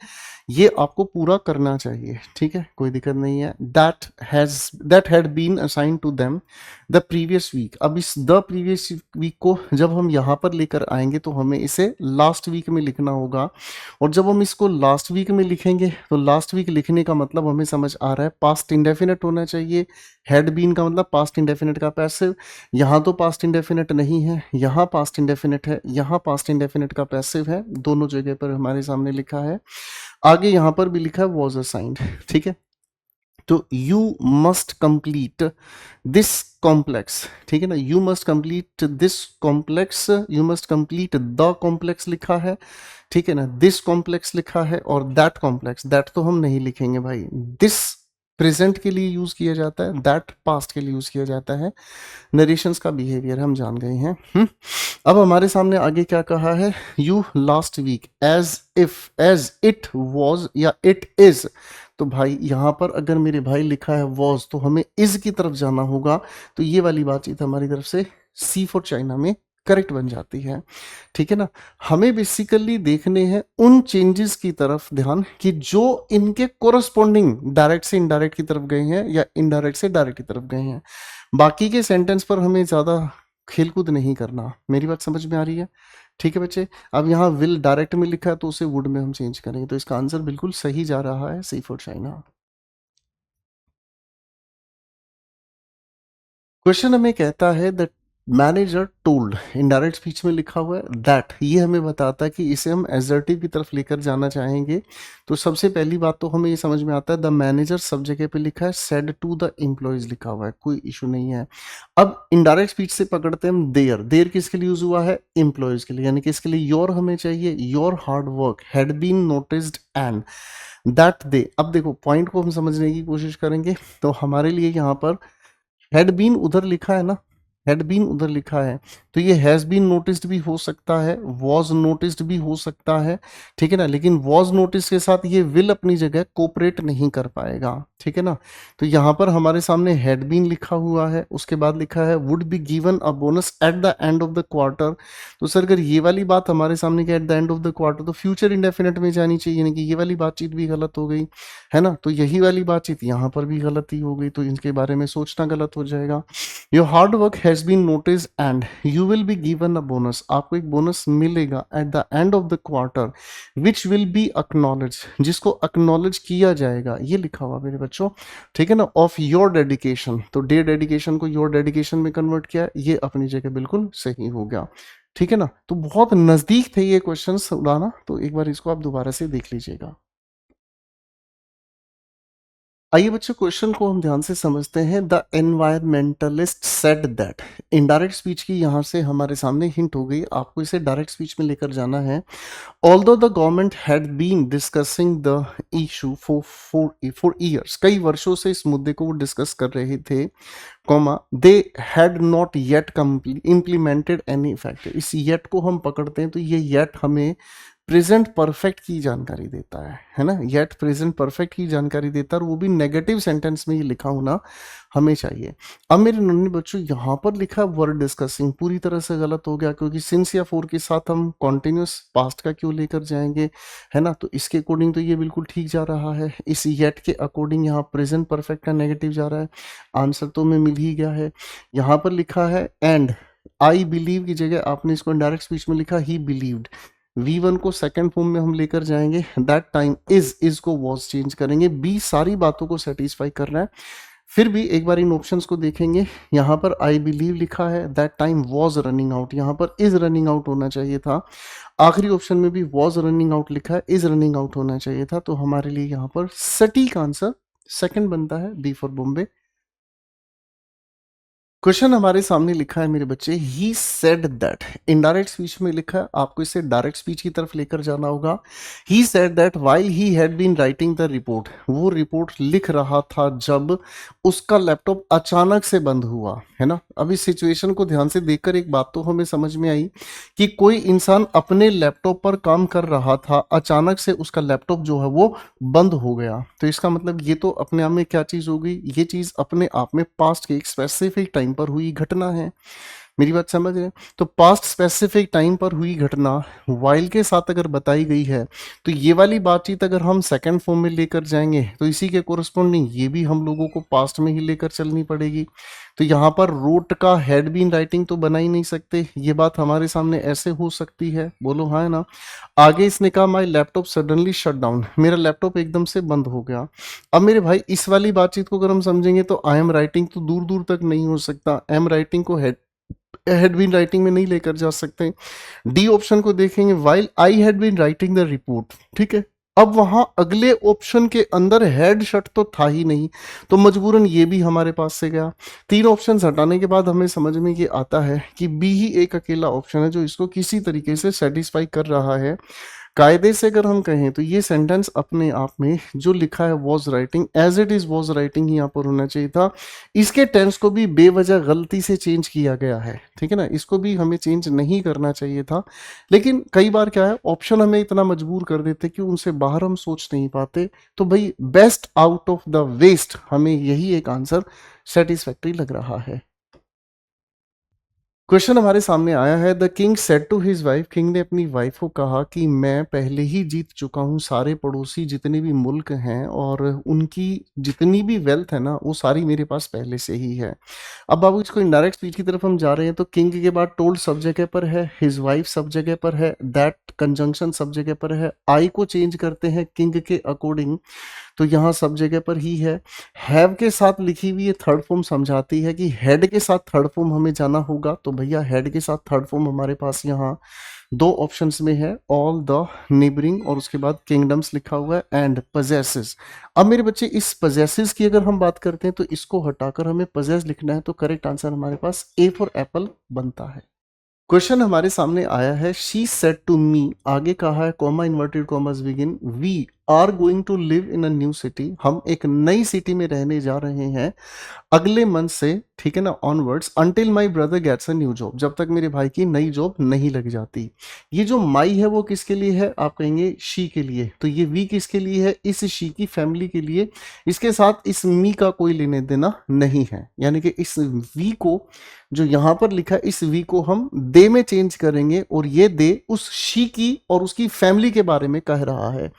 ये आपको पूरा करना चाहिए, ठीक है, कोई दिक्कत नहीं है। That had been assign to them the previous week. अब इस द प्रीवियस वीक को जब हम यहाँ पर लेकर आएंगे तो हमें इसे लास्ट वीक में लिखना होगा, और जब हम इसको लास्ट वीक में लिखेंगे तो लास्ट वीक लिखने का मतलब हमें समझ आ रहा है पास्ट इंडेफिनिट होना चाहिए। हैड बीन का मतलब पास्ट इंडेफिनिट का पैसिव, यहाँ तो पास्ट इंडेफिनिट नहीं है, यहाँ पास्ट इंडेफिनिट है, यहाँ पास्ट इंडेफिनिट का पैसिव है, दोनों जगह पर हमारे सामने लिखा है। आगे यहाँ पर भी लिखा है वॉज असाइंड, ठीक है। तो you must complete this complex, ठीक है ना, you must complete this complex, you must complete the complex लिखा है, ठीक है ना, दिस कॉम्प्लेक्स लिखा है, और दैट कॉम्प्लेक्स, दैट तो हम नहीं लिखेंगे भाई, दिस प्रेजेंट के लिए यूज किया जाता है, दैट पास्ट के लिए यूज किया जाता है। नरेशंस का बिहेवियर हम जान गए हैं। अब हमारे सामने आगे क्या कहा है, you last week as if, as it was या इट इज। तो भाई यहाँ पर अगर मेरे भाई लिखा है वॉज तो हमें इज की तरफ जाना होगा, तो ये वाली बातचीत हमारी तरफ से सी फॉर चाइना में करेक्ट बन जाती है, ठीक है ना। हमें बेसिकली देखने हैं उन चेंजेस की तरफ ध्यान कि जो इनके कोरस्पॉन्डिंग डायरेक्ट से इनडायरेक्ट की तरफ गए हैं या इनडायरेक्ट से डायरेक्ट की तरफ गए हैं। बाकी के सेंटेंस पर हमें ज़्यादा खेलकूद नहीं करना। मेरी बात समझ में आ रही है, ठीक है बच्चे। अब यहाँ विल डायरेक्ट में लिखा है तो उसे वुड में हम चेंज करेंगे, तो इसका आंसर बिल्कुल सही जा रहा है, सी फॉर चाइना। क्वेश्चन हमें कहता है the manager told, indirect speech में लिखा हुआ है दैट, ये हमें बताता है कि इसे हम एजर्टिव की तरफ लेकर जाना चाहेंगे। तो सबसे पहली बात तो हमें ये समझ में आता है द मैनेजर सब जगह पे लिखा है, सेड टू द एम्प्लॉयज लिखा हुआ है, कोई इशू नहीं है। अब इनडायरेक्ट स्पीच से पकड़ते हैं हम देयर। देयर किसके लिए यूज हुआ है, एम्प्लॉयज के लिए, यानी कि इसके लिए योर हमें चाहिए, your hard work had been noticed and that they. अब देखो पॉइंट को हम समझने की कोशिश करेंगे, तो हमारे लिए यहाँ पर हैड बीन उधर लिखा है ना, हैड बीन उधर लिखा है, तो ये हैज बीन नोटिस्ड भी हो सकता है, वॉज नोटिस्ड भी हो सकता है, ठीक है ना। लेकिन वॉज नोटिस के साथ ये विल अपनी जगह कोऑपरेट नहीं कर पाएगा, ठीक है ना। तो यहाँ पर हमारे सामने हैड बीन लिखा हुआ है, उसके बाद लिखा है would be given a bonus eight the end of the quarter. तो सर अगर ये वाली बात हमारे सामने eight the end of the quarter, तो फ्यूचर इंडेफिनिट में जानी चाहिए, यानी कि ये वाली बातचीत भी गलत हो गई, है ना। तो यही वाली बातचीत यहाँ पर भी गलत ही हो गई, तो इनके बारे में सोचना गलत हो जाएगा। Your hard work has been notice and you will be given a bonus, आपको एक बोनस मिलेगा at the end of the quarter which will be acknowledge, जिसको अक्नॉलेज किया जाएगा, ये लिखा हुआ मेरे बच्चों, ठीक है ना, ऑफ योर डेडिकेशन। तो डे डेडिकेशन को योर डेडिकेशन में कन्वर्ट किया, ये अपनी जगह बिल्कुल सही हो गया, ठीक है ना। तो बहुत नजदीक थे ये क्वेश्चंस उड़ाना, तो एक बार इसको आप दोबारा से देख लीजिएगा। आइए बच्चों क्वेश्चन को हम ध्यान से समझते हैं। The environmentalist said that, indirect speech की यहाँ से हमारे सामने हिंट हो गई, आपको इसे डायरेक्ट स्पीच में लेकर जाना है। Although the government had been discussing the issue for years, कई वर्षों से इस मुद्दे को वो डिस्कस कर रहे थे, comma they had not yet implemented any effect. इस येट को हम पकड़ते हैं तो ये येट हमें प्रेजेंट परफेक्ट की जानकारी देता है ना, येट प्रेजेंट परफेक्ट की जानकारी देता है, और वो भी नेगेटिव सेंटेंस में ये लिखा होना हमें चाहिए। अब मेरे नन्हे बच्चों यहाँ पर लिखा वर्ड डिस्कसिंग पूरी तरह से गलत हो गया, क्योंकि सिंस या फोर के साथ हम कॉन्टिन्यूस पास्ट का क्यों लेकर जाएंगे, है ना। तो इसके अकॉर्डिंग तो ये बिल्कुल ठीक जा रहा है, इस येट के अकॉर्डिंग यहाँ प्रेजेंट परफेक्ट का नेगेटिव जा रहा है, आंसर तो हमें मिल ही गया है। यहाँ पर लिखा है एंड आई बिलीव की जगह आपने इसको डायरेक्ट स्पीच में लिखा ही बिलीव्ड, V1 को सेकंड फॉर्म में हम लेकर जाएंगे, दैट टाइम इज को वॉज चेंज करेंगे, बी सारी बातों को सेटिस्फाई कर रहा है। फिर भी एक बार इन ऑप्शंस को देखेंगे, यहाँ पर आई बिलीव लिखा है, that time was running out, यहाँ पर इज रनिंग आउट होना चाहिए था। आखिरी ऑप्शन में भी वॉज रनिंग आउट लिखा है, इज रनिंग आउट होना चाहिए था। तो हमारे लिए यहाँ पर सटीक आंसर सेकंड बनता है, बी फॉर बॉम्बे। क्वेश्चन हमारे सामने लिखा है मेरे बच्चे, ही सेड दैट, इनडायरेक्ट स्पीच में लिखा है, आपको इसे डायरेक्ट स्पीच की तरफ लेकर जाना होगा। He said that while he had been writing the report, वो रिपोर्ट लिख रहा था जब उसका लैपटॉप अचानक से बंद हुआ, है ना। अब इस सिचुएशन को ध्यान से देखकर एक बात तो हमें समझ में आई कि कोई इंसान अपने लैपटॉप पर काम कर रहा था, अचानक से उसका लैपटॉप जो है वो बंद हो गया। तो इसका मतलब ये तो अपने आप में क्या चीज़ हो गई, ये चीज़ अपने आप में पास्ट के एक स्पेसिफिक टाइम पर हुई घटना है। मेरी बात समझ रहे हैं? तो पास्ट स्पेसिफिक टाइम पर हुई घटना वाइल के साथ अगर बताई गई है, तो ये वाली बातचीत अगर हम सेकंड फॉर्म में लेकर जाएंगे तो इसी के कोरस्पॉन्डिंग ये भी हम लोगों को पास्ट में ही लेकर चलनी पड़ेगी। तो यहाँ पर रोट का हैड बीन राइटिंग तो बना ही नहीं सकते, ये बात हमारे सामने ऐसे हो सकती है, बोलो हाँ है ना। आगे इसने कहा my laptop suddenly shut down, मेरा लैपटॉप एकदम से बंद हो गया। अब मेरे भाई इस वाली बातचीत को अगर हम समझेंगे तो आई एम राइटिंग तो दूर दूर तक नहीं हो सकता, एम राइटिंग को हैड बीन राइटिंग में नहीं लेकर जा सकते। डी ऑप्शन को देखेंगे, while I had been writing the report, ठीक है। अब वहां अगले ऑप्शन के अंदर हेड शट तो था ही नहीं, तो मजबूरन ये भी हमारे पास से गया। तीन ऑप्शन हटाने के बाद हमें समझ में ये आता है कि बी ही एक अकेला ऑप्शन है जो इसको किसी तरीके से सेटिस्फाई कर रहा है। कायदे से अगर हम कहें तो ये सेंटेंस अपने आप में जो लिखा है was writing, as it is was writing ही यहाँ पर होना चाहिए था। इसके टेंस को भी बेवजह गलती से चेंज किया गया है, ठीक है ना, इसको भी हमें चेंज नहीं करना चाहिए था। लेकिन कई बार क्या है, ऑप्शन हमें इतना मजबूर कर देते कि उनसे बाहर हम सोच नहीं पाते। तो भाई best out of the waste, हमें यही एक आंसर सेटिस्फैक्ट्री लग रहा है। क्वेश्चन हमारे सामने आया है, the king said to his wife, king ने अपनी वाइफ को कहा कि मैं पहले ही जीत चुका हूँ सारे पड़ोसी जितने भी मुल्क हैं, और उनकी जितनी भी वेल्थ है ना वो सारी मेरे पास पहले से ही है। अब बाबू इसको इनडायरेक्ट स्पीच की तरफ हम जा रहे हैं, तो किंग के बाद टोल्ड सब जगह पर है, हिज वाइफ सब जगह पर है, दैट कंजंक्शन सब जगह पर है, आई को चेंज करते हैं किंग के अकॉर्डिंग, तो यहाँ सब जगह पर ही है। हैव के साथ लिखी हुई ये थर्ड फॉर्म समझाती है कि हेड के साथ थर्ड फॉर्म हमें जाना होगा, तो भैया हेड के साथ थर्ड फॉर्म हमारे पास यहाँ दो ऑप्शंस में है, ऑल द नेबरिंग और उसके बाद किंगडम्स लिखा हुआ है, एंड पजेसेस। अब मेरे बच्चे इस पजेसेस की अगर हम बात करते हैं तो इसको हटाकर हमें पजेस लिखना है, तो करेक्ट आंसर हमारे पास ए फॉर एप्पल बनता है। क्वेश्चन हमारे सामने आया है, शी सेड टू मी, आगे कहा है comma inverted commas begin, we are going to live in a new city, हम एक नई सिटी में रहने जा रहे हैं अगले मंथ से, ठीक है ना, onwards, until my brother gets a new job, जब तक मेरे भाई की नई जॉब नहीं लग जाती। ये जो माई है वो किसके लिए है, आप कहेंगे शी के लिए, तो ये वी किसके लिए है, इस शी की फैमिली के लिए। इसके साथ इस मी का कोई लेने देना नहीं है, यानी कि इस वी को जो यहां पर लिखा है इस वी को हम दे में चेंज करेंगे, और ये दे उस शी की और उसकी फैमिली के बारे में कह रहा है।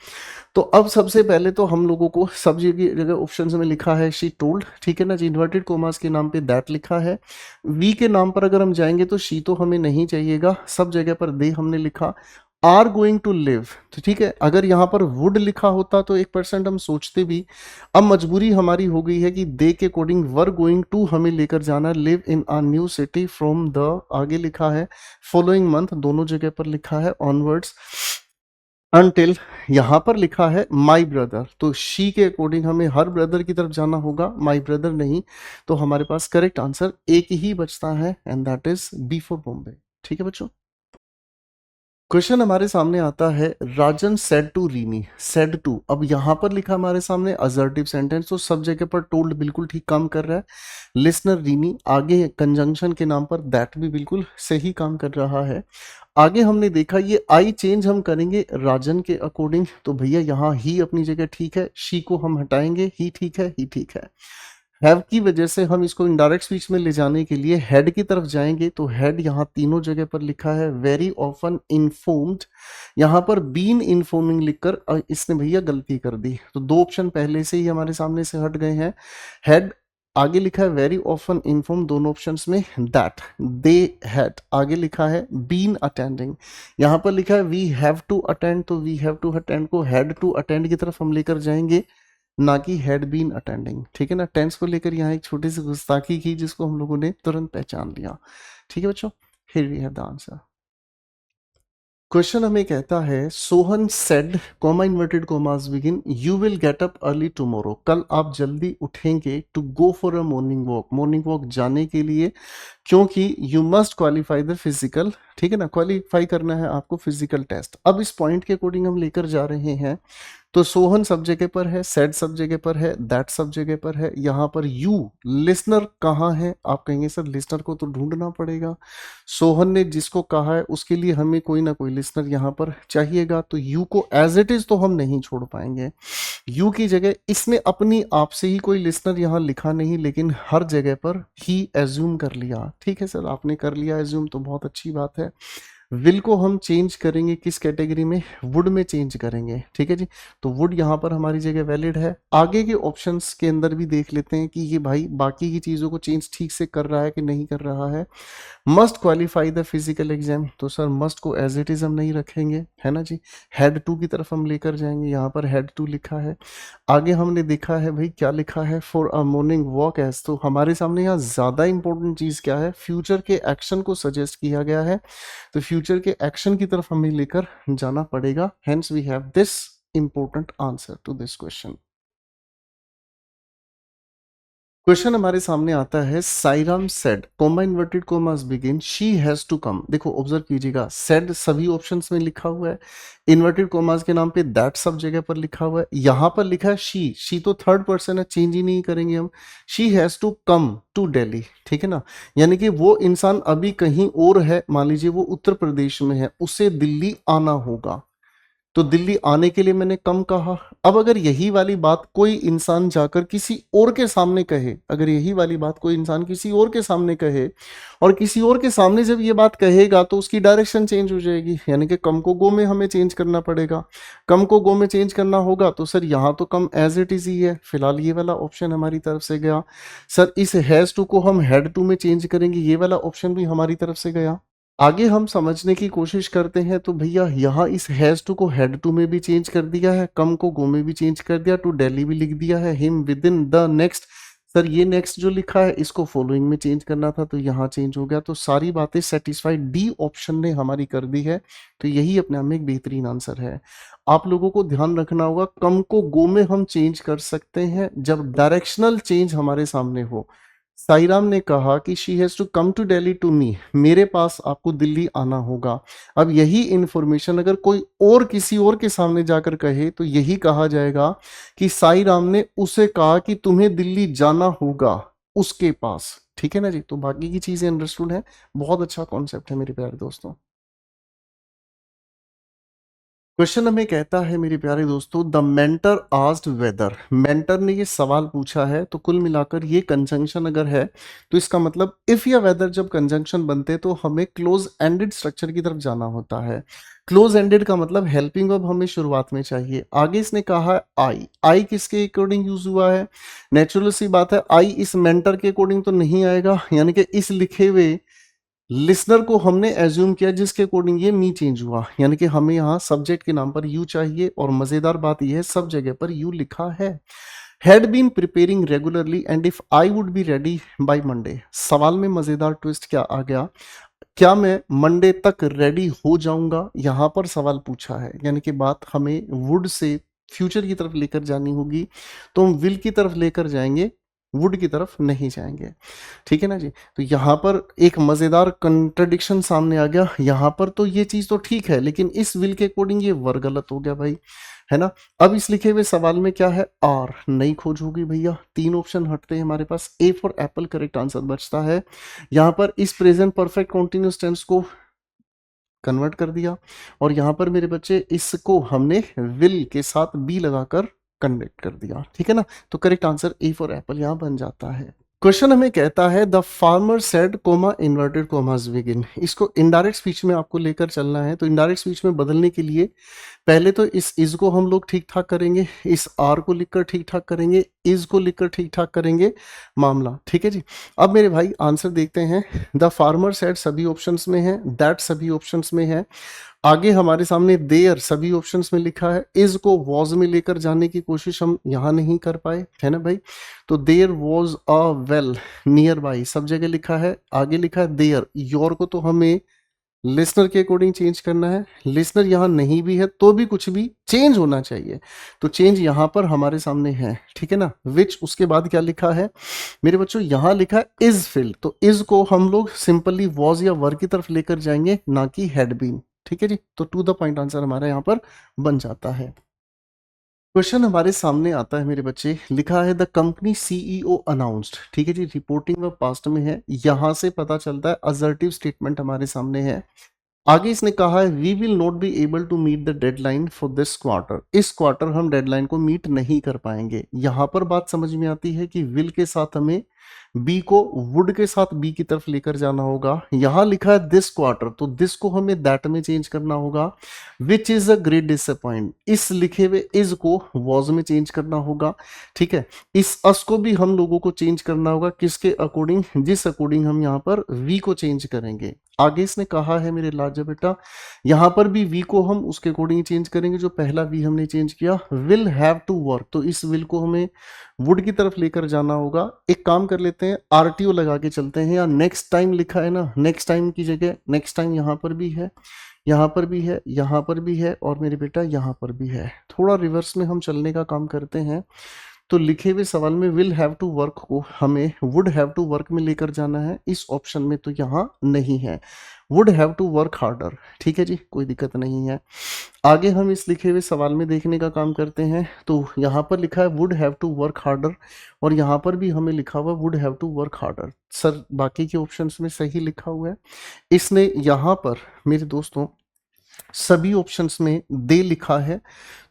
तो अब सबसे पहले तो हम लोगों को सब जगह ऑप्शन में लिखा है शी टोल्ड, ठीक है ना जी, इन्वर्टेड कोमास के नाम पे दैट लिखा है। वी के नाम पर अगर हम जाएंगे तो शी तो हमें नहीं चाहिएगा, सब जगह पर दे हमने लिखा। आर गोइंग टू लिव, तो ठीक है, अगर यहाँ पर वुड लिखा होता तो 1% हम सोचते भी। अब मजबूरी हमारी हो गई है कि दे के अकॉर्डिंग वर गोइंग टू हमें लेकर जाना, live in a new city from the, आगे लिखा है फॉलोइंग मंथ, दोनों जगह पर लिखा है ऑनवर्ड्स, अनटिल यहां पर लिखा है माई ब्रदर, तो शी के अकॉर्डिंग हमें हर ब्रदर की तरफ जाना होगा, माई ब्रदर नहीं। तो हमारे पास करेक्ट आंसर एक ही बचता है, and that is B for Bombay. ठीक है बच्चों, क्वेश्चन हमारे सामने आता है, Rajan said to Rimi, said to, अब यहां पर लिखा हमारे सामने असर्टिव सेंटेंस, तो सब जगह पर टोल्ड बिल्कुल ठीक काम कर रहा है, लिसनर रीमी, आगे कंजंक्शन के नाम पर दैट भी बिल्कुल सही काम कर रहा है। आगे हमने देखा ये आई चेंज हम करेंगे राजन के अकॉर्डिंग, तो भैया यहाँ ही अपनी जगह ठीक है, शी को हम हटाएंगे, ही ठीक है, ही ठीक है। हैव की वजह से हम इसको इनडायरेक्ट स्पीच में ले जाने के लिए हेड की तरफ जाएंगे, तो हेड यहाँ तीनों जगह पर लिखा है वेरी ऑफन इन्फॉर्म्ड, यहाँ पर बीन इन्फॉर्मिंग लिखकर इसने भैया गलती कर दी, तो दो ऑप्शन पहले से ही हमारे सामने से हट गए हैं। हेड आगे लिखा है वेरी ऑफन इन्फॉर्म दोनों ऑप्शंस में, दैट दे हैड आगे लिखा है बीन अटेंडिंग, यहाँ पर लिखा है वी हैव टू अटेंड, तो वी हैव टू अटेंड को हैड टू अटेंड की तरफ हम लेकर जाएंगे, ना कि हैड बीन अटेंडिंग, ठीक है ना। टेंस को लेकर यहाँ एक छोटी सी गुस्ताखी की जिसको हम लोगों ने तुरंत पहचान लिया। ठीक है बच्चों, here we have the answer. Question हमें कहता है Sohan said comma inverted commas begin you will get up early tomorrow, कल आप जल्दी उठेंगे to go for a morning walk जाने के लिए, क्योंकि you must qualify the physical, ठीक है ना, क्वालिफाई करना है आपको फिजिकल टेस्ट। अब इस पॉइंट के अकॉर्डिंग हम लेकर जा रहे हैं, तो सोहन सब जगह पर है, सेड सब जगह पर है, दैट सब जगह पर है, यहाँ पर यू लिसनर कहाँ है, आप कहेंगे सर लिसनर को तो ढूंढना पड़ेगा, सोहन ने जिसको कहा है उसके लिए हमें कोई ना कोई लिसनर यहाँ पर चाहिएगा, तो यू को एज इट इज तो हम नहीं छोड़ पाएंगे, यू की जगह इसने अपनी आप से ही कोई लिसनर यहाँ लिखा नहीं, लेकिन हर जगह पर ही एज्यूम कर लिया, ठीक है सर आपने कर लिया एज्यूम तो बहुत अच्छी बात है। विल को हम चेंज करेंगे किस कैटेगरी में, वुड में चेंज करेंगे, ठीक है जी, तो वुड यहाँ पर हमारी जगह वैलिड है। आगे के ऑप्शंस के अंदर भी देख लेते हैं कि ये भाई बाकी की चीज़ों को चेंज ठीक से कर रहा है कि नहीं कर रहा है। Must qualify the physical exam, तो सर मस्ट को एज इट इज हम नहीं रखेंगे, है ना जी, हेड टू की तरफ हम लेकर जाएंगे, यहाँ पर हेड टू लिखा है। आगे हमने देखा है भाई क्या लिखा है, for a morning walk as, तो हमारे सामने यहाँ ज़्यादा इंपॉर्टेंट चीज़ क्या है, फ्यूचर के एक्शन को सजेस्ट किया गया है, तो फ्यूचर के एक्शन की तरफ हमें लेकर जाना पड़ेगा, hence we have this important answer to this question. Question हमारे सामने आता है Sairam said comma inverted commas begin she has to come, देखो ऑब्जर्व कीजिएगा, सेड सभी ऑप्शंस में लिखा हुआ है, इन्वर्टेड कोमास के नाम पे दैट सब जगह पर लिखा हुआ है, यहाँ पर लिखा है शी तो थर्ड पर्सन है, चेंज ही नहीं करेंगे हम, she has to come to Delhi, ठीक है ना, यानी कि वो इंसान अभी कहीं और है, मान लीजिए वो उत्तर प्रदेश में है, उसे दिल्ली आना होगा, तो दिल्ली आने के लिए मैंने कम कहा। अब अगर यही वाली बात कोई इंसान जाकर किसी और के सामने कहे, अगर यही वाली बात कोई इंसान किसी और के सामने कहे, और किसी और के सामने जब ये बात कहेगा तो उसकी डायरेक्शन चेंज हो जाएगी, यानी कि कम को गो में हमें चेंज करना पड़ेगा, कम को गो में चेंज करना होगा, तो सर यहाँ तो कम एज इट इज ही है, फिलहाल ये वाला ऑप्शन हमारी तरफ से गया। सर इस हैज टू को हम हैड टू में चेंज करेंगे, ये वाला ऑप्शन भी हमारी तरफ से गया। आगे हम समझने की कोशिश करते हैं, तो भैया यहाँ इस हैज टू को हेड टू में भी चेंज कर दिया है, कम को गो में भी चेंज कर दिया, टू दिल्ली भी लिख दिया है, him with in the next, sir ये नेक्स्ट जो लिखा है इसको फॉलोइंग में चेंज करना था, तो यहाँ चेंज हो गया, तो सारी बातें सेटिस्फाइड डी ऑप्शन ने हमारी कर दी है, तो यही अपने आप में एक बेहतरीन आंसर है। आप लोगों को ध्यान रखना होगा, कम को गो में हम चेंज कर सकते हैं जब डायरेक्शनल चेंज हमारे सामने हो। साईराम ने कहा कि she has to come to Delhi to me, मेरे पास आपको दिल्ली आना होगा। अब यही इंफॉर्मेशन अगर कोई और किसी और के सामने जाकर कहे तो यही कहा जाएगा कि साईराम ने उसे कहा कि तुम्हें दिल्ली जाना होगा उसके पास, ठीक है ना जी, तो बाकी की चीजें अंडरस्टूड है, बहुत अच्छा कॉन्सेप्ट है मेरे प्यारे दोस्तों। क्वेश्चन हमें कहता है मेरे प्यारे दोस्तों, the mentor asked whether, mentor ने ये सवाल पूछा है, तो कुल मिलाकर ये कंजंक्शन अगर है तो इसका मतलब इफ या वेदर जब कंजंक्शन बनते तो हमें क्लोज एंडेड स्ट्रक्चर की तरफ जाना होता है। क्लोज एंडेड का मतलब हेल्पिंग वर्ब हमें शुरुआत में चाहिए। आगे इसने कहा है आई किसके अकॉर्डिंग यूज हुआ है, नेचुरल सी बात है आई इस मेंटर के अकॉर्डिंग तो नहीं आएगा, यानी कि इस लिखे हुए लिसनर को हमने एज्यूम किया जिसके अकॉर्डिंग ये मी चेंज हुआ, यानी कि हमें यहाँ सब्जेक्ट के नाम पर यू चाहिए, और मजेदार बात यह है सब जगह पर यू लिखा है। Had been preparing regularly and if I would be ready by Monday, सवाल में मजेदार ट्विस्ट क्या आ गया, क्या मैं मंडे तक रेडी हो जाऊंगा, यहां पर सवाल पूछा है, यानी कि बात हमें वुड से फ्यूचर की तरफ लेकर जानी होगी, तो हम विल की तरफ लेकर जाएंगे, वुड की तरफ नहीं जाएंगे, ठीक है ना जी, तो यहाँ पर एक मजेदार कंट्रडिक्शन सामने आ गया, यहाँ पर तो ये चीज तो ठीक है लेकिन इस विल के अकॉर्डिंग ये वर गलत हो गया भाई, है ना। अब इस लिखे हुए सवाल में क्या है, आर नई खोज होगी भैया, तीन ऑप्शन हटते हैं हमारे पास, A for apple correct answer बचता है, यहाँ पर इस प्रेजेंट परफेक्ट कॉन्टिन्यूस टेंस को कन्वर्ट कर दिया, और यहाँ पर मेरे बच्चे इसको हमने विल के साथ बी लगाकर कन्वर्ट कर दिया, ठीक है ना, तो correct answer A for Apple यहाँ बन जाता है। क्वेश्चन हमें कहता है the farmer said comma inverted commas begin, इसको इनडायरेक्ट स्पीच में आपको लेकर चलना है, तो इनडायरेक्ट स्पीच में बदलने के लिए पहले तो इस इज को हम लोग ठीक ठाक करेंगे, इस आर को लिखकर ठीक ठाक करेंगे, इज को लिखकर ठीक ठाक करेंगे मामला, ठीक है जी। अब मेरे भाई आंसर देखते हैं, द फार्मर सेड सभी ऑप्शंस में है, दैट सभी ऑप्शंस में है, आगे हमारे सामने देयर सभी ऑप्शंस में लिखा है, इज को वॉज में लेकर जाने की कोशिश हम यहां नहीं कर पाए, है ना भाई, तो there was a well nearby सब जगह लिखा है, आगे लिखा है देयर, योर को तो हमें लिसनर के अकॉर्डिंग चेंज करना है। लिसनर यहाँ नहीं भी है तो भी कुछ भी चेंज होना चाहिए, तो चेंज यहाँ पर हमारे सामने है, ठीक है ना। विच, उसके बाद क्या लिखा है मेरे बच्चों, यहाँ लिखा है इज फिल्ड, तो इज को हम लोग सिंपली वॉज या वर की तरफ लेकर जाएंगे, ना कि हैड बीन, ठीक है जी। तो टू द पॉइंट आंसर हमारा यहाँ पर बन जाता है। क्वेश्चन हमारे सामने आता है मेरे बच्चे, लिखा है द कंपनी सीईओ अनाउंस्ड, ठीक है जी, रिपोर्टिंग व पास्ट में है, यहां से पता चलता है असर्टिव स्टेटमेंट हमारे सामने है। आगे इसने कहा है we will not be able to meet the deadline for this quarter, इस क्वार्टर हम डेडलाइन को मीट नहीं कर पाएंगे। यहां पर बात समझ में आती है कि विल के साथ हमें बी को वुड के साथ बी की तरफ लेकर जाना होगा। यहां लिखा है दिस क्वार्टर, तो दिस को हमें दैट में चेंज करना होगा। Which is a great disappoint, इस लिखे हुए इज को वॉज में चेंज करना होगा, ठीक है। इस अस को भी हम लोगों को चेंज करना होगा, किसके अकॉर्डिंग, जिस अकॉर्डिंग हम यहाँ पर वी को चेंज करेंगे। आगे इसने कहा है मेरे लाजा बेटा, यहां पर भी वी को हम उसके अकॉर्डिंग चेंज करेंगे, जो पहला वी हमने चेंज किया, विल हैव टू वर्क, तो इस विल को हमें वुड की तरफ लेकर जाना होगा। एक काम कर लेते हैं, आरटीओ लगा के चलते हैं, या नेक्स्ट टाइम लिखा है ना, नेक्स्ट टाइम की जगह नेक्स्ट टाइम यहां पर भी है, यहाँ पर भी है, यहाँ पर भी है, और मेरे बेटा यहाँ पर भी है। थोड़ा रिवर्स में हम चलने का काम करते हैं, तो लिखे हुए सवाल में विल हैव टू वर्क को हमें वुड हैव टू वर्क में लेकर जाना है, इस ऑप्शन में तो यहाँ नहीं है, would have to work harder, ठीक है जी, कोई दिक्कत नहीं है। आगे हम इस लिखे हुए सवाल में देखने का काम करते हैं, तो यहाँ पर लिखा है would have to work harder, और यहाँ पर भी हमें लिखा हुआ would have to work harder. Sir बाकी के ऑप्शंस में सही लिखा हुआ है, इसने यहाँ पर मेरे दोस्तों सभी ऑप्शंस में दे लिखा है,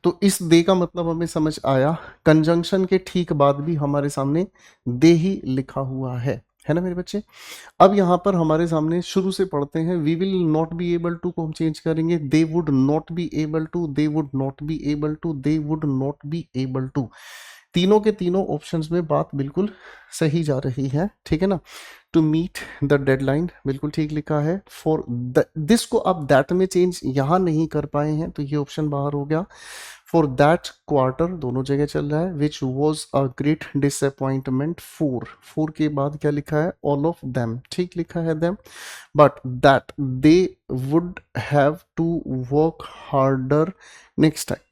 तो इस दे का मतलब हमें समझ आया, कंजंक्शन के ठीक बाद भी हमारे सामने दे ही लिखा हुआ है ना मेरे बच्चे। अब यहाँ पर हमारे सामने शुरू से पढ़ते हैं, we will not be able to को हम चेंज करेंगे, they would not be able to, they would not be able to, they would not be able to. तीनों के तीनों ऑप्शंस में बात बिल्कुल सही जा रही है, ठीक है ना। टू मीट द डेडलाइन बिल्कुल ठीक लिखा है, फॉर दिस को आप दैट में चेंज यहां नहीं कर पाए हैं, तो ये ऑप्शन बाहर हो गया। फॉर दैट क्वार्टर दोनों जगह चल रहा है, which was a great disappointment, four के बाद क्या लिखा है, ऑल ऑफ देम, ठीक लिखा है them, but that they would have to work harder next time.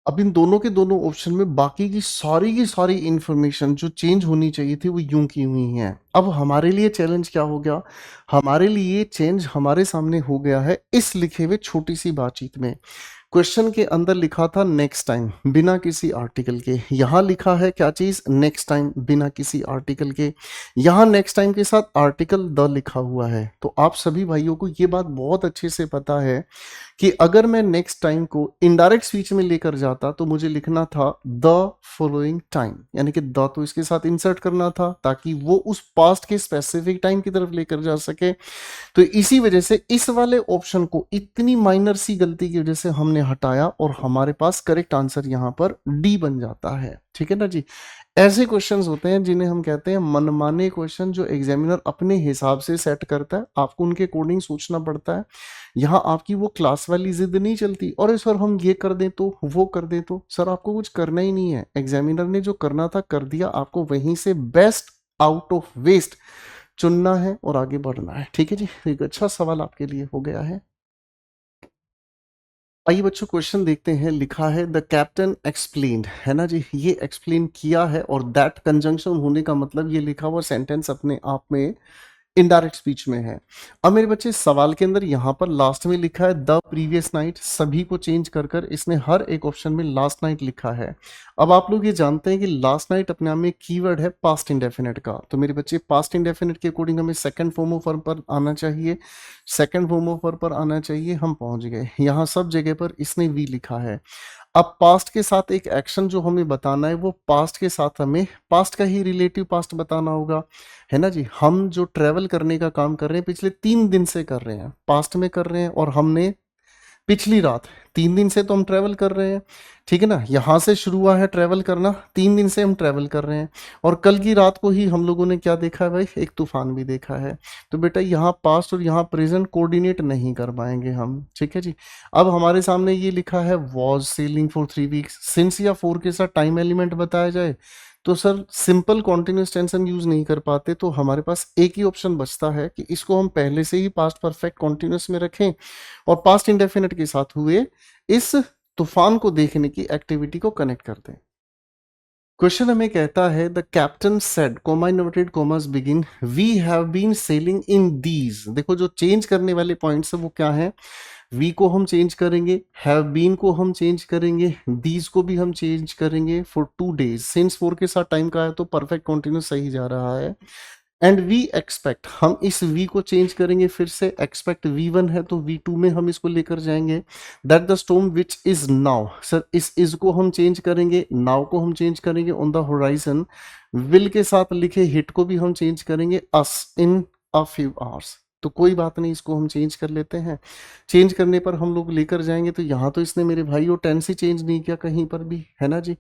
अब इन दोनों के दोनों ऑप्शन में बाकी की सारी इंफॉर्मेशन जो चेंज होनी चाहिए थी वो यूं की हुई हैं। अब हमारे लिए चैलेंज क्या हो गया, हमारे लिए चेंज हमारे सामने हो गया है इस लिखे हुए छोटी सी बातचीत में। क्वेश्चन के अंदर लिखा था नेक्स्ट टाइम बिना किसी आर्टिकल के, यहाँ लिखा है क्या चीज, नेक्स्ट टाइम बिना किसी आर्टिकल के, यहाँ नेक्स्ट टाइम के साथ आर्टिकल द लिखा हुआ है। तो आप सभी भाइयों को ये बात बहुत अच्छे से पता है कि अगर मैं नेक्स्ट टाइम को इनडायरेक्ट स्पीच में लेकर जाता तो मुझे लिखना था द फॉलोइंग टाइम, यानी कि द तो इसके साथ इंसर्ट करना था ताकि वो उस पास्ट के स्पेसिफिक टाइम की तरफ लेकर जा सके। तो इसी वजह से इस वाले ऑप्शन को इतनी माइनर सी गलती की वजह से हमने हटाया और हमारे पास करेक्ट आंसर यहाँ पर डी बन जाता है, ठीक है ना जी। ऐसे क्वेश्चंस होते हैं जिन्हें हम कहते हैं मनमाने क्वेश्चन, जो एग्जामिनर अपने हिसाब से सेट करता है, आपको उनके अकॉर्डिंग सोचना पड़ता है। यहाँ आपकी वो क्लास वाली जिद नहीं चलती, और सर हम ये कर दें तो वो कर दें तो, सर आपको कुछ करना ही नहीं है, एग्जामिनर ने जो करना था कर दिया, आपको वहीं से बेस्ट आउट ऑफ वेस्ट चुनना है और आगे बढ़ना है, ठीक है जी। एक अच्छा सवाल आपके लिए हो गया है। आइए बच्चों क्वेश्चन देखते हैं, लिखा है द कैप्टन एक्सप्लेन्ड, है ना जी, ये एक्सप्लेन किया है, और दैट कंजंक्शन होने का मतलब ये लिखा हुआ सेंटेंस अपने आप में इनडायरेक्ट स्पीच में है। अब मेरे बच्चे सवाल के अंदर यहाँ पर लास्ट में लिखा है द प्रीवियस नाइट, सभी को चेंज कर कर इसने हर एक ऑप्शन में लास्ट नाइट लिखा है। अब आप लोग ये जानते हैं कि लास्ट नाइट अपने आप में कीवर्ड है पास्ट इंडेफिनिट का, तो मेरे बच्चे पास्ट इंडेफिनिट के अकॉर्डिंग हमें सेकंड फॉर्म ऑफ वर्ब पर आना चाहिए, सेकंड फॉर्म ऑफ वर्ब पर आना चाहिए, हम पहुंच गए। यहाँ सब जगह पर इसने वी लिखा है। अब पास्ट के साथ एक एक्शन जो हमें बताना है, वो पास्ट के साथ हमें पास्ट का ही रिलेटिव पास्ट बताना होगा, है ना जी। हम जो ट्रेवल करने का काम कर रहे हैं पिछले 3 दिन से कर रहे हैं, पास्ट में कर रहे हैं, और हमने पिछली रात 3 दिन से तो हम ट्रैवल कर रहे हैं, ठीक है ना। यहाँ से शुरू हुआ है ट्रैवल करना, 3 दिन से हम ट्रैवल कर रहे हैं, और कल की रात को ही हम लोगों ने क्या देखा है भाई, एक तूफान भी देखा है। तो बेटा यहाँ पास्ट और यहाँ प्रेजेंट कोऑर्डिनेट नहीं कर पाएंगे हम, ठीक है जी। अब हमारे सामने ये लिखा है was selling for 3 weeks, since या फोर के साथ टाइम एलिमेंट बताया जाए तो सर सिंपल कॉन्टिन्यूस टेंस हम यूज नहीं कर पाते, तो हमारे पास एक ही ऑप्शन बचता है कि इसको हम पहले से ही पास्ट परफेक्ट कॉन्टिन्यूस में रखें और पास्ट इंडेफिनिट के साथ हुए इस तूफान को देखने की एक्टिविटी को कनेक्ट कर दें। क्वेश्चन हमें कहता है the captain said comma inverted commas begin we have been sailing in these. देखो जो चेंज करने वाले पॉइंट्स है वो क्या है, वी को हम चेंज करेंगे, हैव बीन को हम चेंज करेंगे, दीज को भी हम चेंज करेंगे फॉर 2 days। सिंस 4 के साथ टाइम का है तो परफेक्ट कंटिन्यूस सही जा रहा है। एंड वी एक्सपेक्ट, हम इस वी को चेंज करेंगे, फिर से एक्सपेक्ट V1 है तो V2 में हम इसको लेकर जाएंगे। That the storm which is now, sir इस को हम चेंज करेंगे, नाउ को हम चेंज करेंगे ऑन द होराइजन। विल के साथ लिखे हिट को भी हम चेंज करेंगे अस इन अ फ्यू आवर्स। तो कोई बात नहीं, इसको हम चेंज कर लेते हैं। चेंज करने पर हम लोग लेकर जाएंगे, तो यहाँ तो इसने मेरे भाई और टेंस ही चेंज नहीं किया कहीं पर भी, है ना जी।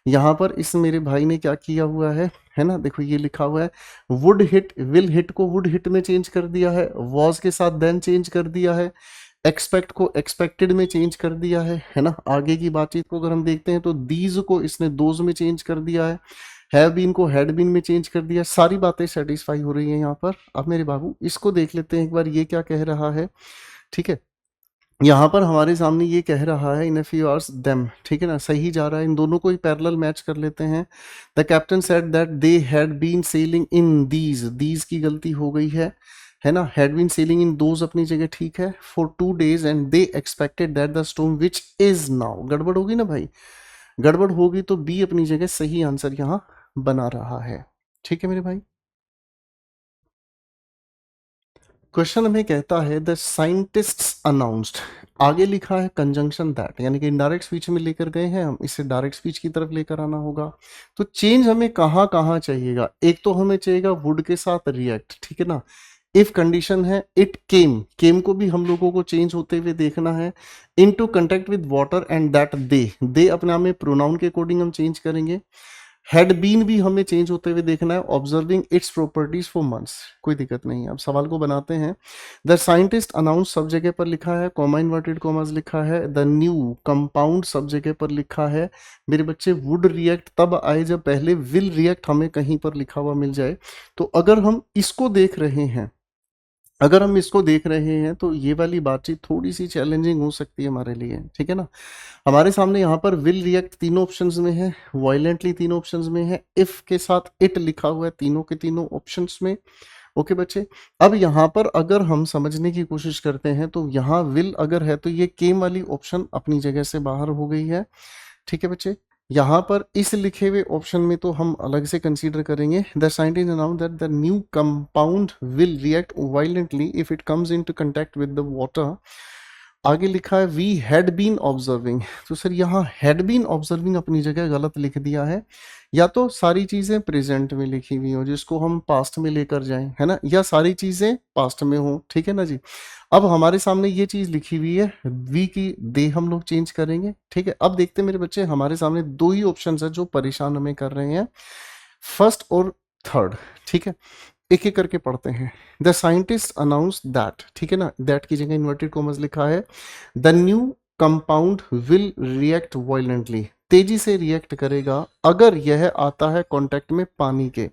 यहाँ पर इस मेरे भाई ने क्या किया हुआ है ना, देखो ये लिखा हुआ है वुड हिट, विल हिट को वुड हिट में चेंज कर दिया है, वॉज के साथ देन चेंज कर दिया है, एक्सपेक्ट को एक्सपेक्टेड में चेंज कर दिया है ना। आगे की बातचीत को अगर हम देखते हैं तो दीज को इसने दोज में चेंज कर दिया है, हैव बीन को हैड बीन में चेंज कर दिया। सारी बातें सेटिस्फाई हो रही हैं यहाँ पर। अब मेरे बाबू इसको देख लेते हैं एक बार, ये क्या कह रहा है। ठीक है, यहाँ पर हमारे सामने ये कह रहा है इन अ फ्यू आवर्स देम, ठीक है ना, सही जा रहा है। इन दोनों को ही पैरेलल मैच कर लेते हैं। The captain said that they had been sailing in these की गलती हो गई है ना। Had been sailing in those अपनी जगह ठीक है, for 2 days and they expected that the storm which is now. गड़बड़ होगी ना भाई, गड़बड़ होगी तो बी अपनी जगह सही आंसर यहाँ बना रहा है। ठीक है मेरे भाई। क्वेश्चन हमें कहता है द साइंटिस्ट्स अनाउंस्ड, आगे लिखा है कंजंक्शन दैट, यानी कि इनडायरेक्ट स्पीच में लेकर गए हैं हम, इसे डायरेक्ट स्पीच की तरफ लेकर आना होगा। तो चेंज हमें कहाँ कहाँ चाहिएगा, एक तो हमें चाहिएगा वुड के साथ रिएक्ट, ठीक है ना। इफ कंडीशन है इट केम को भी हम लोगों को चेंज होते हुए देखना है। Into contact with water and that दे अपने आप में प्रोनाउन के अकॉर्डिंग हम चेंज करेंगे। हैड बीन भी हमें चेंज होते हुए देखना है, observing its properties for months. कोई दिक्कत नहीं है। अब सवाल को बनाते हैं। द साइंटिस्ट अनाउंस सब जगह पर लिखा है, कॉमा इन्वर्टेड कॉमास लिखा है। द न्यू कंपाउंड सब जगह पर लिखा है। मेरे बच्चे वुड रिएक्ट तब आए जब पहले विल रिएक्ट हमें कहीं पर लिखा हुआ मिल जाए। तो अगर हम इसको देख रहे हैं, तो ये वाली बातचीत थोड़ी सी चैलेंजिंग हो सकती है हमारे लिए, ठीक है ना। हमारे सामने यहाँ पर विल रिएक्ट तीनों ऑप्शंस में है, वायलेंटली तीनों ऑप्शंस में है, इफ के साथ इट लिखा हुआ है तीनों के तीनों ऑप्शंस में। ओके बच्चे, अब यहाँ पर अगर हम समझने की कोशिश करते हैं तो यहाँ विल अगर है तो ये केम वाली ऑप्शन अपनी जगह से बाहर हो गई है। ठीक है बच्चे, यहाँ पर इस लिखे हुए ऑप्शन में तो हम अलग से कंसीडर करेंगे। The scientist announce that the new compound will react violently if it comes into contact with the water. आगे लिखा है वी हैड बीन ऑब्जर्विंग, तो सर यहाँ हैड बीन ऑब्जर्विंग अपनी जगह गलत लिख दिया है। या तो सारी चीजें प्रेजेंट में लिखी हुई हो जिसको हम पास्ट में लेकर जाएं, है ना, या सारी चीजें पास्ट में हो, ठीक है ना जी। अब हमारे सामने ये चीज लिखी हुई है, वी की दे हम लोग चेंज करेंगे। ठीक है, अब देखते हैं मेरे बच्चे, हमारे सामने दो ही ऑप्शन है जो परेशान हमें कर रहे हैं, फर्स्ट और थर्ड। ठीक है, एक एक करके पढ़ते हैं। द साइंटिस्ट अनाउंस दैट, ठीक है ना, दैट की जगह इन्वर्टेड कॉमर्स लिखा है। The new compound will react violently, तेजी से रिएक्ट करेगा अगर यह आता है कांटेक्ट में पानी के।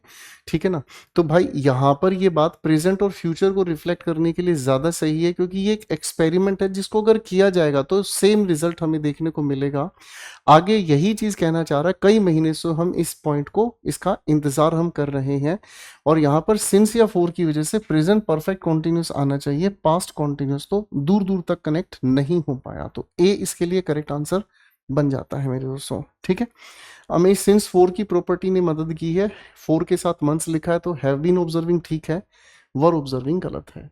ठीक है ना, तो भाई यहाँ पर ये बात प्रेजेंट और फ्यूचर को रिफ्लेक्ट करने के लिए ज्यादा सही है, क्योंकि ये एक एक्सपेरिमेंट है जिसको अगर किया जाएगा तो सेम रिजल्ट हमें देखने को मिलेगा। आगे यही चीज कहना चाह रहा है, कई महीने से हम इस पॉइंट को, इसका इंतजार हम कर रहे हैं, और यहाँ पर सिंस या फोर की वजह से प्रेजेंट परफेक्ट कॉन्टिन्यूस आना चाहिए, पास्ट कॉन्टिन्यूस तो दूर दूर तक कनेक्ट नहीं हो पाया, तो ए इसके लिए करेक्ट आंसर बन जाता है मेरे दोस्तों। ठीक है, हमें सिंस फोर की प्रॉपर्टी ने मदद की है, फोर के साथ मंथ्स लिखा है तो हैव बीन ऑब्जर्विंग ठीक है, वर ऑब्जर्विंग गलत है।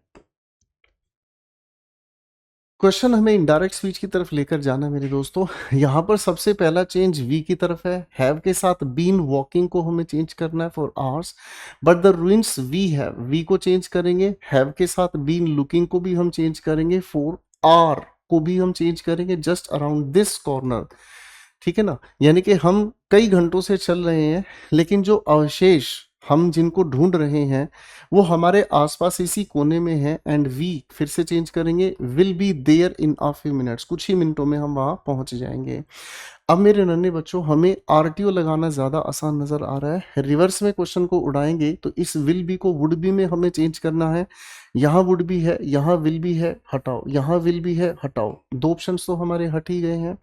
क्वेश्चन हमें इनडायरेक्ट स्पीच की तरफ लेकर जाना मेरे दोस्तों। यहाँ पर सबसे पहला चेंज वी की तरफ है, हैव के साथ बीन वॉकिंग को हमें चेंज करना है for hours, but the ruins we have, we को चेंज करेंगे, हैव के साथ बीन लुकिंग को भी हम चेंज करेंगे, फॉर आर को भी हम चेंज करेंगे, जस्ट अराउंड दिस कॉर्नर। ठीक है ना, यानी कि हम कई घंटों से चल रहे हैं लेकिन जो अवशेष हम जिनको ढूंढ रहे हैं वो हमारे आसपास इसी कोने में है, एंड वी फिर से चेंज करेंगे, will be there in a few minutes, कुछ ही मिनटों में हम वहां पहुंच जाएंगे। अब मेरे नन्हे बच्चों हमें आरटीओ लगाना ज़्यादा आसान नज़र आ रहा है। रिवर्स में क्वेश्चन को उड़ाएंगे तो इस विल बी को वुड बी में हमें चेंज करना है। यहाँ वुड बी है, यहाँ विल बी है, हटाओ, यहाँ विल बी है, हटाओ। दो ऑप्शंस तो हमारे हट ही गए हैं।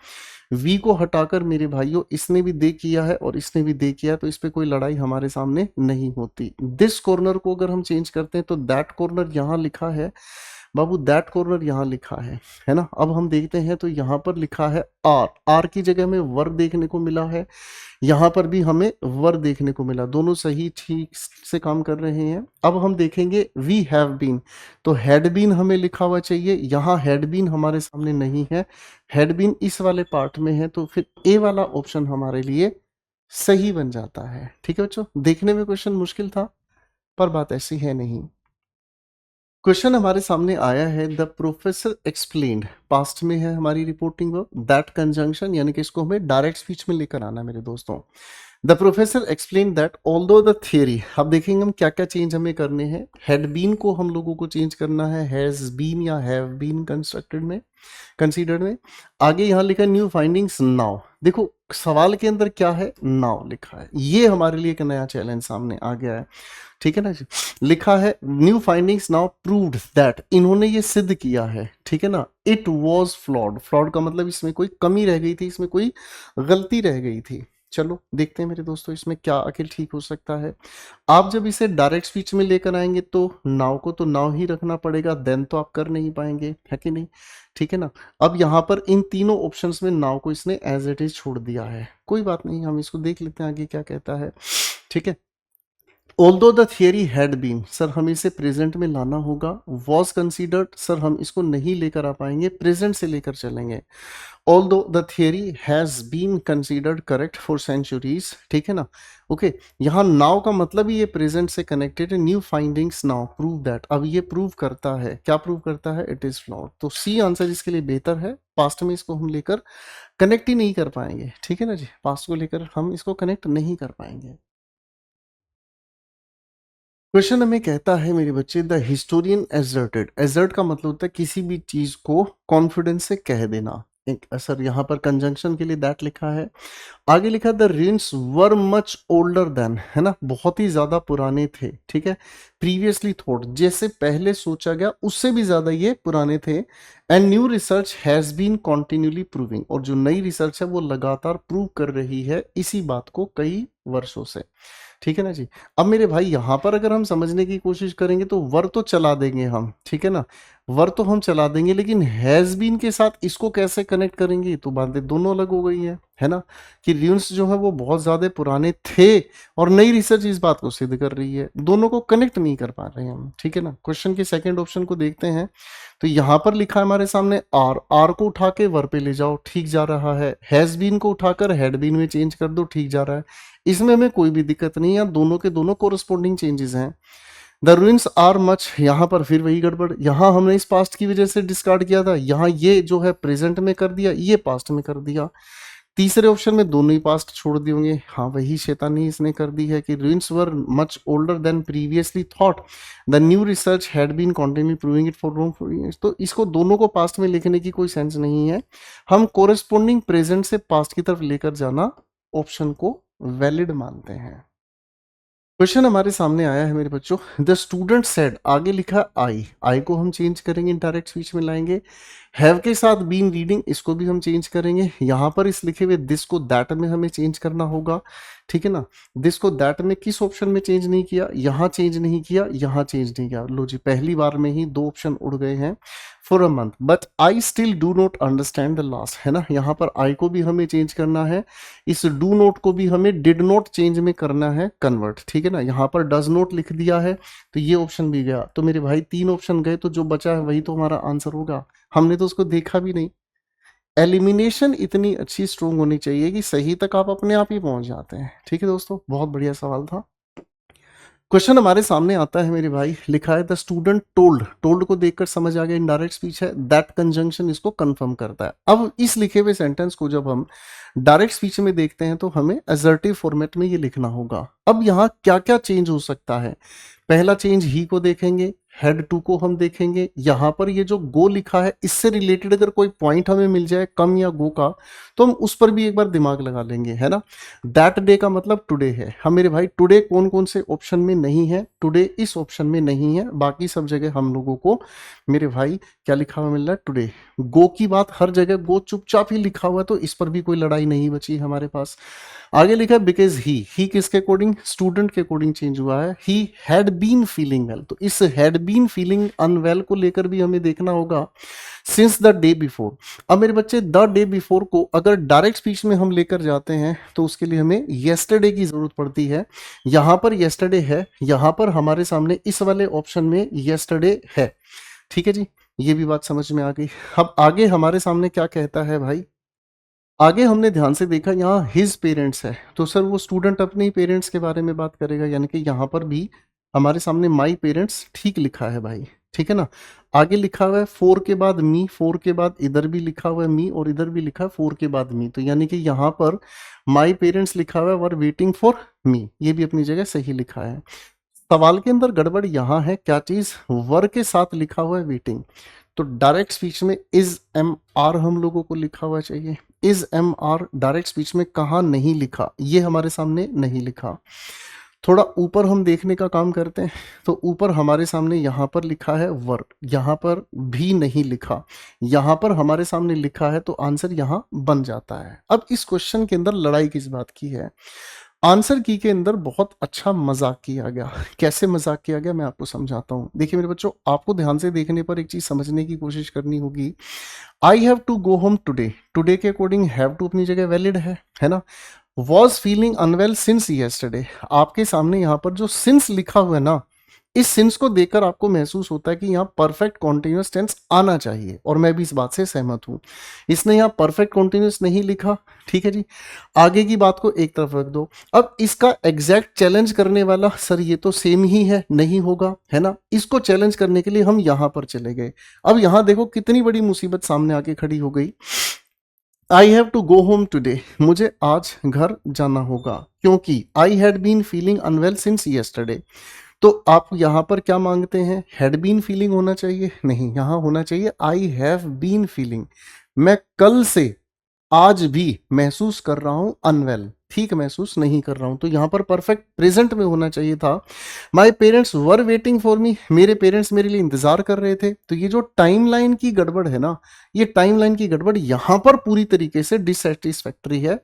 वी को हटाकर मेरे भाइयों इसने भी दे किया है और इसने भी दे किया, तो इस पे कोई लड़ाई हमारे सामने नहीं होती। दिस कॉर्नर को अगर हम चेंज करते हैं तो दैट कॉर्नर यहाँ लिखा है बाबू, दैट कॉर्नर यहाँ लिखा है ना। अब हम देखते हैं तो यहाँ पर लिखा है आर, आर की जगह में वर देखने को मिला है, यहाँ पर भी हमें वर देखने को मिला, दोनों सही ठीक से काम कर रहे हैं। अब हम देखेंगे वी हैव बीन, तो हैड बीन हमें लिखा हुआ चाहिए, यहाँ हैड बीन हमारे सामने नहीं है, हैड बीन इस वाले पार्ट में है, तो फिर ए वाला ऑप्शन हमारे लिए सही बन जाता है। ठीक है बच्चों, देखने में क्वेश्चन मुश्किल था पर बात ऐसी है नहीं। क्वेश्चन हमारे सामने आया है, द प्रोफेसर एक्सप्लेन्ड, पास्ट में है हमारी रिपोर्टिंग वर्ब, दैट कंजंक्शन यानी कि इसको हमें डायरेक्ट स्पीच में लेकर आना है मेरे दोस्तों। The professor explain that although the theory, अब देखेंगे हम क्या क्या चेंज हमें करने हैं। हैड बीन को हम लोगों को चेंज करना है हैज बीन या हैव बीन कंस्ट्रक्टेड में, कंसीडर्ड में। आगे यहाँ लिखा है न्यू फाइंडिंग्स नाउ, देखो सवाल के अंदर क्या है, नाउ लिखा है, ये हमारे लिए एक नया चैलेंज सामने आ गया है। ठीक है ना जी, लिखा है new findings now proved that, इन्होंने ये सिद्ध किया है, ठीक है ना। इट वाज फ्लॉड, फ्लॉड का मतलब इसमें कोई कमी रह गई थी, इसमें कोई गलती रह गई थी। चलो देखते हैं मेरे दोस्तों इसमें क्या आखिर ठीक हो सकता है। आप जब इसे डायरेक्ट स्पीच में लेकर आएंगे तो नाउ को तो नाउ ही रखना पड़ेगा, देन तो आप कर नहीं पाएंगे, है कि नहीं। ठीक है ना। अब यहाँ पर इन तीनों ऑप्शंस में नाउ को इसने एज इट इज छोड़ दिया है, कोई बात नहीं, हम इसको देख लेते हैं आगे क्या कहता है। ठीक है, although the theory had been, sir हमें इसे प्रेजेंट में लाना होगा। वॉज कंसीडर्ड, सर हम इसको नहीं लेकर आ पाएंगे, प्रेजेंट से लेकर चलेंगे। Although the theory has been considered correct for centuries, ठीक है ना। ओके, यहाँ नाउ का मतलब ही ये प्रेजेंट से कनेक्टेड है। New findings now prove that, अब ये प्रूव करता है, क्या प्रूव करता है, इट इज फ्लॉड। तो सी आंसर इसके लिए बेहतर है। पास्ट में इसको हम लेकर कनेक्ट ही नहीं कर पाएंगे, ठीक है ना जी, पास्ट को लेकर हम इसको कनेक्ट नहीं कर पाएंगे। क्वेश्चन हमें कहता है मेरे बच्चे, द हिस्टोरियन एजर्टेड, एजर्ट का मतलब होता है किसी भी चीज को कॉन्फिडेंस से कह देना। एक सर यहाँ पर कंजंक्शन के लिए दैट लिखा है। आगे लिखा the rinse were much older then, है ना, बहुत ही ज्यादा पुराने थे। ठीक है, प्रीवियसली थॉट, जैसे पहले सोचा गया उससे भी ज्यादा ये पुराने थे। And new research has been continuously proving, और जो नई रिसर्च है वो लगातार प्रूव कर रही है इसी बात को कई वर्षों से। ठीक है ना जी। अब मेरे भाई यहाँ पर अगर हम समझने की कोशिश करेंगे तो वर तो चला देंगे हम, ठीक है ना, वर तो हम चला देंगे, लेकिन हैज बीन के साथ इसको कैसे कनेक्ट करेंगे, तो बातें दोनों अलग हो गई है ना, कि र्यून्स जो है वो बहुत ज्यादा पुराने थे और नई रिसर्च इस बात को सिद्ध कर रही है, दोनों को कनेक्ट नहीं कर पा रहे हैं हम। ठीक है ना, क्वेश्चन के सेकंड ऑप्शन को देखते हैं तो यहाँ पर लिखा है हमारे सामने आर, आर को उठा के वर पे ले जाओ, ठीक जा रहा है। हैज बीन को उठाकर हैड बीन में चेंज कर दो, ठीक जा रहा है, इसमें हमें कोई भी दिक्कत नहीं है, दोनों के दोनों कोरस्पोंडिंग चेंजेस हैं। द रुइंस आर मच, यहाँ पर फिर वही गड़बड़, यहाँ हमने इस पास्ट की वजह से डिस्कार्ड किया था, यहाँ ये जो है प्रेजेंट में कर दिया, ये पास्ट में कर दिया। तीसरे ऑप्शन में दोनों ही पास्ट छोड़ दिए होंगे, हाँ वही शैतानी इसने कर दी है कि ruins were much older than previously thought, the new research had been continue proving it for long for years. तो इसको दोनों को पास्ट में लिखने की कोई सेंस नहीं है, हम कोरेस्पोंडिंग प्रेजेंट से पास्ट की तरफ लेकर जाना ऑप्शन को वैलिड मानते हैं। क्वेश्चन हमारे सामने आया है मेरे बच्चों, द स्टूडेंट सेड, आगे लिखा आई, आई को हम चेंज करेंगे, इनडायरेक्ट स्पीच में लाएंगे। हैव के साथ बीन रीडिंग, इसको भी हम चेंज करेंगे। यहाँ पर इस लिखे हुए दिस को दैट में हमें चेंज करना होगा, ठीक है ना। दिस को दैट में किस ऑप्शन में चेंज नहीं किया, यहाँ चेंज नहीं किया, यहाँ चेंज नहीं किया। लो जी, पहली बार में ही दो ऑप्शन उड़ गए हैं। For a month, but I still do not understand the last, है ना, यहाँ पर आई को भी हमें चेंज करना है, इस डू नोट को भी हमें डिड नॉट चेंज में करना है कन्वर्ट, ठीक है ना। यहाँ पर डज नॉट लिख दिया है तो ये ऑप्शन भी गया, तो मेरे भाई तीन ऑप्शन गए, तो जो बचा है वही तो हमारा आंसर होगा, हमने तो उसको देखा भी नहीं। एलिमिनेशन इतनी अच्छी स्ट्रोंग होनी चाहिए कि सही तक आप अपने आप ही पहुंच जाते हैं। ठीक है दोस्तों, बहुत बढ़िया सवाल था। क्वेश्चन हमारे सामने आता है मेरे भाई, लिखा है द स्टूडेंट टोल्ड, टोल्ड को देखकर समझ आ गया इनडायरेक्ट स्पीच है, दैट कंजंक्शन इसको कंफर्म करता है। अब इस लिखे हुए सेंटेंस को जब हम डायरेक्ट स्पीच में देखते हैं तो हमें असर्टिव फॉर्मेट में ये लिखना होगा। अब यहाँ क्या क्या चेंज हो सकता है, पहला चेंज ही को देखेंगे, हेड टू को हम देखेंगे। यहां पर ये जो गो लिखा है इससे रिलेटेड अगर कोई पॉइंट हमें मिल जाए कम या गो का, तो हम उस पर भी एक बार दिमाग लगा लेंगे, है ना। दैट डे का मतलब टुडे है। हम मेरे भाई टुडे कौन कौन से ऑप्शन में नहीं है, टुडे इस ऑप्शन में नहीं है, बाकी सब जगह हम लोगों को मेरे भाई क्या लिखा हुआ मिल रहा है, टुडे। गो की बात हर जगह गो चुपचाप ही लिखा हुआ है, तो इस पर भी कोई लड़ाई नहीं बची हमारे पास। आगे लिखा है बिकॉज ही किसके अकॉर्डिंग, स्टूडेंट के अकॉर्डिंग चेंज हुआ है। He had been feeling well, तो इस हैड बीन फीलिंग अनवेल को लेकर भी हमें देखना होगा सिंस द डे बिफोर। अब मेरे बच्चे द डे बिफोर को अगर डायरेक्ट स्पीच में हम लेकर जाते हैं तो उसके लिए हमें येस्टरडे की जरूरत पड़ती है। यहां पर येस्टरडे है, यहां पर हमारे सामने इस वाले ऑप्शन में येस्टरडे है, ठीक है जी, ये भी बात समझ में आ गई। अब आगे हमारे सामने क्या कहता है भाई, आगे हमने ध्यान से देखा यहाँ हिज पेरेंट्स है, तो सर वो स्टूडेंट अपने ही पेरेंट्स के बारे में बात करेगा, यानी कि यहाँ पर भी हमारे सामने माई पेरेंट्स ठीक लिखा है भाई, ठीक है ना। आगे लिखा हुआ है फोर के बाद मी, फोर के बाद इधर भी लिखा हुआ है मी और इधर भी लिखा है फोर के बाद मी, तो यानी कि यहाँ पर माई पेरेंट्स लिखा हुआ है वर वेटिंग फॉर मी, ये भी अपनी जगह सही लिखा है। सवाल के अंदर गड़बड़ यहाँ है, क्या चीज, वर के साथ लिखा हुआ है वेटिंग, तो डायरेक्ट स्पीच में इज एम आर हम लोगों को लिखा हुआ चाहिए। Is am are direct speech में कहाँ नहीं लिखा, ये हमारे सामने नहीं लिखा। थोड़ा ऊपर हम देखने का काम करते हैं, तो ऊपर हमारे सामने यहाँ पर लिखा है वर, यहाँ पर भी नहीं लिखा, यहाँ पर हमारे सामने लिखा है, तो आंसर यहाँ बन जाता है। अब इस क्वेश्चन के अंदर लड़ाई किस बात की है, आंसर की के अंदर बहुत अच्छा मजाक किया गया। कैसे मजाक किया गया मैं आपको समझाता हूं। देखिए मेरे बच्चों, आपको ध्यान से देखने पर एक चीज समझने की कोशिश करनी होगी। I have to go home today, today के अकॉर्डिंग हैव टू अपनी जगह वैलिड है ना। Was feeling unwell since yesterday, आपके सामने यहाँ पर जो सिंस लिखा हुआ है ना, इस सिंस को देखकर आपको महसूस होता है कि यहाँ परफेक्ट कॉन्टिन्यूअस टेंस आना चाहिए, और मैं भी इस बात से सहमत हूं। इसने यहाँ परफेक्ट कॉन्टिन्यूअस नहीं लिखा, ठीक है जी। आगे की बात को एक तरफ रख दो। अब इसका एग्जैक्ट चैलेंज करने वाला सर ये तो सेम ही है, नहीं होगा, है ना। इसको चैलेंज करने के लिए हम यहां पर चले गए। अब यहां देखो कितनी बड़ी मुसीबत सामने आके खड़ी हो गई। I have to go home today, मुझे आज घर जाना होगा, क्योंकि I had been feeling unwell since yesterday. तो आप यहां पर क्या मांगते हैं, हैड बीन फीलिंग होना चाहिए, नहीं, यहां होना चाहिए आई हैव बीन फीलिंग। मैं कल से आज भी महसूस कर रहा हूं अनवेल, ठीक महसूस नहीं कर रहा हूं, तो यहां पर परफेक्ट प्रेजेंट में होना चाहिए था। My parents were waiting for me, मेरे पेरेंट्स मेरे लिए इंतजार कर रहे थे। तो ये जो टाइमलाइन की गड़बड़ है ना, ये टाइमलाइन की गड़बड़ यहां पर पूरी तरीके से डिससेटिस्फैक्टरी है।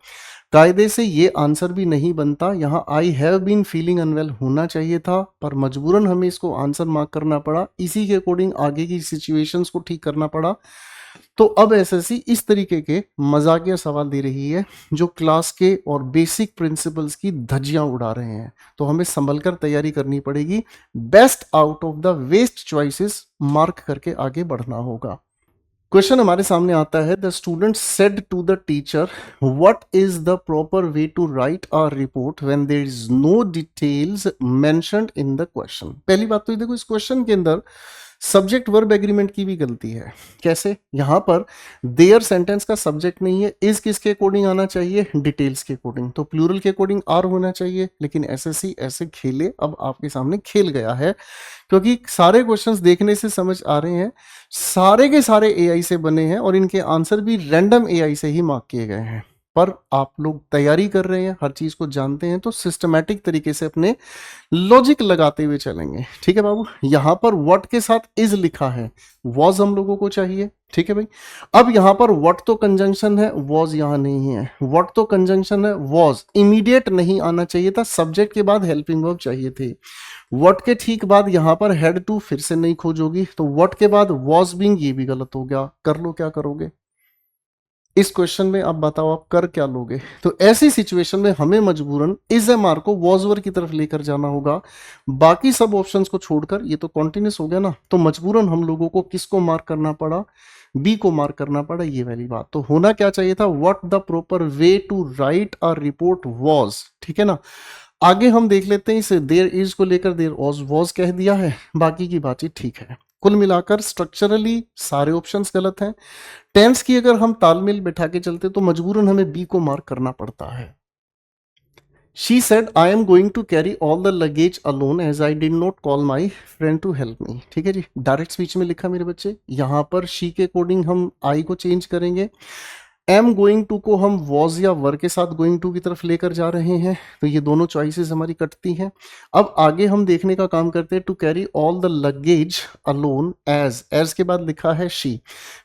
कायदे से ये आंसर भी नहीं बनता, यहाँ I have been feeling unwell होना चाहिए था, पर मजबूरन हमें इसको आंसर मार्क करना पड़ा, इसी के अकॉर्डिंग आगे की सिचुएशंस को ठीक करना पड़ा। तो अब एसएससी इस तरीके के मजाकिया सवाल दे रही है जो क्लास के और बेसिक प्रिंसिपल्स की धज्जियां उड़ा रहे हैं, तो हमें संभल कर तैयारी करनी पड़ेगी। Best out of the waste choices mark करके आगे बढ़ना होगा। क्वेश्चन हमारे सामने आता है, the student said to the teacher what is the proper way to write a report when there is no details mentioned in the question. पहली बात तो ये देखो, इस क्वेश्चन के अंदर सब्जेक्ट वर्ब एग्रीमेंट की भी गलती है। कैसे, यहां पर देयर सेंटेंस का सब्जेक्ट नहीं है, इज किसके अकॉर्डिंग आना चाहिए, डिटेल्स के अकॉर्डिंग, तो प्लूरल के अकॉर्डिंग आर होना चाहिए। लेकिन एसएससी ऐसे खेले अब आपके सामने खेल गया है, क्योंकि सारे क्वेश्चंस देखने से समझ आ रहे हैं सारे के सारे एआई से बने हैं और इनके आंसर भी रैंडम एआई से ही मार्क किए गए हैं। पर आप लोग तैयारी कर रहे हैं, हर चीज को जानते हैं, तो सिस्टमैटिक तरीके से अपने लॉजिक लगाते हुए चलेंगे, ठीक है बाबू। यहां पर व्हाट के साथ इज लिखा है, वॉज हम लोगों को चाहिए, ठीक है भाई। अब यहां पर व्हाट तो कंजंक्शन है, वॉज यहां नहीं है, व्हाट तो कंजंक्शन है, वॉज इमीडिएट नहीं आना चाहिए था, सब्जेक्ट के बाद हेल्पिंग वर्ब चाहिए थे। व्हाट के ठीक बाद यहां पर हेड टू फिर से नहीं खोजोगी, तो व्हाट के बाद वॉज बीइंग, ये भी गलत हो गया। कर लो, क्या करोगे इस क्वेश्चन में, आप बताओ आप कर क्या लोगे। तो ऐसी सिचुएशन में हमें मजबूरन इज एम आर को वॉज वर की तरफ लेकर जाना होगा। बाकी सब ऑप्शंस को छोड़कर, ये तो कॉन्टिन्यूस हो गया ना, तो मजबूरन हम लोगों को किसको मार्क करना पड़ा, बी को मार्क करना पड़ा, ये वाली बात। तो होना क्या चाहिए था, what the proper way to write a report was, ठीक है ना। आगे हम देख लेते हैं, इस देयर इज को लेकर देयर वॉज कह दिया है, बाकी की बातचीत ठीक है। कुल मिलाकर स्ट्रक्चरली सारे ऑप्शंस गलत हैं। टेंस की अगर हम तालमेल बैठा के चलते तो मजबूरन हमें बी को मार्क करना पड़ता है। She said I am going to carry all the luggage alone as I did not call my friend to help me. ठीक है जी, डायरेक्ट स्पीच में लिखा मेरे बच्चे। यहाँ पर शी के अकॉर्डिंग हम आई को चेंज करेंगे। एम गोइंग टू को हम वॉज या वर के साथ गोइंग टू की तरफ लेकर जा रहे हैं, तो ये दोनों चॉइसेस हमारी कटती हैं। अब आगे हम देखने का काम करते हैं। To carry all the luggage alone as के बाद लिखा है शी।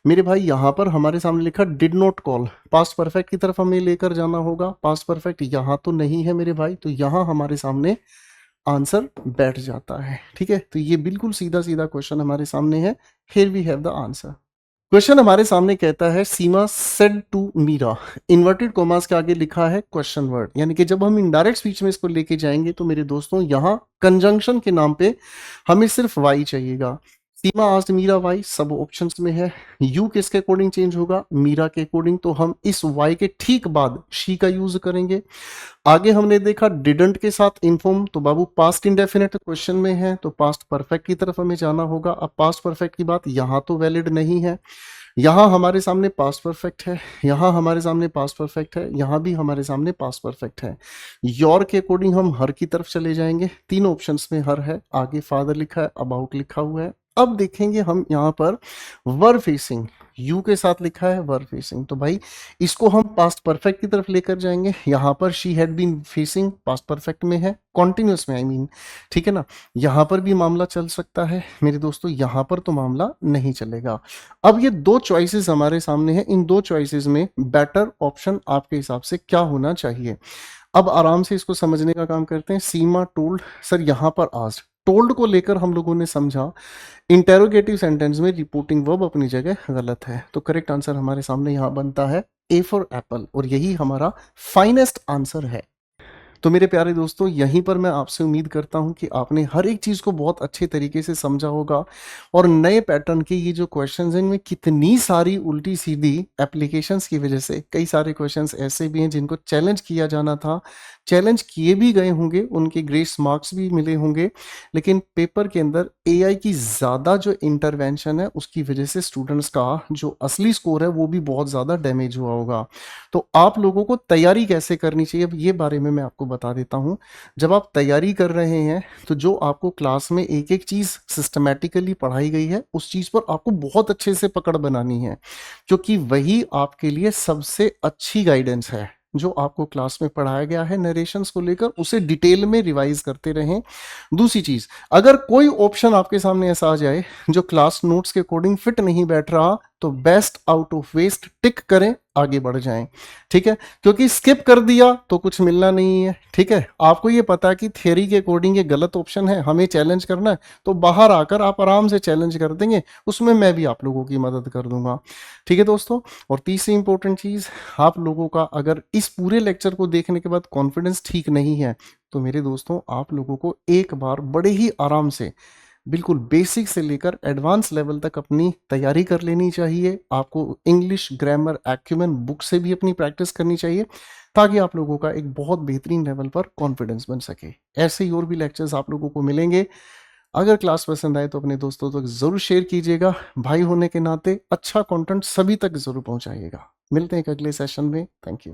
मेरे भाई यहाँ पर हमारे सामने लिखा did not call, past perfect की तरफ हमें लेकर जाना होगा। पास्ट परफेक्ट यहाँ तो नहीं है मेरे भाई, तो यहाँ हमारे सामने आंसर बैठ जाता है। ठीक है, तो ये बिल्कुल सीधा सीधा क्वेश्चन हमारे सामने है। Here we have the answer. Question हमारे सामने कहता है Seema said to Meera, inverted commas के आगे लिखा है क्वेश्चन वर्ड, यानी कि जब हम इनडायरेक्ट स्पीच में इसको लेके जाएंगे तो मेरे दोस्तों यहाँ कंजंक्शन के नाम पे हमें सिर्फ वाई चाहिएगा। सीमा आस्क्ड मीरा वाई, सब ऑप्शंस में है। यू किसके अकॉर्डिंग चेंज होगा? मीरा के अकॉर्डिंग, तो हम इस वाई के ठीक बाद शी का यूज करेंगे। आगे हमने देखा डिडंट के साथ इन्फॉर्म, तो बाबू पास्ट इंडेफिनिट क्वेश्चन में है, तो पास्ट परफेक्ट की तरफ हमें जाना होगा। अब पास्ट परफेक्ट की बात यहाँ तो वैलिड नहीं है, यहाँ हमारे सामने पास्ट परफेक्ट है, यहाँ हमारे सामने पास्ट परफेक्ट है, यहाँ भी हमारे सामने पास्ट परफेक्ट है। योर के अकॉर्डिंग हम हर की तरफ चले जाएंगे। तीन ऑप्शंस में हर है, आगे फादर लिखा है, अबाउट लिखा हुआ है। अब देखेंगे हम यहाँ पर वर फेसिंग, यू के साथ लिखा है वर फेसिंग, तो भाई इसको हम पास्ट परफेक्ट की तरफ लेकर जाएंगे। यहाँ पर she had been facing past perfect में है, कॉन्टिन्यूस में आई मीन, ठीक है ना। यहाँ पर भी मामला चल सकता है मेरे दोस्तों, यहाँ पर तो मामला नहीं चलेगा। अब ये दो चॉइसेस हमारे सामने हैं, इन दो चॉइसेस में बेटर ऑप्शन आपके हिसाब से क्या होना चाहिए? अब आराम से इसको समझने का काम करते हैं। सीमा टोल्ड, सर यहाँ पर आस्क्ड, टोल्ड को लेकर हम लोगों ने समझा। इंटेरोगेटिव सेंटेंस में रिपोर्टिंग वर्ब अपनी जगह गलत है, तो करेक्ट आंसर हमारे सामने यहाँ बनता है ए फॉर एप्पल, और यही हमारा फाइनेस्ट आंसर है। तो मेरे प्यारे दोस्तों, यहीं पर मैं आपसे उम्मीद करता हूं कि आपने हर एक चीज़ को बहुत अच्छे तरीके से समझा होगा, और नए पैटर्न के ये जो क्वेश्चंस हैं इनमें कितनी सारी उल्टी सीधी एप्लीकेशंस की वजह से कई सारे क्वेश्चंस ऐसे भी हैं जिनको चैलेंज किया जाना था, चैलेंज किए भी गए होंगे, उनके ग्रेस मार्क्स भी मिले होंगे, लेकिन पेपर के अंदर एआई की ज़्यादा जो इंटरवेंशन है उसकी वजह से स्टूडेंट्स का जो असली स्कोर है वो भी बहुत ज़्यादा डैमेज हुआ होगा। तो आप लोगों को तैयारी कैसे करनी चाहिए, अब ये बारे में मैं आपको बता देता हूँ। जब आप तैयारी कर रहे हैं तो जो आपको क्लास में एक एक चीज़ सिस्टमैटिकली पढ़ाई गई है उस चीज़ पर आपको बहुत अच्छे से पकड़ बनानी है, क्योंकि वही आपके लिए सबसे अच्छी गाइडेंस है। जो आपको क्लास में पढ़ाया गया है नरेशंस को लेकर, उसे डिटेल में रिवाइज करते रहें। दूसरी चीज, अगर कोई ऑप्शन आपके सामने ऐसा आ जाए जो क्लास नोट्स के अकॉर्डिंग फिट नहीं बैठ रहा, तो बेस्ट आउट ऑफ वेस्ट टिक करें, आगे बढ़ जाएं। ठीक है, क्योंकि स्किप कर दिया तो कुछ मिलना नहीं है। ठीक है, आपको ये पता है कि थियरी के अकॉर्डिंग ये गलत ऑप्शन है, हमें चैलेंज करना है, तो बाहर आकर आप आराम से चैलेंज कर देंगे, उसमें मैं भी आप लोगों की मदद कर दूंगा। ठीक है दोस्तों, और तीसरी इंपॉर्टेंट चीज, आप लोगों का अगर इस पूरे लेक्चर को देखने के बाद कॉन्फिडेंस ठीक नहीं है, तो मेरे दोस्तों आप लोगों को एक बार बड़े ही आराम से बिल्कुल बेसिक से लेकर एडवांस लेवल तक अपनी तैयारी कर लेनी चाहिए। आपको इंग्लिश ग्रामर एक्यूमेन बुक से भी अपनी प्रैक्टिस करनी चाहिए, ताकि आप लोगों का एक बहुत बेहतरीन लेवल पर कॉन्फिडेंस बन सके। ऐसे ही और भी लेक्चर्स आप लोगों को मिलेंगे। अगर क्लास पसंद आए तो अपने दोस्तों तक जरूर शेयर कीजिएगा। भाई होने के नाते अच्छा कंटेंट सभी तक जरूर पहुंचाइएगा। मिलते हैं एक अगले सेशन में। Thank you.